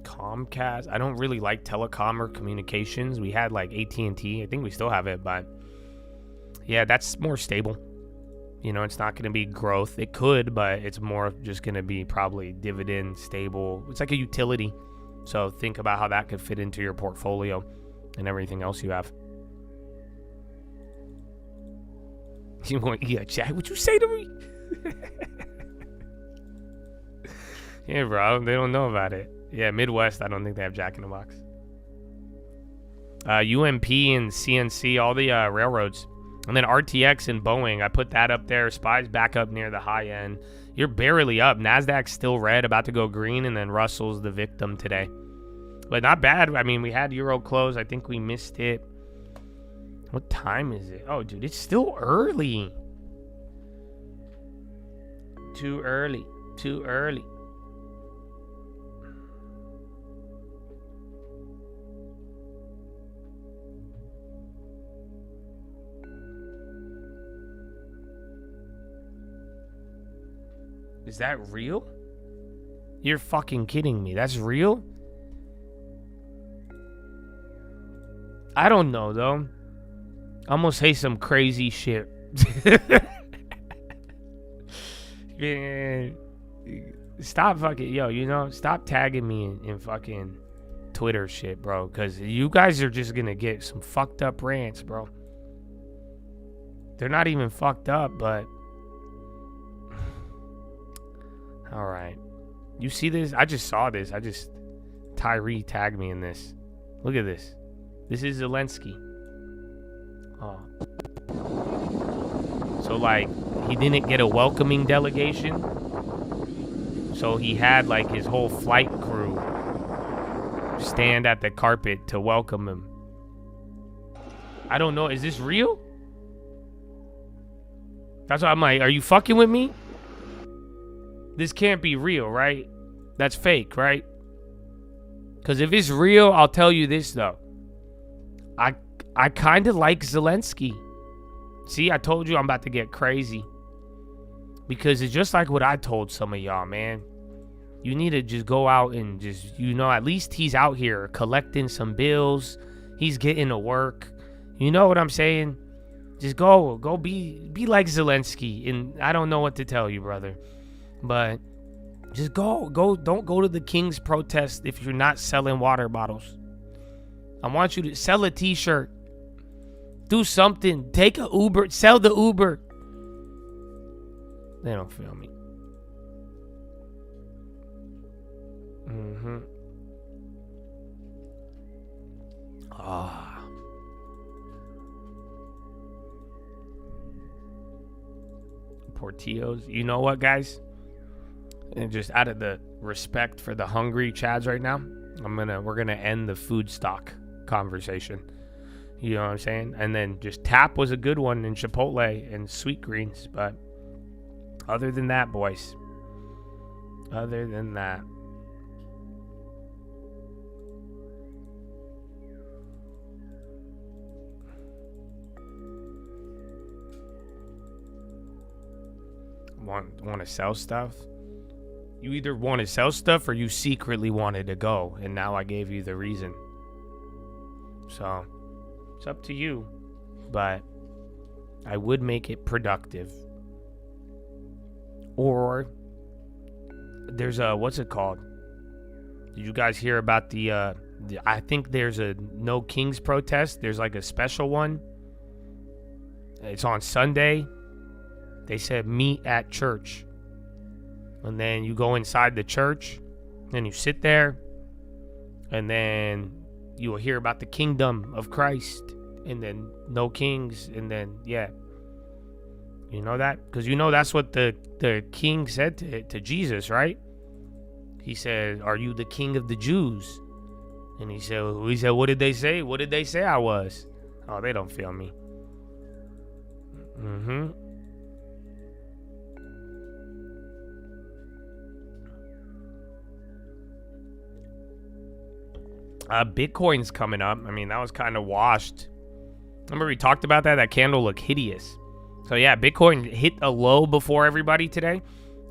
Comcast. I don't really like telecom or communications. We had like AT&T. I think we still have it, but yeah, that's more stable. You know, it's not going to be growth. It could, but it's more just going to be probably dividend stable. It's like a utility. So think about how that could fit into your portfolio and everything else you have. You want, yeah, Jack, what you say to me? Yeah, bro, they don't know about it. Yeah, Midwest, I don't think they have Jack in the Box. UMP and CNC, all the railroads. And then RTX and Boeing, I put that up there. SPY's back up near the high end. You're barely up. NASDAQ's still red, about to go green, and then Russell's the victim today. But not bad. I mean, we had Euro close. I think we missed it. What time is it? Oh, dude, it's still early. Too early. Too early. Is that real? You're fucking kidding me. That's real? I don't know, though. I'm gonna say some crazy shit. Man, stop fucking, yo, you know, stop tagging me in fucking Twitter shit, bro. Because you guys are just gonna get some fucked up rants, bro. They're not even fucked up, but... Alright. You see this? I just saw this. Tyree tagged me in this. Look at this. This is Zelensky. Oh. So, like, he didn't get a welcoming delegation. So he had, like, his whole flight crew stand at the carpet to welcome him. I don't know. Is this real? That's what I'm like. Are you fucking with me? This can't be real, right? That's fake, right? Because if it's real, I'll tell you this, though. I kind of like Zelensky. See, I told you I'm about to get crazy. Because it's just like what I told some of y'all, man. You need to just go out and just, you know, at least he's out here collecting some bills. He's getting to work. You know what I'm saying? Just go be like Zelensky. And I don't know what to tell you, brother. But just go. Don't go to the King's protest if you're not selling water bottles. I want you to sell a t-shirt. Do something. Take a Uber. Sell the Uber. They don't feel me. Ah. Portillo's. You know what, guys? And just out of the respect for the hungry Chads right now, we're gonna end the food stock conversation. You know what I'm saying? And then just Tap was a good one in Chipotle and Sweet Greens, but other than that, boys. Other than that. Want to sell stuff? You either want to sell stuff or you secretly wanted to go, and now I gave you the reason. So, it's up to you, but I would make it productive. Or there's a, what's it called? Did you guys hear about the I think there's a No Kings protest. There's like a special one. It's on Sunday. They said meet at church. And then you go inside the church, and you sit there, And then you will hear about the kingdom of Christ, and then no kings, and then, yeah. You know that? Because you know that's what the king said to Jesus, right? He said, "Are you the king of the Jews?" And he said, "What did they say? What did they say I was?" Oh, they don't feel me. Bitcoin's coming up. I mean, that was kind of washed. Remember we talked about that? That candle looked hideous. So yeah, Bitcoin hit a low before everybody today,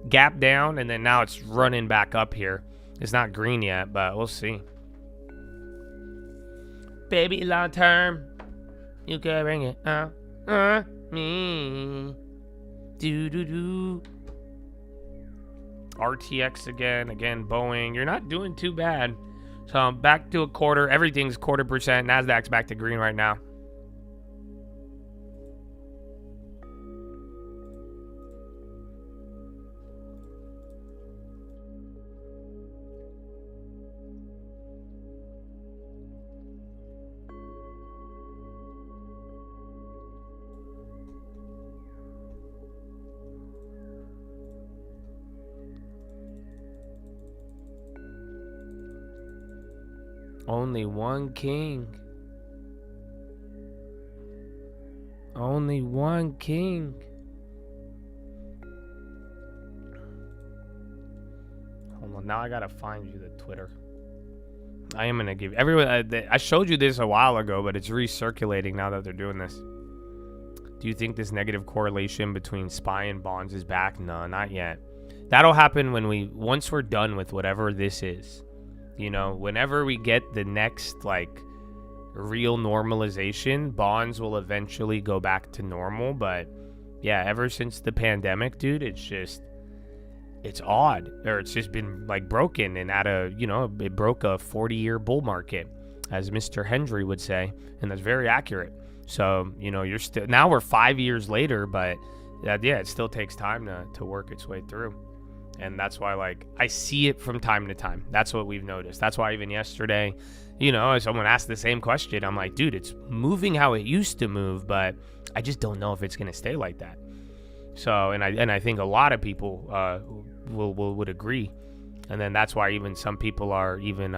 gap down, and then now it's running back up here. It's not green yet, but we'll see. Baby, long term, you can bring it me. Do. RTX again, Boeing. You're not doing too bad. So back to a quarter. Everything's 0.25%. Nasdaq's back to green right now. Only one king. Only one king. Hold on, now I gotta find you the Twitter. I am gonna give everyone. I showed you this a while ago, but it's recirculating now that they're doing this. Do you think this negative correlation between SPY and bonds is back? No, not yet. That'll happen when once we're done with whatever this is. You know, whenever we get the next, like, real normalization, bonds will eventually go back to normal. But, yeah, ever since the pandemic, dude, it's odd. Or it's just been, like, broken. And it broke a 40-year bull market, as Mr. Hendry would say. And that's very accurate. So, you know, now we're 5 years later, but, yeah, it still takes time to work its way through. And that's why, like, I see it from time to time. That's what we've noticed. That's why even yesterday, you know, someone asked the same question. I'm like, dude, it's moving how it used to move, but I just don't know if it's going to stay like that. So, and I think a lot of people would agree. And then that's why even some people are even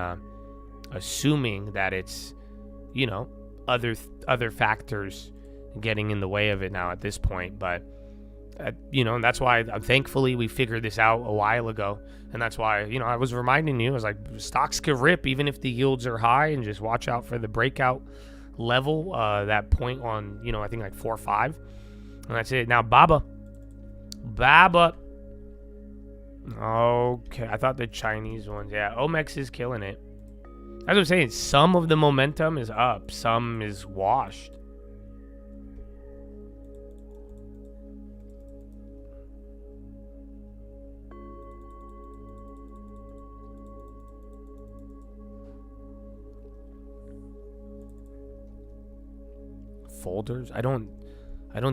assuming that it's, you know, other factors getting in the way of it now at this point. But you know, and that's why thankfully we figured this out a while ago. And that's why, you know, I was reminding you, I was like, stocks could rip even if the yields are high, and just watch out for the breakout level, that point on, you know, I think like 4 or 5. And that's it. Now, Baba. Okay. I thought the Chinese ones. Yeah. Omex is killing it. As I'm saying, some of the momentum is up. Some is washed. Folders? I don't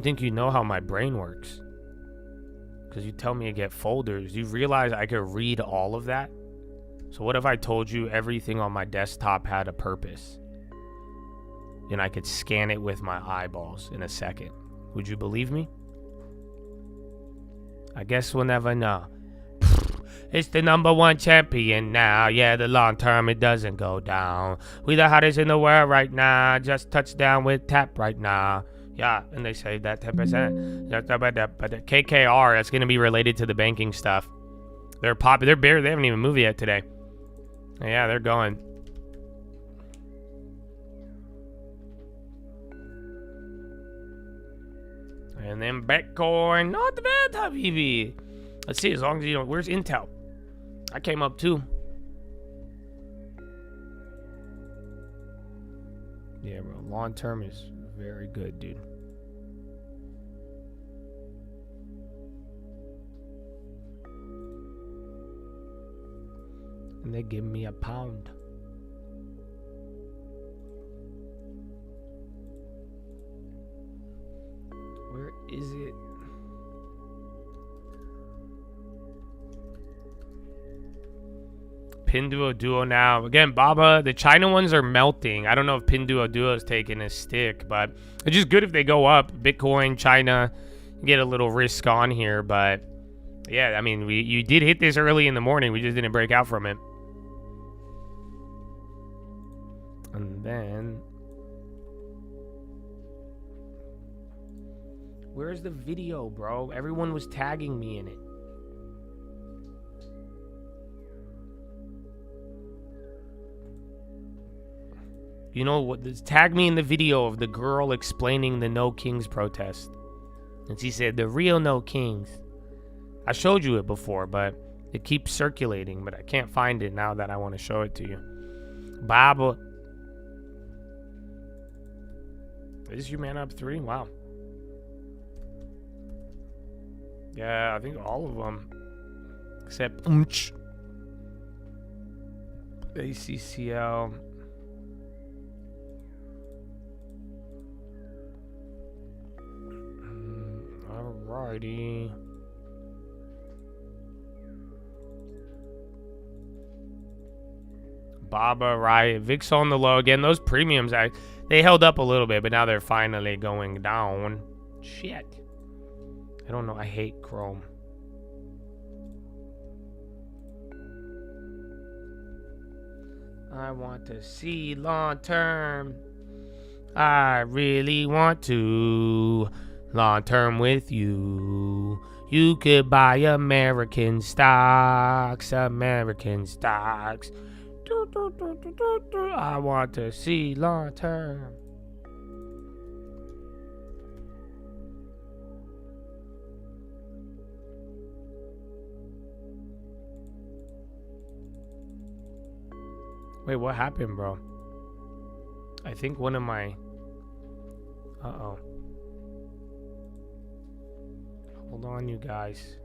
think you know how my brain works. Because you tell me to get folders. You realize I could read all of that? So what if I told you everything on my desktop had a purpose? And I could scan it with my eyeballs in a second. Would you believe me? I guess we'll never know. It's the #1 champion now. Yeah, the long term, it doesn't go down. We the hottest in the world right now. Just touchdown with tap right now. Yeah, and they say that 10%. But the KKR, that's going to be related to the banking stuff. They're popular. They haven't even moved yet today. Yeah, they're going. And then Bitcoin. Not bad, Habibi. Let's see, as long as you don't. Where's Intel? I came up too. Yeah, bro. Long term is very good, dude. And they give me a pound. Where is it? Pinduoduo now. Again, Baba, the China ones are melting. I don't know if Pinduoduo is taking a stick, but it's just good if they go up. Bitcoin, China, get a little risk on here, but yeah, I mean, you did hit this early in the morning. We just didn't break out from it. And then, where's the video, bro? Everyone was tagging me in it. You know what? Tag me in the video of the girl explaining the No Kings protest. And she said, the real No Kings. I showed you it before, but it keeps circulating, but I can't find it now that I want to show it to you. Baba. Is Humana up 3? Wow. Yeah, I think all of them. Except ACCL. Alrighty. Baba, right. VIX on the low again. Those premiums, they held up a little bit, but now they're finally going down. Shit. I don't know. I hate Chrome. I want to see long term. I really want to long term with you. You could buy American stocks. American stocks. I want to see long term. Wait, what happened, bro? I think one of my... Uh-oh. Hold on, you guys.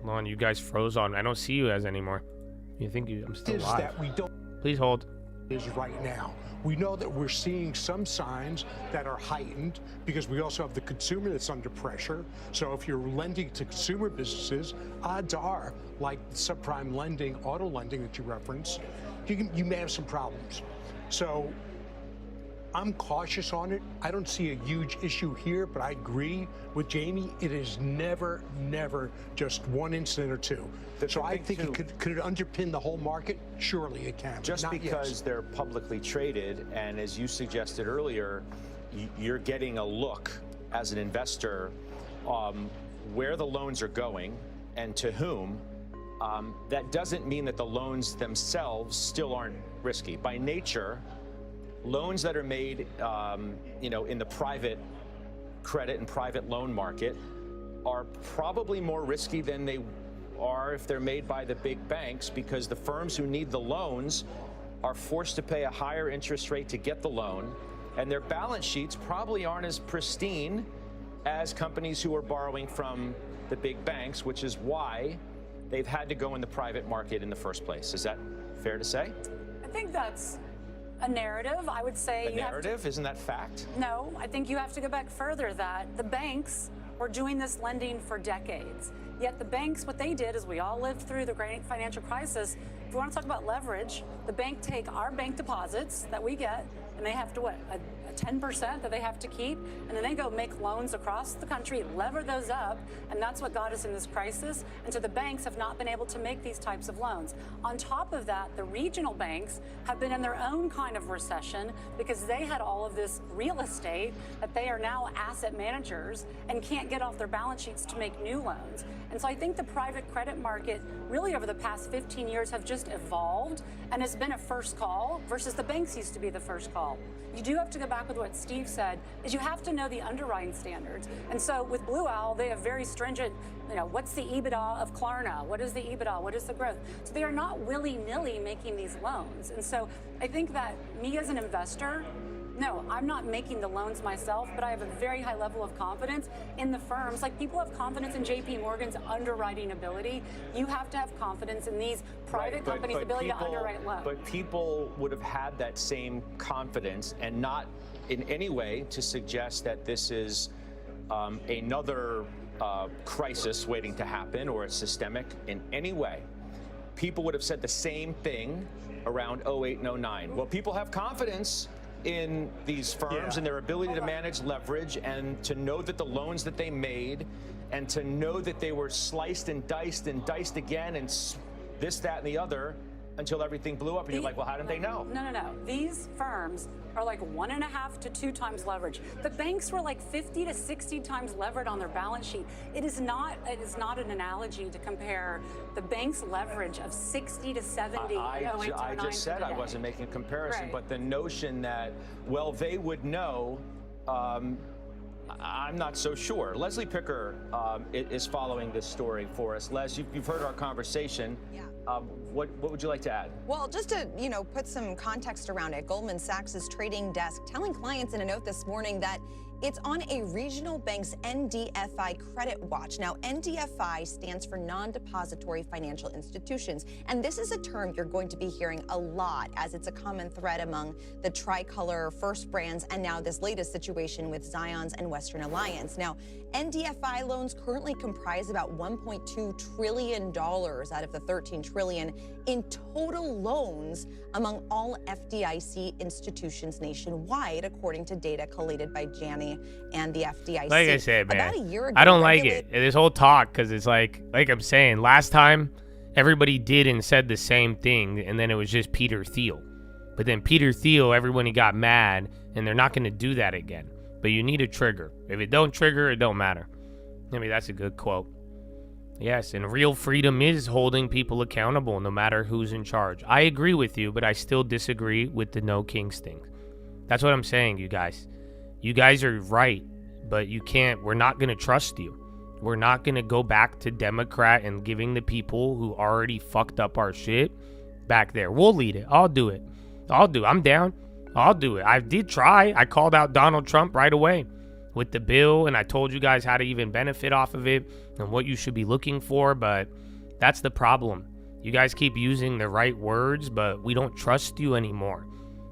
Hold on, you guys froze on. I don't see you guys anymore. You think I'm still live? That we don't Please hold. is right now. We know that we're seeing some signs that are heightened because we also have the consumer that's under pressure. So if you're lending to consumer businesses, odds are, like subprime lending, auto lending that you reference, you may have some problems. So I'm cautious on it. I don't see a huge issue here, but I agree with Jamie. It is never, never just one incident or two. So I think could it underpin the whole market? Surely it can. Just because they're publicly traded, and as you suggested earlier, you're getting a look as an investor where the loans are going and to whom. That doesn't mean that the loans themselves still aren't risky. By nature, loans that are made, in the private credit and private loan market are probably more risky than they are if they're made by the big banks, because the firms who need the loans are forced to pay a higher interest rate to get the loan, and their balance sheets probably aren't as pristine as companies who are borrowing from the big banks, which is why they've had to go in the private market in the first place. Is that fair to say? I think that's a narrative. I would say a narrative? Isn't that fact? No, I think you have to go back further, that the banks were doing this lending for decades. Yet the banks, what they did is, we all lived through the great financial crisis. If you want to talk about leverage, the bank take our bank deposits that we get, and they have to, what, a 10% that they have to keep, and then they go make loans across the country, lever those up, and that's what got us in this crisis. And so the banks have not been able to make these types of loans. On top of that, the regional banks have been in their own kind of recession because they had all of this real estate that they are now asset managers and can't get off their balance sheets to make new loans. And so I think the private credit market really over the past 15 years have just evolved and has been a first call versus the banks used to be the first call. You do have to go back with what Steve said, is you have to know the underwriting standards. And so with Blue Owl, they have very stringent, what's the EBITDA of Klarna? What is the EBITDA? What is the growth? So they are not willy-nilly making these loans. And so I think that me as an investor, no, I'm not making the loans myself, but I have a very high level of confidence in the firms. Like, people have confidence in JP Morgan's underwriting ability. You have to have confidence in these private companies' ability to underwrite loans. But people would have had that same confidence, and not in any way to suggest that this is another crisis waiting to happen or it's systemic in any way, people would have said the same thing around 08 and 09. Well, people have confidence in these firms and their ability to manage leverage and to know that the loans that they made and to know that they were sliced and diced again and this, that, and the other until everything blew up. And you're like, well, how didn't they know? No. These firms are like 1.5 to 2 times leverage. The banks were like 50 to 60 times levered on their balance sheet. It is not an analogy to compare the bank's leverage of 60 to 70. I just said I wasn't making a comparison, but the notion that, well, they would know, I'm not so sure. Leslie Picker is following this story for us. Les, you've heard our conversation. Yeah. What would you like to add? Well, just to, put some context around it, Goldman Sachs' trading desk telling clients in a note this morning that it's on a regional bank's NDFI credit watch. Now, NDFI stands for non-depository financial institutions, and this is a term you're going to be hearing a lot as it's a common thread among the Tricolor First brands and now this latest situation with Zions and Western Alliance. Now, NDFI loans currently comprise about $1.2 trillion out of the $13 trillion in total loans among all FDIC institutions nationwide, according to data collated by Janney and the FDIC. Like I said, man, about a year ago, I don't like it. This whole talk, because it's like I'm saying, last time everybody did and said the same thing, and then it was just Peter Thiel. But then Peter Thiel, everybody got mad, and they're not going to do that again. But you need a trigger. If it don't trigger, it don't matter. I mean, that's a good quote. Yes, and real freedom is holding people accountable no matter who's in charge. I agree with you, but I still disagree with the no kings thing. That's what I'm saying, you guys. You guys are right, but you can't. We're not going to trust you. We're not going to go back to Democrat and giving the people who already fucked up our shit back there. We'll lead it. I'll do it. I'm down. I'll do it. I did try. I called out Donald Trump right away with the bill, and I told you guys how to even benefit off of it and what you should be looking for, but that's the problem. You guys keep using the right words, but we don't trust you anymore.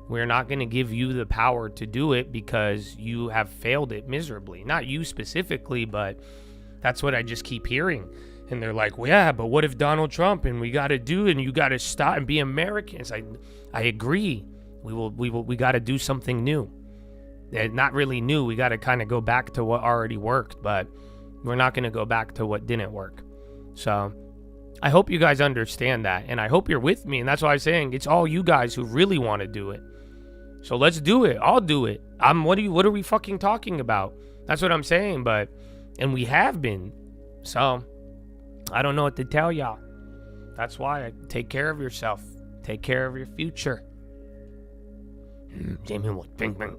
We're not going to give you the power to do it because you have failed it miserably. Not you specifically, but that's what I just keep hearing. And they're like, well, yeah, but what if Donald Trump, and we got to do it, and you got to stop and be Americans. I agree. We got to do something new. Not really new. We got to kind of go back to what already worked, but we're not going to go back to what didn't work. So I hope you guys understand that, and I hope you're with me. And that's why I'm saying it's all you guys who really want to do it. So let's do it. I'll do it. What are we fucking talking about? That's what I'm saying. And we have been. So I don't know what to tell y'all. That's why take care of yourself. Take care of your future. Jamie, what? Bing, bing.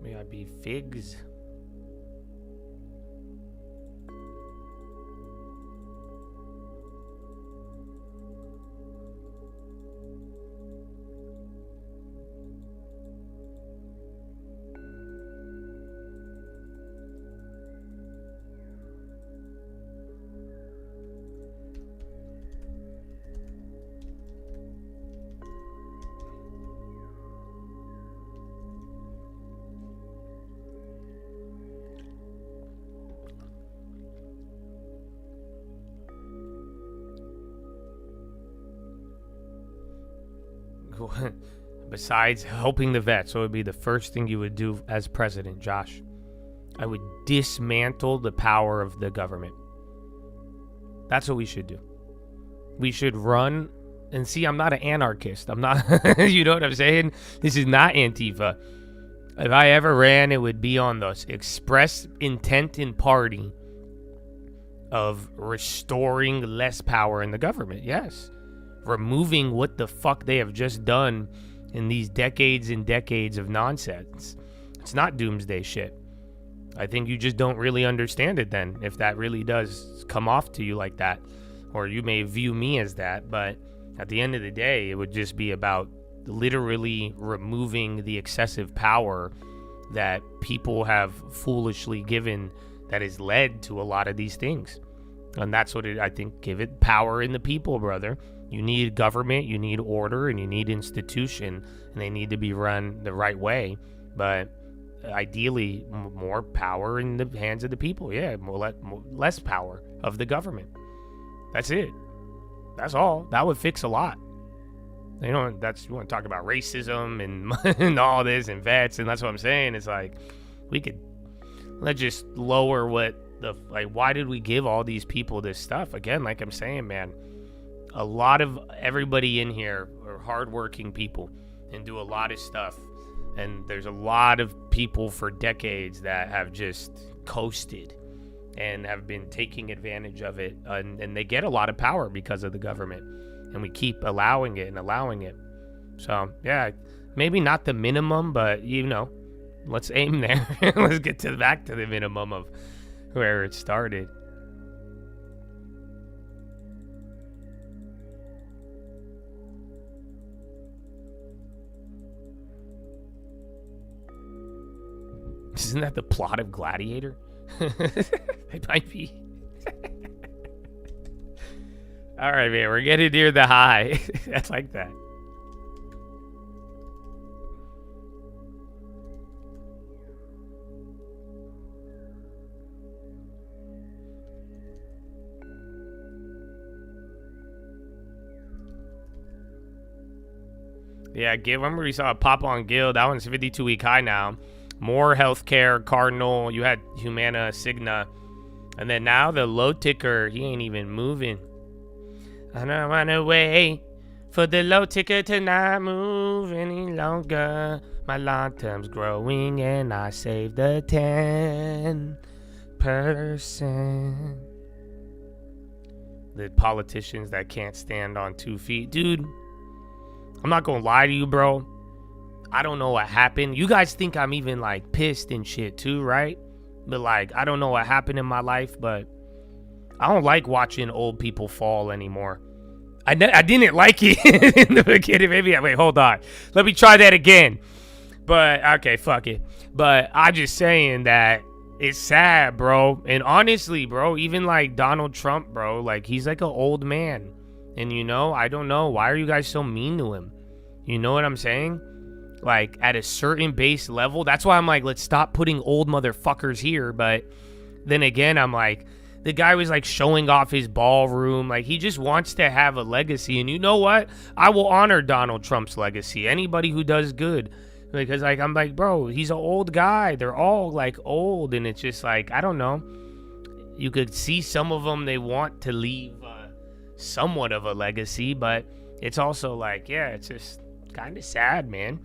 We gotta be figs. Besides helping the vets, what would be the first thing you would do as president, Josh? I would dismantle the power of the government. That's what we should do. We should run, and see, I'm not an anarchist. I'm not, you know what I'm saying? This is not Antifa. If I ever ran, it would be on the express intent in party of restoring less power in the government. Yes. Removing what the fuck they have just done in these decades and decades of nonsense. It's not doomsday shit. I think you just don't really understand it then, if that really does come off to you like that. Or you may view me as that, but at the end of the day, it would just be about literally removing the excessive power that people have foolishly given that has led to a lot of these things. And that's what I think, give it power in the people, brother. You need government, you need order, and you need institution, and they need to be run the right way. But ideally, more power in the hands of the people. Yeah, less power of the government. That's it. That's all. That would fix a lot. You want to talk about racism and all this and vets, and that's what I'm saying. It's like, let's just lower why did we give all these people this stuff? Again, like I'm saying, man, a lot of everybody in here are hardworking people and do a lot of stuff. And there's a lot of people for decades that have just coasted and have been taking advantage of it. And they get a lot of power because of the government. And we keep allowing it and allowing it. So, yeah, maybe not the minimum, but, let's aim there. Let's get back to the minimum of where it started. Isn't that the plot of Gladiator? It might be. All right, man, we're getting near the high. That's like that. Yeah, Gil, remember we saw a pop on Gil. That one's 52-week high now. More healthcare, Cardinal. You had Humana, Cigna. And then now the low ticker, he ain't even moving. I don't want to wait for the low ticker to not move any longer. My long term's growing and I saved the 10%. The politicians that can't stand on 2 feet. Dude, I'm not going to lie to you, bro. I don't know what happened. You guys think I'm even like pissed and shit too, right? But like, I don't know what happened in my life, but I don't like watching old people fall anymore. I didn't like it in the beginning. Maybe, wait, hold on. Let me try that again. But, okay, fuck it. But I'm just saying that it's sad, bro. And honestly, bro, even like Donald Trump, bro, like he's like an old man. And I don't know. Why are you guys so mean to him? You know what I'm saying? Like, at a certain base level, that's why I'm like, let's stop putting old motherfuckers here. But then again, I'm like, the guy was like showing off his ballroom. Like, he just wants to have a legacy. And you know what? I will honor Donald Trump's legacy. Anybody who does good. Because, like, I'm like, bro, he's an old guy. They're all, like, old. And it's just like, I don't know. You could see some of them, they want to leave somewhat of a legacy. But it's also like, yeah, it's just kind of sad, man.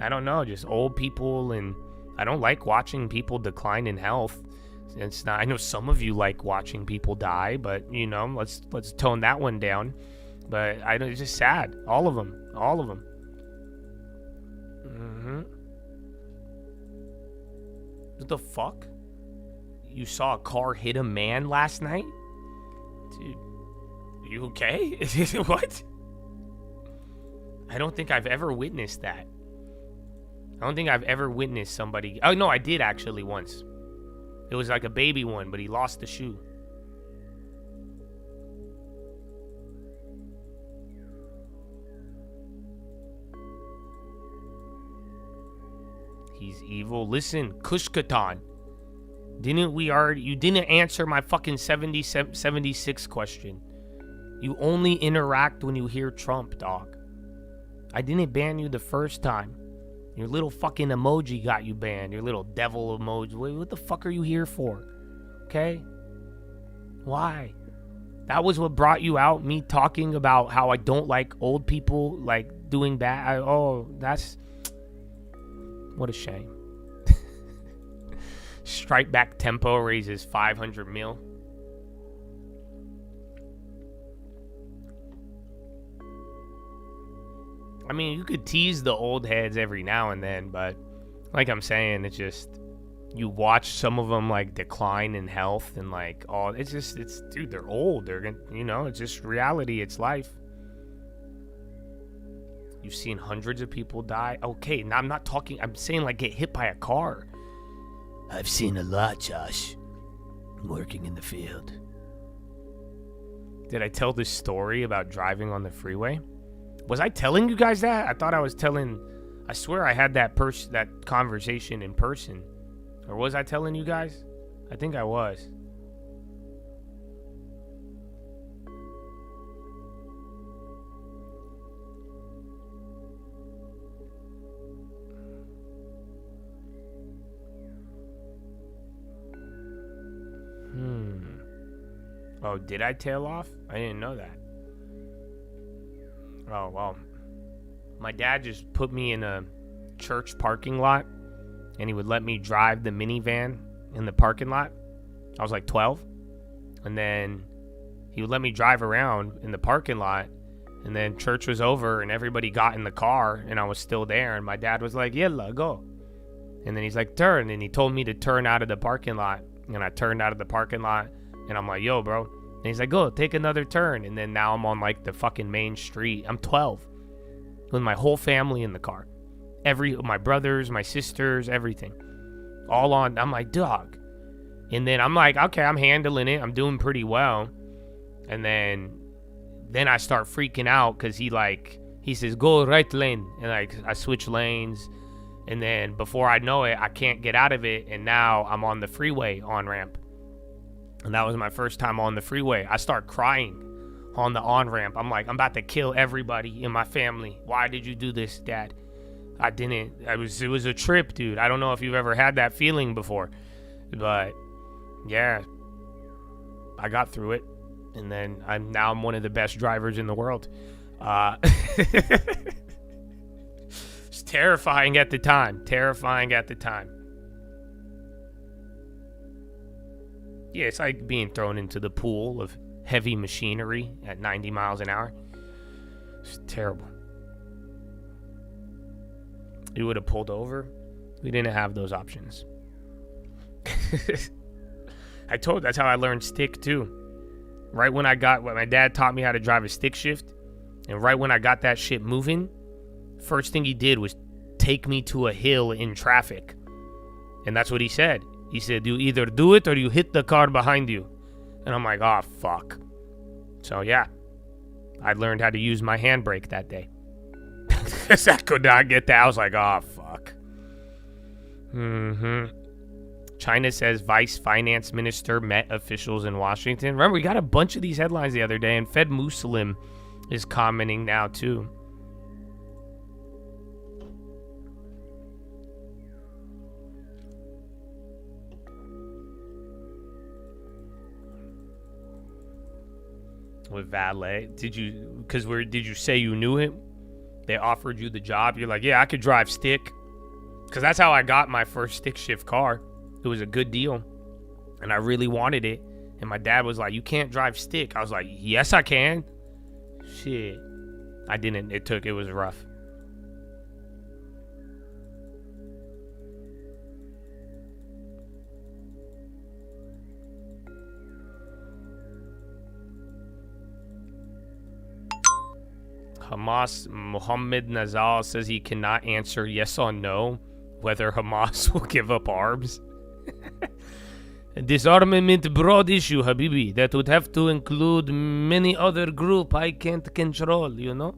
I don't know, just old people, and I don't like watching people decline in health. It's not. I know some of you like watching people die, but let's tone that one down. But it's just sad. All of them. What the fuck? You saw a car hit a man last night, dude? Are you okay? What? I don't think I've ever witnessed that. I don't think I've ever witnessed somebody... Oh, no, I did actually once. It was like a baby one, but he lost the shoe. He's evil. Listen, Kushkatan. You didn't answer my fucking 76 question. You only interact when you hear Trump, dog. I didn't ban you the first time. Your little fucking emoji got you banned. Your little devil emoji. What the fuck are you here for? Okay? Why? That was what brought you out, me talking about how I don't like old people, like, doing bad. That's... What a shame. Strike Back Tempo raises 500 mil. I mean, you could tease the old heads every now and then, but like I'm saying, it's just, you watch some of them like decline in health and like, dude, they're old. They're gonna, it's just reality. It's life. You've seen hundreds of people die. Okay, now I'm saying like get hit by a car. I've seen a lot, Josh. I'm working in the field. Did I tell this story about driving on the freeway? Was I telling you guys that? I thought I was telling... I swear I had that conversation in person. Or was I telling you guys? I think I was. Oh, did I tail off? I didn't know that. Oh, well. My dad just put me in a church parking lot, and he would let me drive the minivan in the parking lot. I was like 12. And then he would let me drive around in the parking lot, and then church was over, and everybody got in the car, and I was still there, and my dad was like, "Yalla, go." And then he's like, "Turn," and he told me to turn out of the parking lot, and I turned out of the parking lot, and I'm like, "Yo, bro." And he's like, "Go, take another turn." And then now I'm on like the fucking main street. I'm 12 with my whole family in the car. My brothers, my sisters, everything. All on. I'm like, dog. And then I'm like, okay, I'm handling it. I'm doing pretty well. And then I start freaking out because he says, "Go right lane." And like I switch lanes. And then before I know it, I can't get out of it. And now I'm on the freeway on-ramp. And that was my first time on the freeway. I start crying on the on-ramp. I'm like, I'm about to kill everybody in my family. Why did you do this, Dad? I didn't. It was a trip, dude. I don't know if you've ever had that feeling before. But, yeah. I got through it. And then I'm one of the best drivers in the world. It's terrifying at the time. Yeah, it's like being thrown into the pool of heavy machinery at 90 miles an hour. It's terrible. You would have pulled over. We didn't have those options. That's how I learned stick too. Right when my dad taught me how to drive a stick shift, and right when I got that shit moving, first thing he did was take me to a hill in traffic. And that's what he said. He said, "You either do it or you hit the car behind you." And I'm like, oh, fuck. So, yeah. I learned how to use my handbrake that day. Because I could not get that. I was like, oh, fuck. China says vice finance minister met officials in Washington. Remember, we got a bunch of these headlines the other day, and Fed Muslim is commenting now, too. With valet, did you say you knew him? They offered you the job. You're like, yeah, I could drive stick. Because that's how I got my first stick shift car. It was a good deal, and I really wanted it. And my dad was like, "You can't drive stick." I was like, "Yes, I can." Shit, I didn't. It was rough. Hamas Mohammed Nazal says he cannot answer yes or no whether Hamas will give up arms. Disarmament broad issue, Habibi. That would have to include many other group I can't control, you know?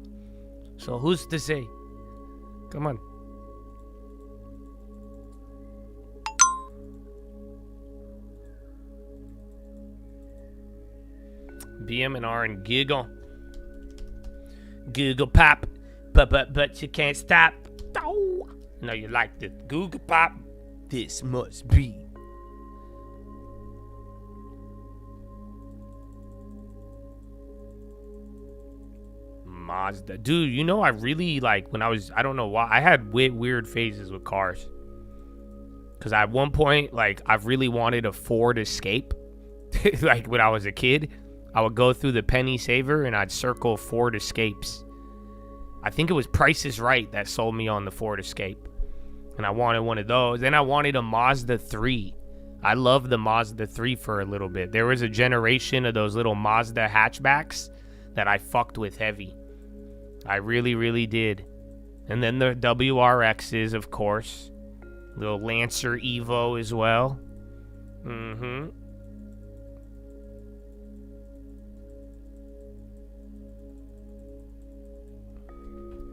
So who's to say? Come on. BM&R and Giggle. Google Pop, but you can't stop. No, you like the Google Pop. This must be. Mazda. Dude, you know I really like when I don't know why, I had weird phases with cars. Because at one point, like, I really wanted a Ford Escape. Like, when I was a kid. I would go through the penny saver and I'd circle Ford Escapes. I think it was Price is Right that sold me on the Ford Escape. And I wanted one of those. Then I wanted a Mazda 3. I loved the Mazda 3 for a little bit. There was a generation of those little Mazda hatchbacks that I fucked with heavy. I really, really did. And then the WRXs, of course. Little Lancer Evo as well.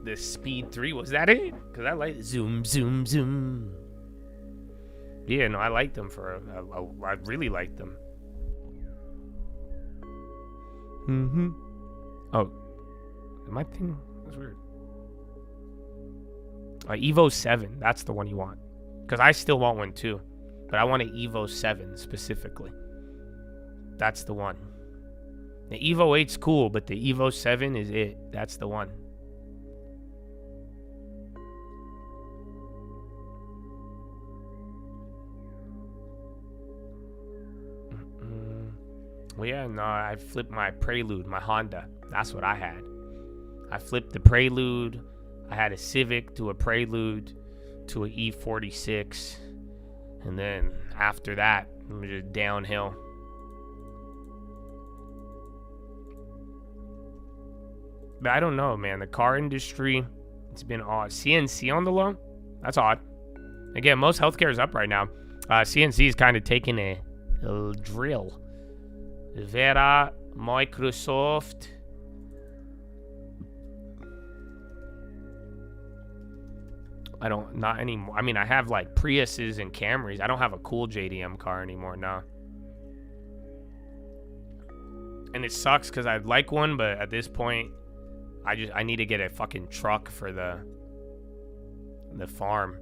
the Speed 3. Was that it? Because I like zoom, zoom, zoom. Yeah, no, I liked them I really liked them. Oh, my thing was weird. Evo 7, that's the one you want. Because I still want one too. But I want an Evo 7 specifically. That's the one. The Evo 8's cool, but the Evo 7 is it. That's the one. Well, yeah, no, I flipped my Prelude, my Honda. That's what I had. I flipped the Prelude. I had a Civic to a Prelude to an E46. And then after that, it was just downhill. But I don't know, man. The car industry, it's been odd. CNC on the low? That's odd. Again, most healthcare is up right now. CNC is kind of taking a drill. Vera, Microsoft. Not anymore. I mean, I have like Priuses and Camrys. I don't have a cool JDM car anymore, no. And it sucks because I'd like one, but at this point, I need to get a fucking truck for the farm.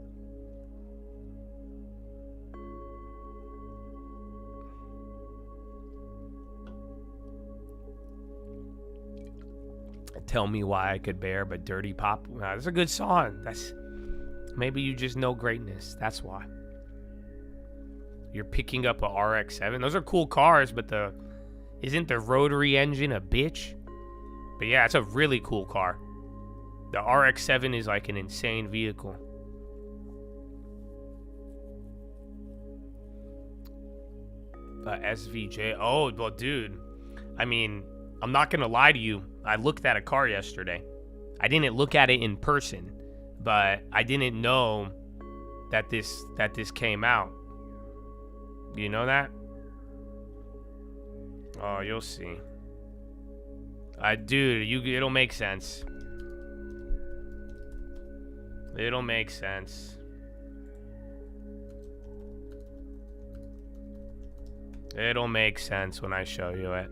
Tell Me Why I Could Bear, but Dirty Pop. That's a good song. Maybe you just know greatness. That's why. You're picking up a RX-7. Those are cool cars, but isn't the rotary engine a bitch? But yeah, it's a really cool car. The RX-7 is like an insane vehicle. SVJ. Oh, well, dude. I mean, I'm not going to lie to you. I looked at a car yesterday. I didn't look at it in person, but I didn't know that this came out. You know that? Oh, you'll see. Dude, it'll make sense. It'll make sense. It'll make sense when I show you it.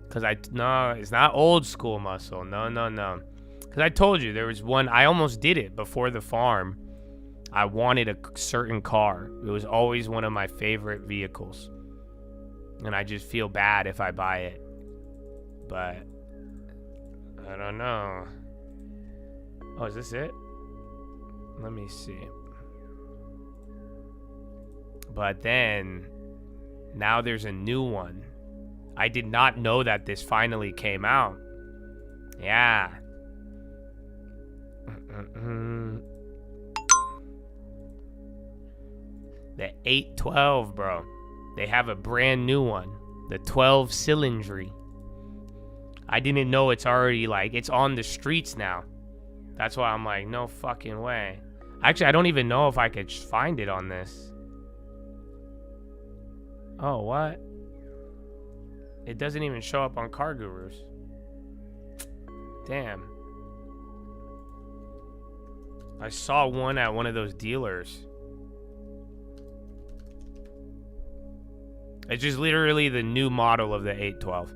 Cause no, it's not old school muscle. No. Cause I told you there was one. I almost did it before the farm. I wanted a certain car. It was always one of my favorite vehicles, and I just feel bad if I buy it. But I don't know. Oh, is this it? Let me see. But then now there's a new one. I did not know that this finally came out. Yeah. The 812, bro. They have a brand new one. The 12 cylindry. I didn't know it's already it's on the streets now. That's why I'm like, no fucking way. Actually, I don't even know if I could find it on this. Oh, what? It doesn't even show up on Car Gurus. Damn. I saw one at one of those dealers. It's just literally the new model of the 812.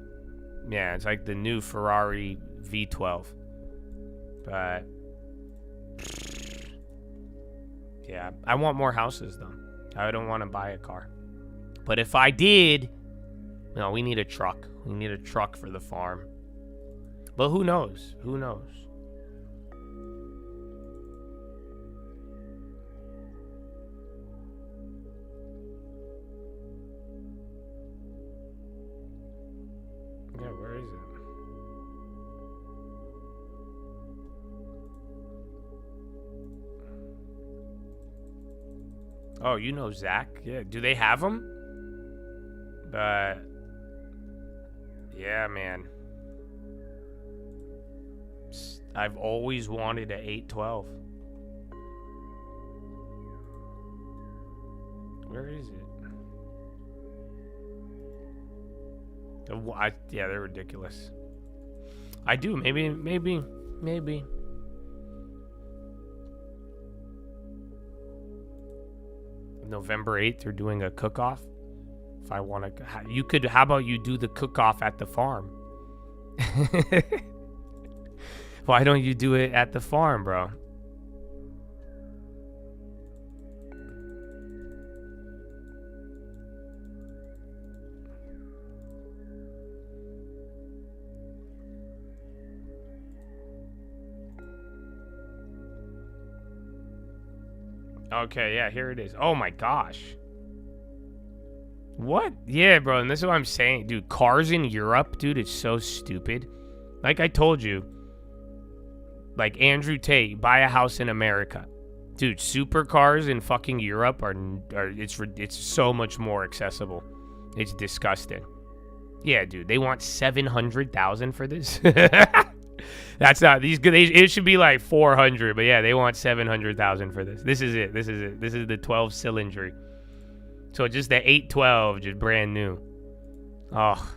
Yeah, it's like the new Ferrari V12. But yeah, I want more houses though. I don't want to buy a car. But if I did, no, we need a truck. We need a truck for the farm. But who knows? Who knows? Yeah, where is it? Oh, you know Zach? Yeah. Do they have them? But yeah, man. I've always wanted an 812. Where is it? Yeah, they're ridiculous. I do. Maybe Maybe. November 8th, they're doing a cook-off. If I want to, how about you do the cook-off at the farm? Why don't you do it at the farm, bro? Okay, yeah, here it is. Oh my gosh. What? Yeah, bro, and this is what I'm saying. Dude, cars in Europe, dude, it's so stupid. Like I told you, like Andrew Tate, buy a house in America. Dude, supercars in fucking Europe are it's so much more accessible. It's disgusting. Yeah, dude, they want $700,000 for this. That's not these good. It should be like 400, but yeah, they want 700,000 for this. This is it. This is it. This is the 12 cylinder. So just the 812, just brand new. Oh,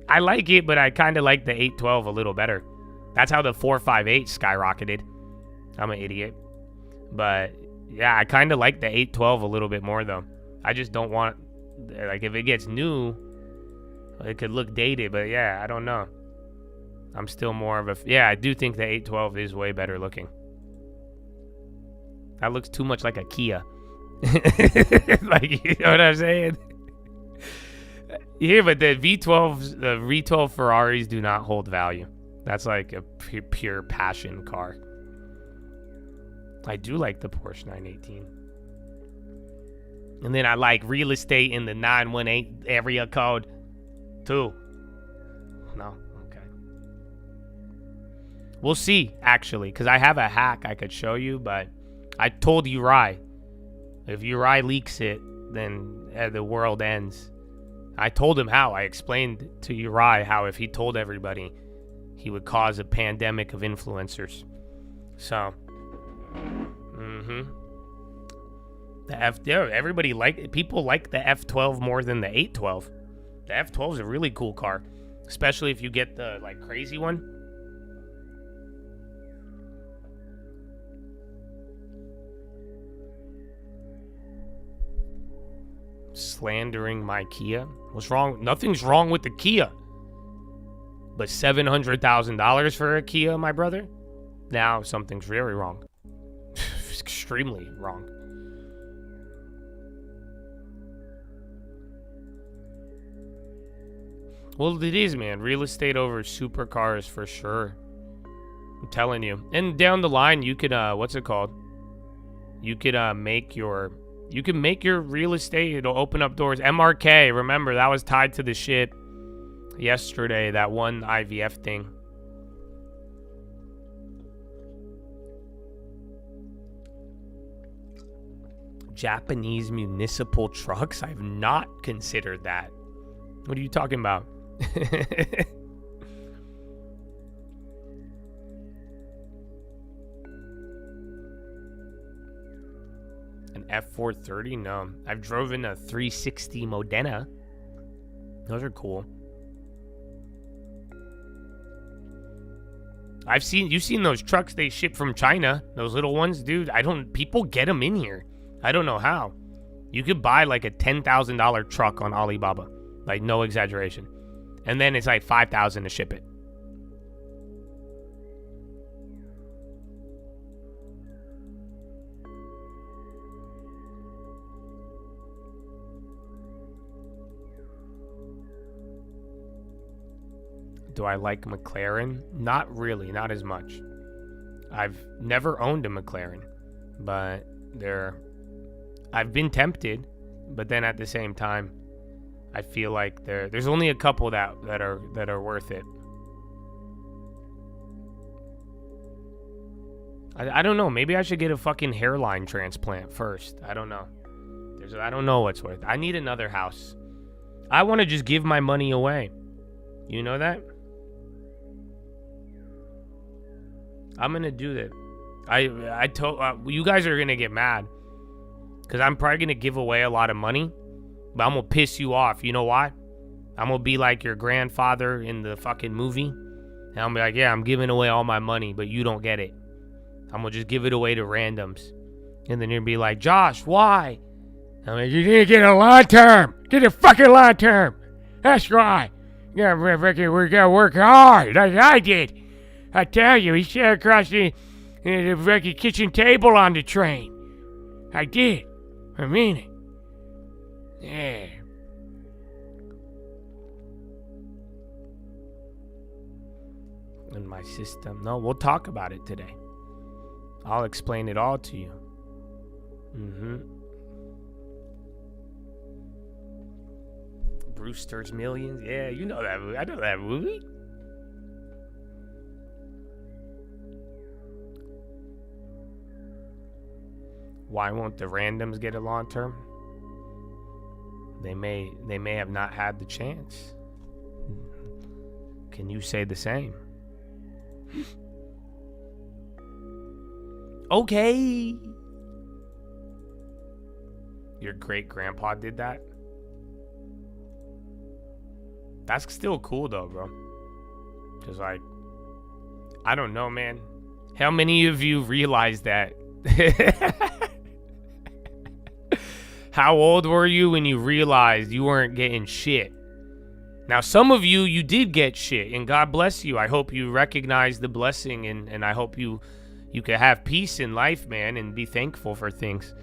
I like it, but I kind of like the 812 a little better. That's how the 458 skyrocketed. I'm an idiot, but yeah, I kind of like the 812 a little bit more though. I just don't want, like, if it gets new, it could look dated, but yeah, I don't know. I'm still more of a... Yeah, I do think the 812 is way better looking. That looks too much like a Kia. Like, you know what I'm saying? Yeah, but the V12s, the V12 Ferraris do not hold value. That's like a pure passion car. I do like the Porsche 918. And then I like real estate in the 918 area code, too. No. We'll see, actually, because I have a hack I could show you, but I told Uri, if Uri leaks it, then the world ends. I told him how. I explained to Uri how if he told everybody, he would cause a pandemic of influencers. So, people like the F12 more than the 812. The F12 is a really cool car, especially if you get the, like, crazy one. Slandering my Kia? What's wrong? Nothing's wrong with the Kia. But $700,000 for a Kia, my brother? Now something's really wrong. Extremely wrong. Well, it is, man. Real estate over supercars for sure. I'm telling you. And down the line, you could, what's it called? You could make your real estate. It'll open up doors. MRK, remember, that was tied to the shit yesterday, that one IVF thing. Japanese municipal trucks? I've not considered that. What are you talking about? An F430? No. I've driven a 360 Modena. Those are cool. You've seen those trucks they ship from China, those little ones, dude. People get them in here. I don't know how. You could buy like a $10,000 truck on Alibaba, like no exaggeration, and then it's like $5,000 to ship it. Do I like McLaren? Not really, not as much. I've never owned a McLaren, but I've been tempted, but then at the same time, I feel like there's only a couple that are worth it. I don't know. Maybe I should get a fucking hairline transplant first. I don't know. I don't know what's worth it. I need another house. I want to just give my money away. You know that? I'm gonna do that. I told you guys are gonna get mad because I'm probably gonna give away a lot of money, but I'm gonna piss you off. You know why? I'm gonna be like your grandfather in the fucking movie, And I'm like, yeah, I'm giving away all my money, but you don't get it. I'm going to just give it away to randoms. And then you'll be like, Josh, why? I'm like, you didn't get a long term. Get a fucking long term. That's why. We gotta work hard, like I did. I tell you, he sat across the fucking kitchen table on the train. I did. I mean it. Yeah. In my system. No, we'll talk about it today. I'll explain it all to you. Brewster's Millions. Yeah, you know that movie. I know that movie. Why won't the randoms get a long term? They may have not had the chance. Can you say the same? Okay. Your great grandpa did that? That's still cool though, bro. Cause like, I don't know, man. How many of you realize that? How old were you when you realized you weren't getting shit? Now, some of you, you did get shit, and God bless you. I hope you recognize the blessing, and I hope you could have peace in life, man, and be thankful for things.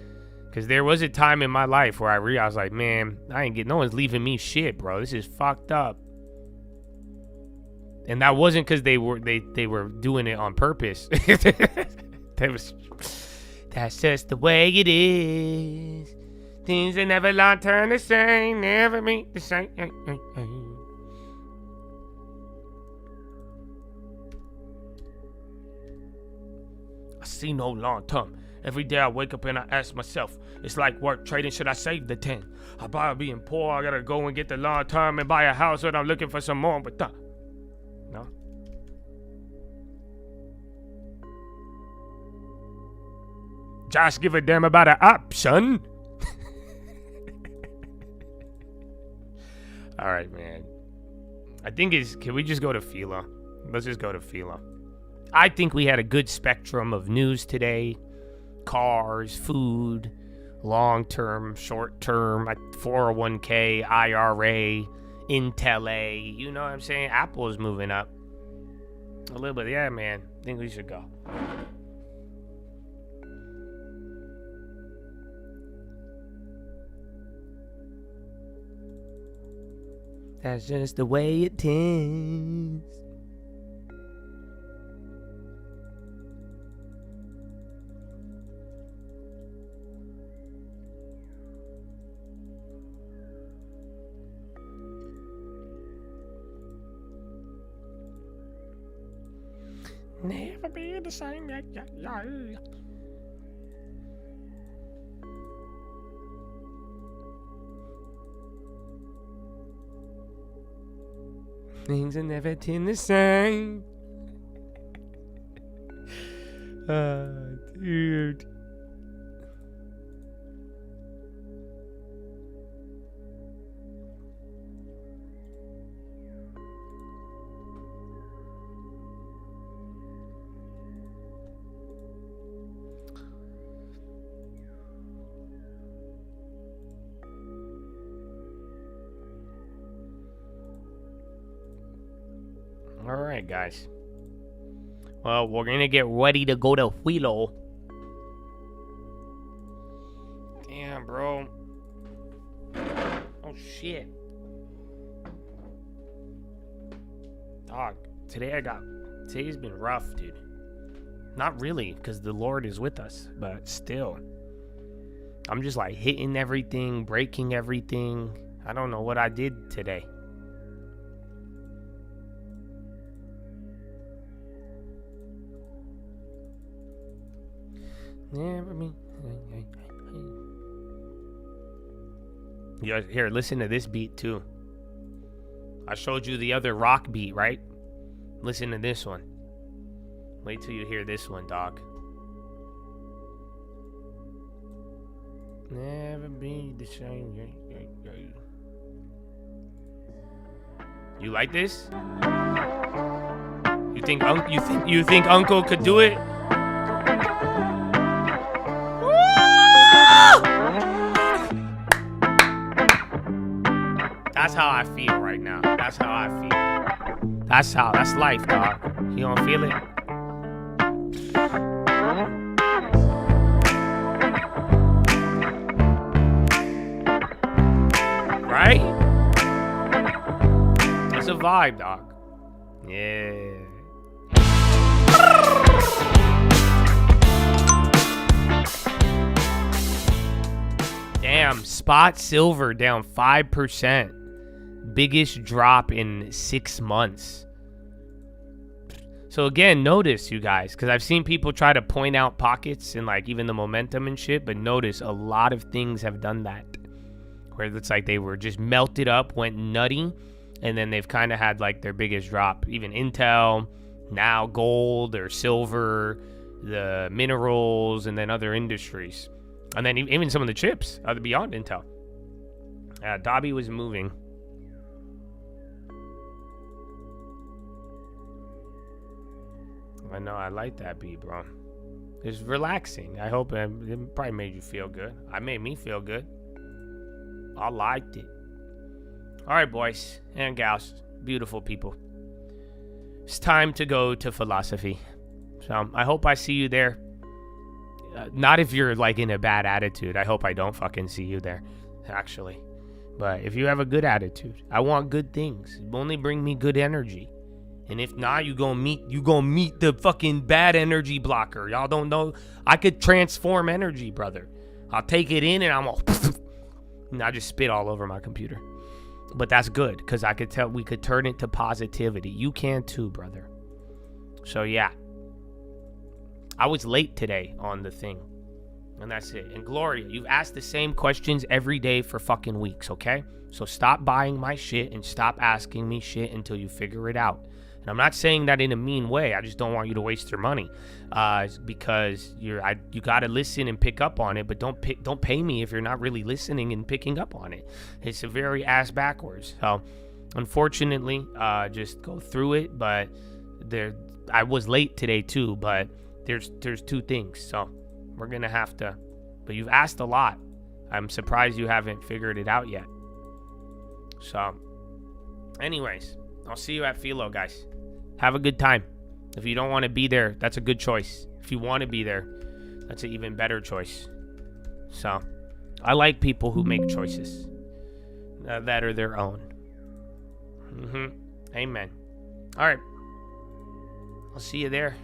Because there was a time in my life where I realized, like, man, no one's leaving me shit, bro. This is fucked up. And that wasn't because they were doing it on purpose. That's just the way it is. Things that never long turn the same, never meet the same. I see no long term. Every day I wake up and I ask myself, it's like work trading, should I save the 10? I buy being poor, I gotta go and get the long term and buy a house when I'm looking for some more, but no. Josh give a damn about an option. All right, man. I think can we just go to Philo? Let's just go to Philo. I think we had a good spectrum of news today. Cars, food, long-term, short-term, 401k, IRA, Intel A. You know what I'm saying? Apple is moving up a little bit. Yeah, man. I think we should go. That's just the way it is. Never be the same. Things are never been the same. Dude. All right, guys. Well, we're gonna get ready to go to Philo. Damn, bro. Oh shit. Dog, today's been rough, dude. Not really, because the Lord is with us, but still. I'm just like hitting everything, breaking everything. I don't know what I did today. Never me. Here, listen to this beat too. I showed you the other rock beat, right? Listen to this one. Wait till you hear this one, dog. Never be the same. You like this? You think Uncle could do it? That's how I feel right now. That's how I feel. That's life, dog. You don't feel it? Right? It's a vibe, dog. Yeah. Damn, spot silver down 5%. Biggest drop in 6 months. So again, notice, you guys, because I've seen people try to point out pockets and like even the momentum and shit, but notice a lot of things have done that. Where it's like they were just melted up, went nutty, and then they've kind of had like their biggest drop. Even Intel, now gold or silver, the minerals, and then other industries. And then even some of the chips beyond Intel. Dobby was moving. I know, I like that beat, bro. It's relaxing. I hope it probably made you feel good. It made me feel good. I liked it. All right, boys and gals, beautiful people. It's time to go to philosophy. So I hope I see you there. Not if you're like in a bad attitude. I hope I don't fucking see you there, actually. But if you have a good attitude, I want good things. Only bring me good energy. And if not, you gonna meet the fucking bad energy blocker. Y'all don't know. I could transform energy, brother. I'll take it in and I'm all and I just spit all over my computer. But that's good, because I could tell we could turn it to positivity. You can too, brother. So yeah. I was late today on the thing. And that's it. And Gloria, you've asked the same questions every day for fucking weeks, okay? So stop buying my shit and stop asking me shit until you figure it out. And I'm not saying that in a mean way. I just don't want you to waste your money, because you got to listen and pick up on it. But don't pay me if you're not really listening and picking up on it. It's a very ass backwards. So unfortunately, just go through it. But I was late today too. But there's two things. So we're gonna have to. But you've asked a lot. I'm surprised you haven't figured it out yet. So, anyways, I'll see you at Philo, guys. Have a good time. If you don't want to be there, that's a good choice. If you want to be there, that's an even better choice. So, I like people who make choices that are their own. Amen. All right. I'll see you there.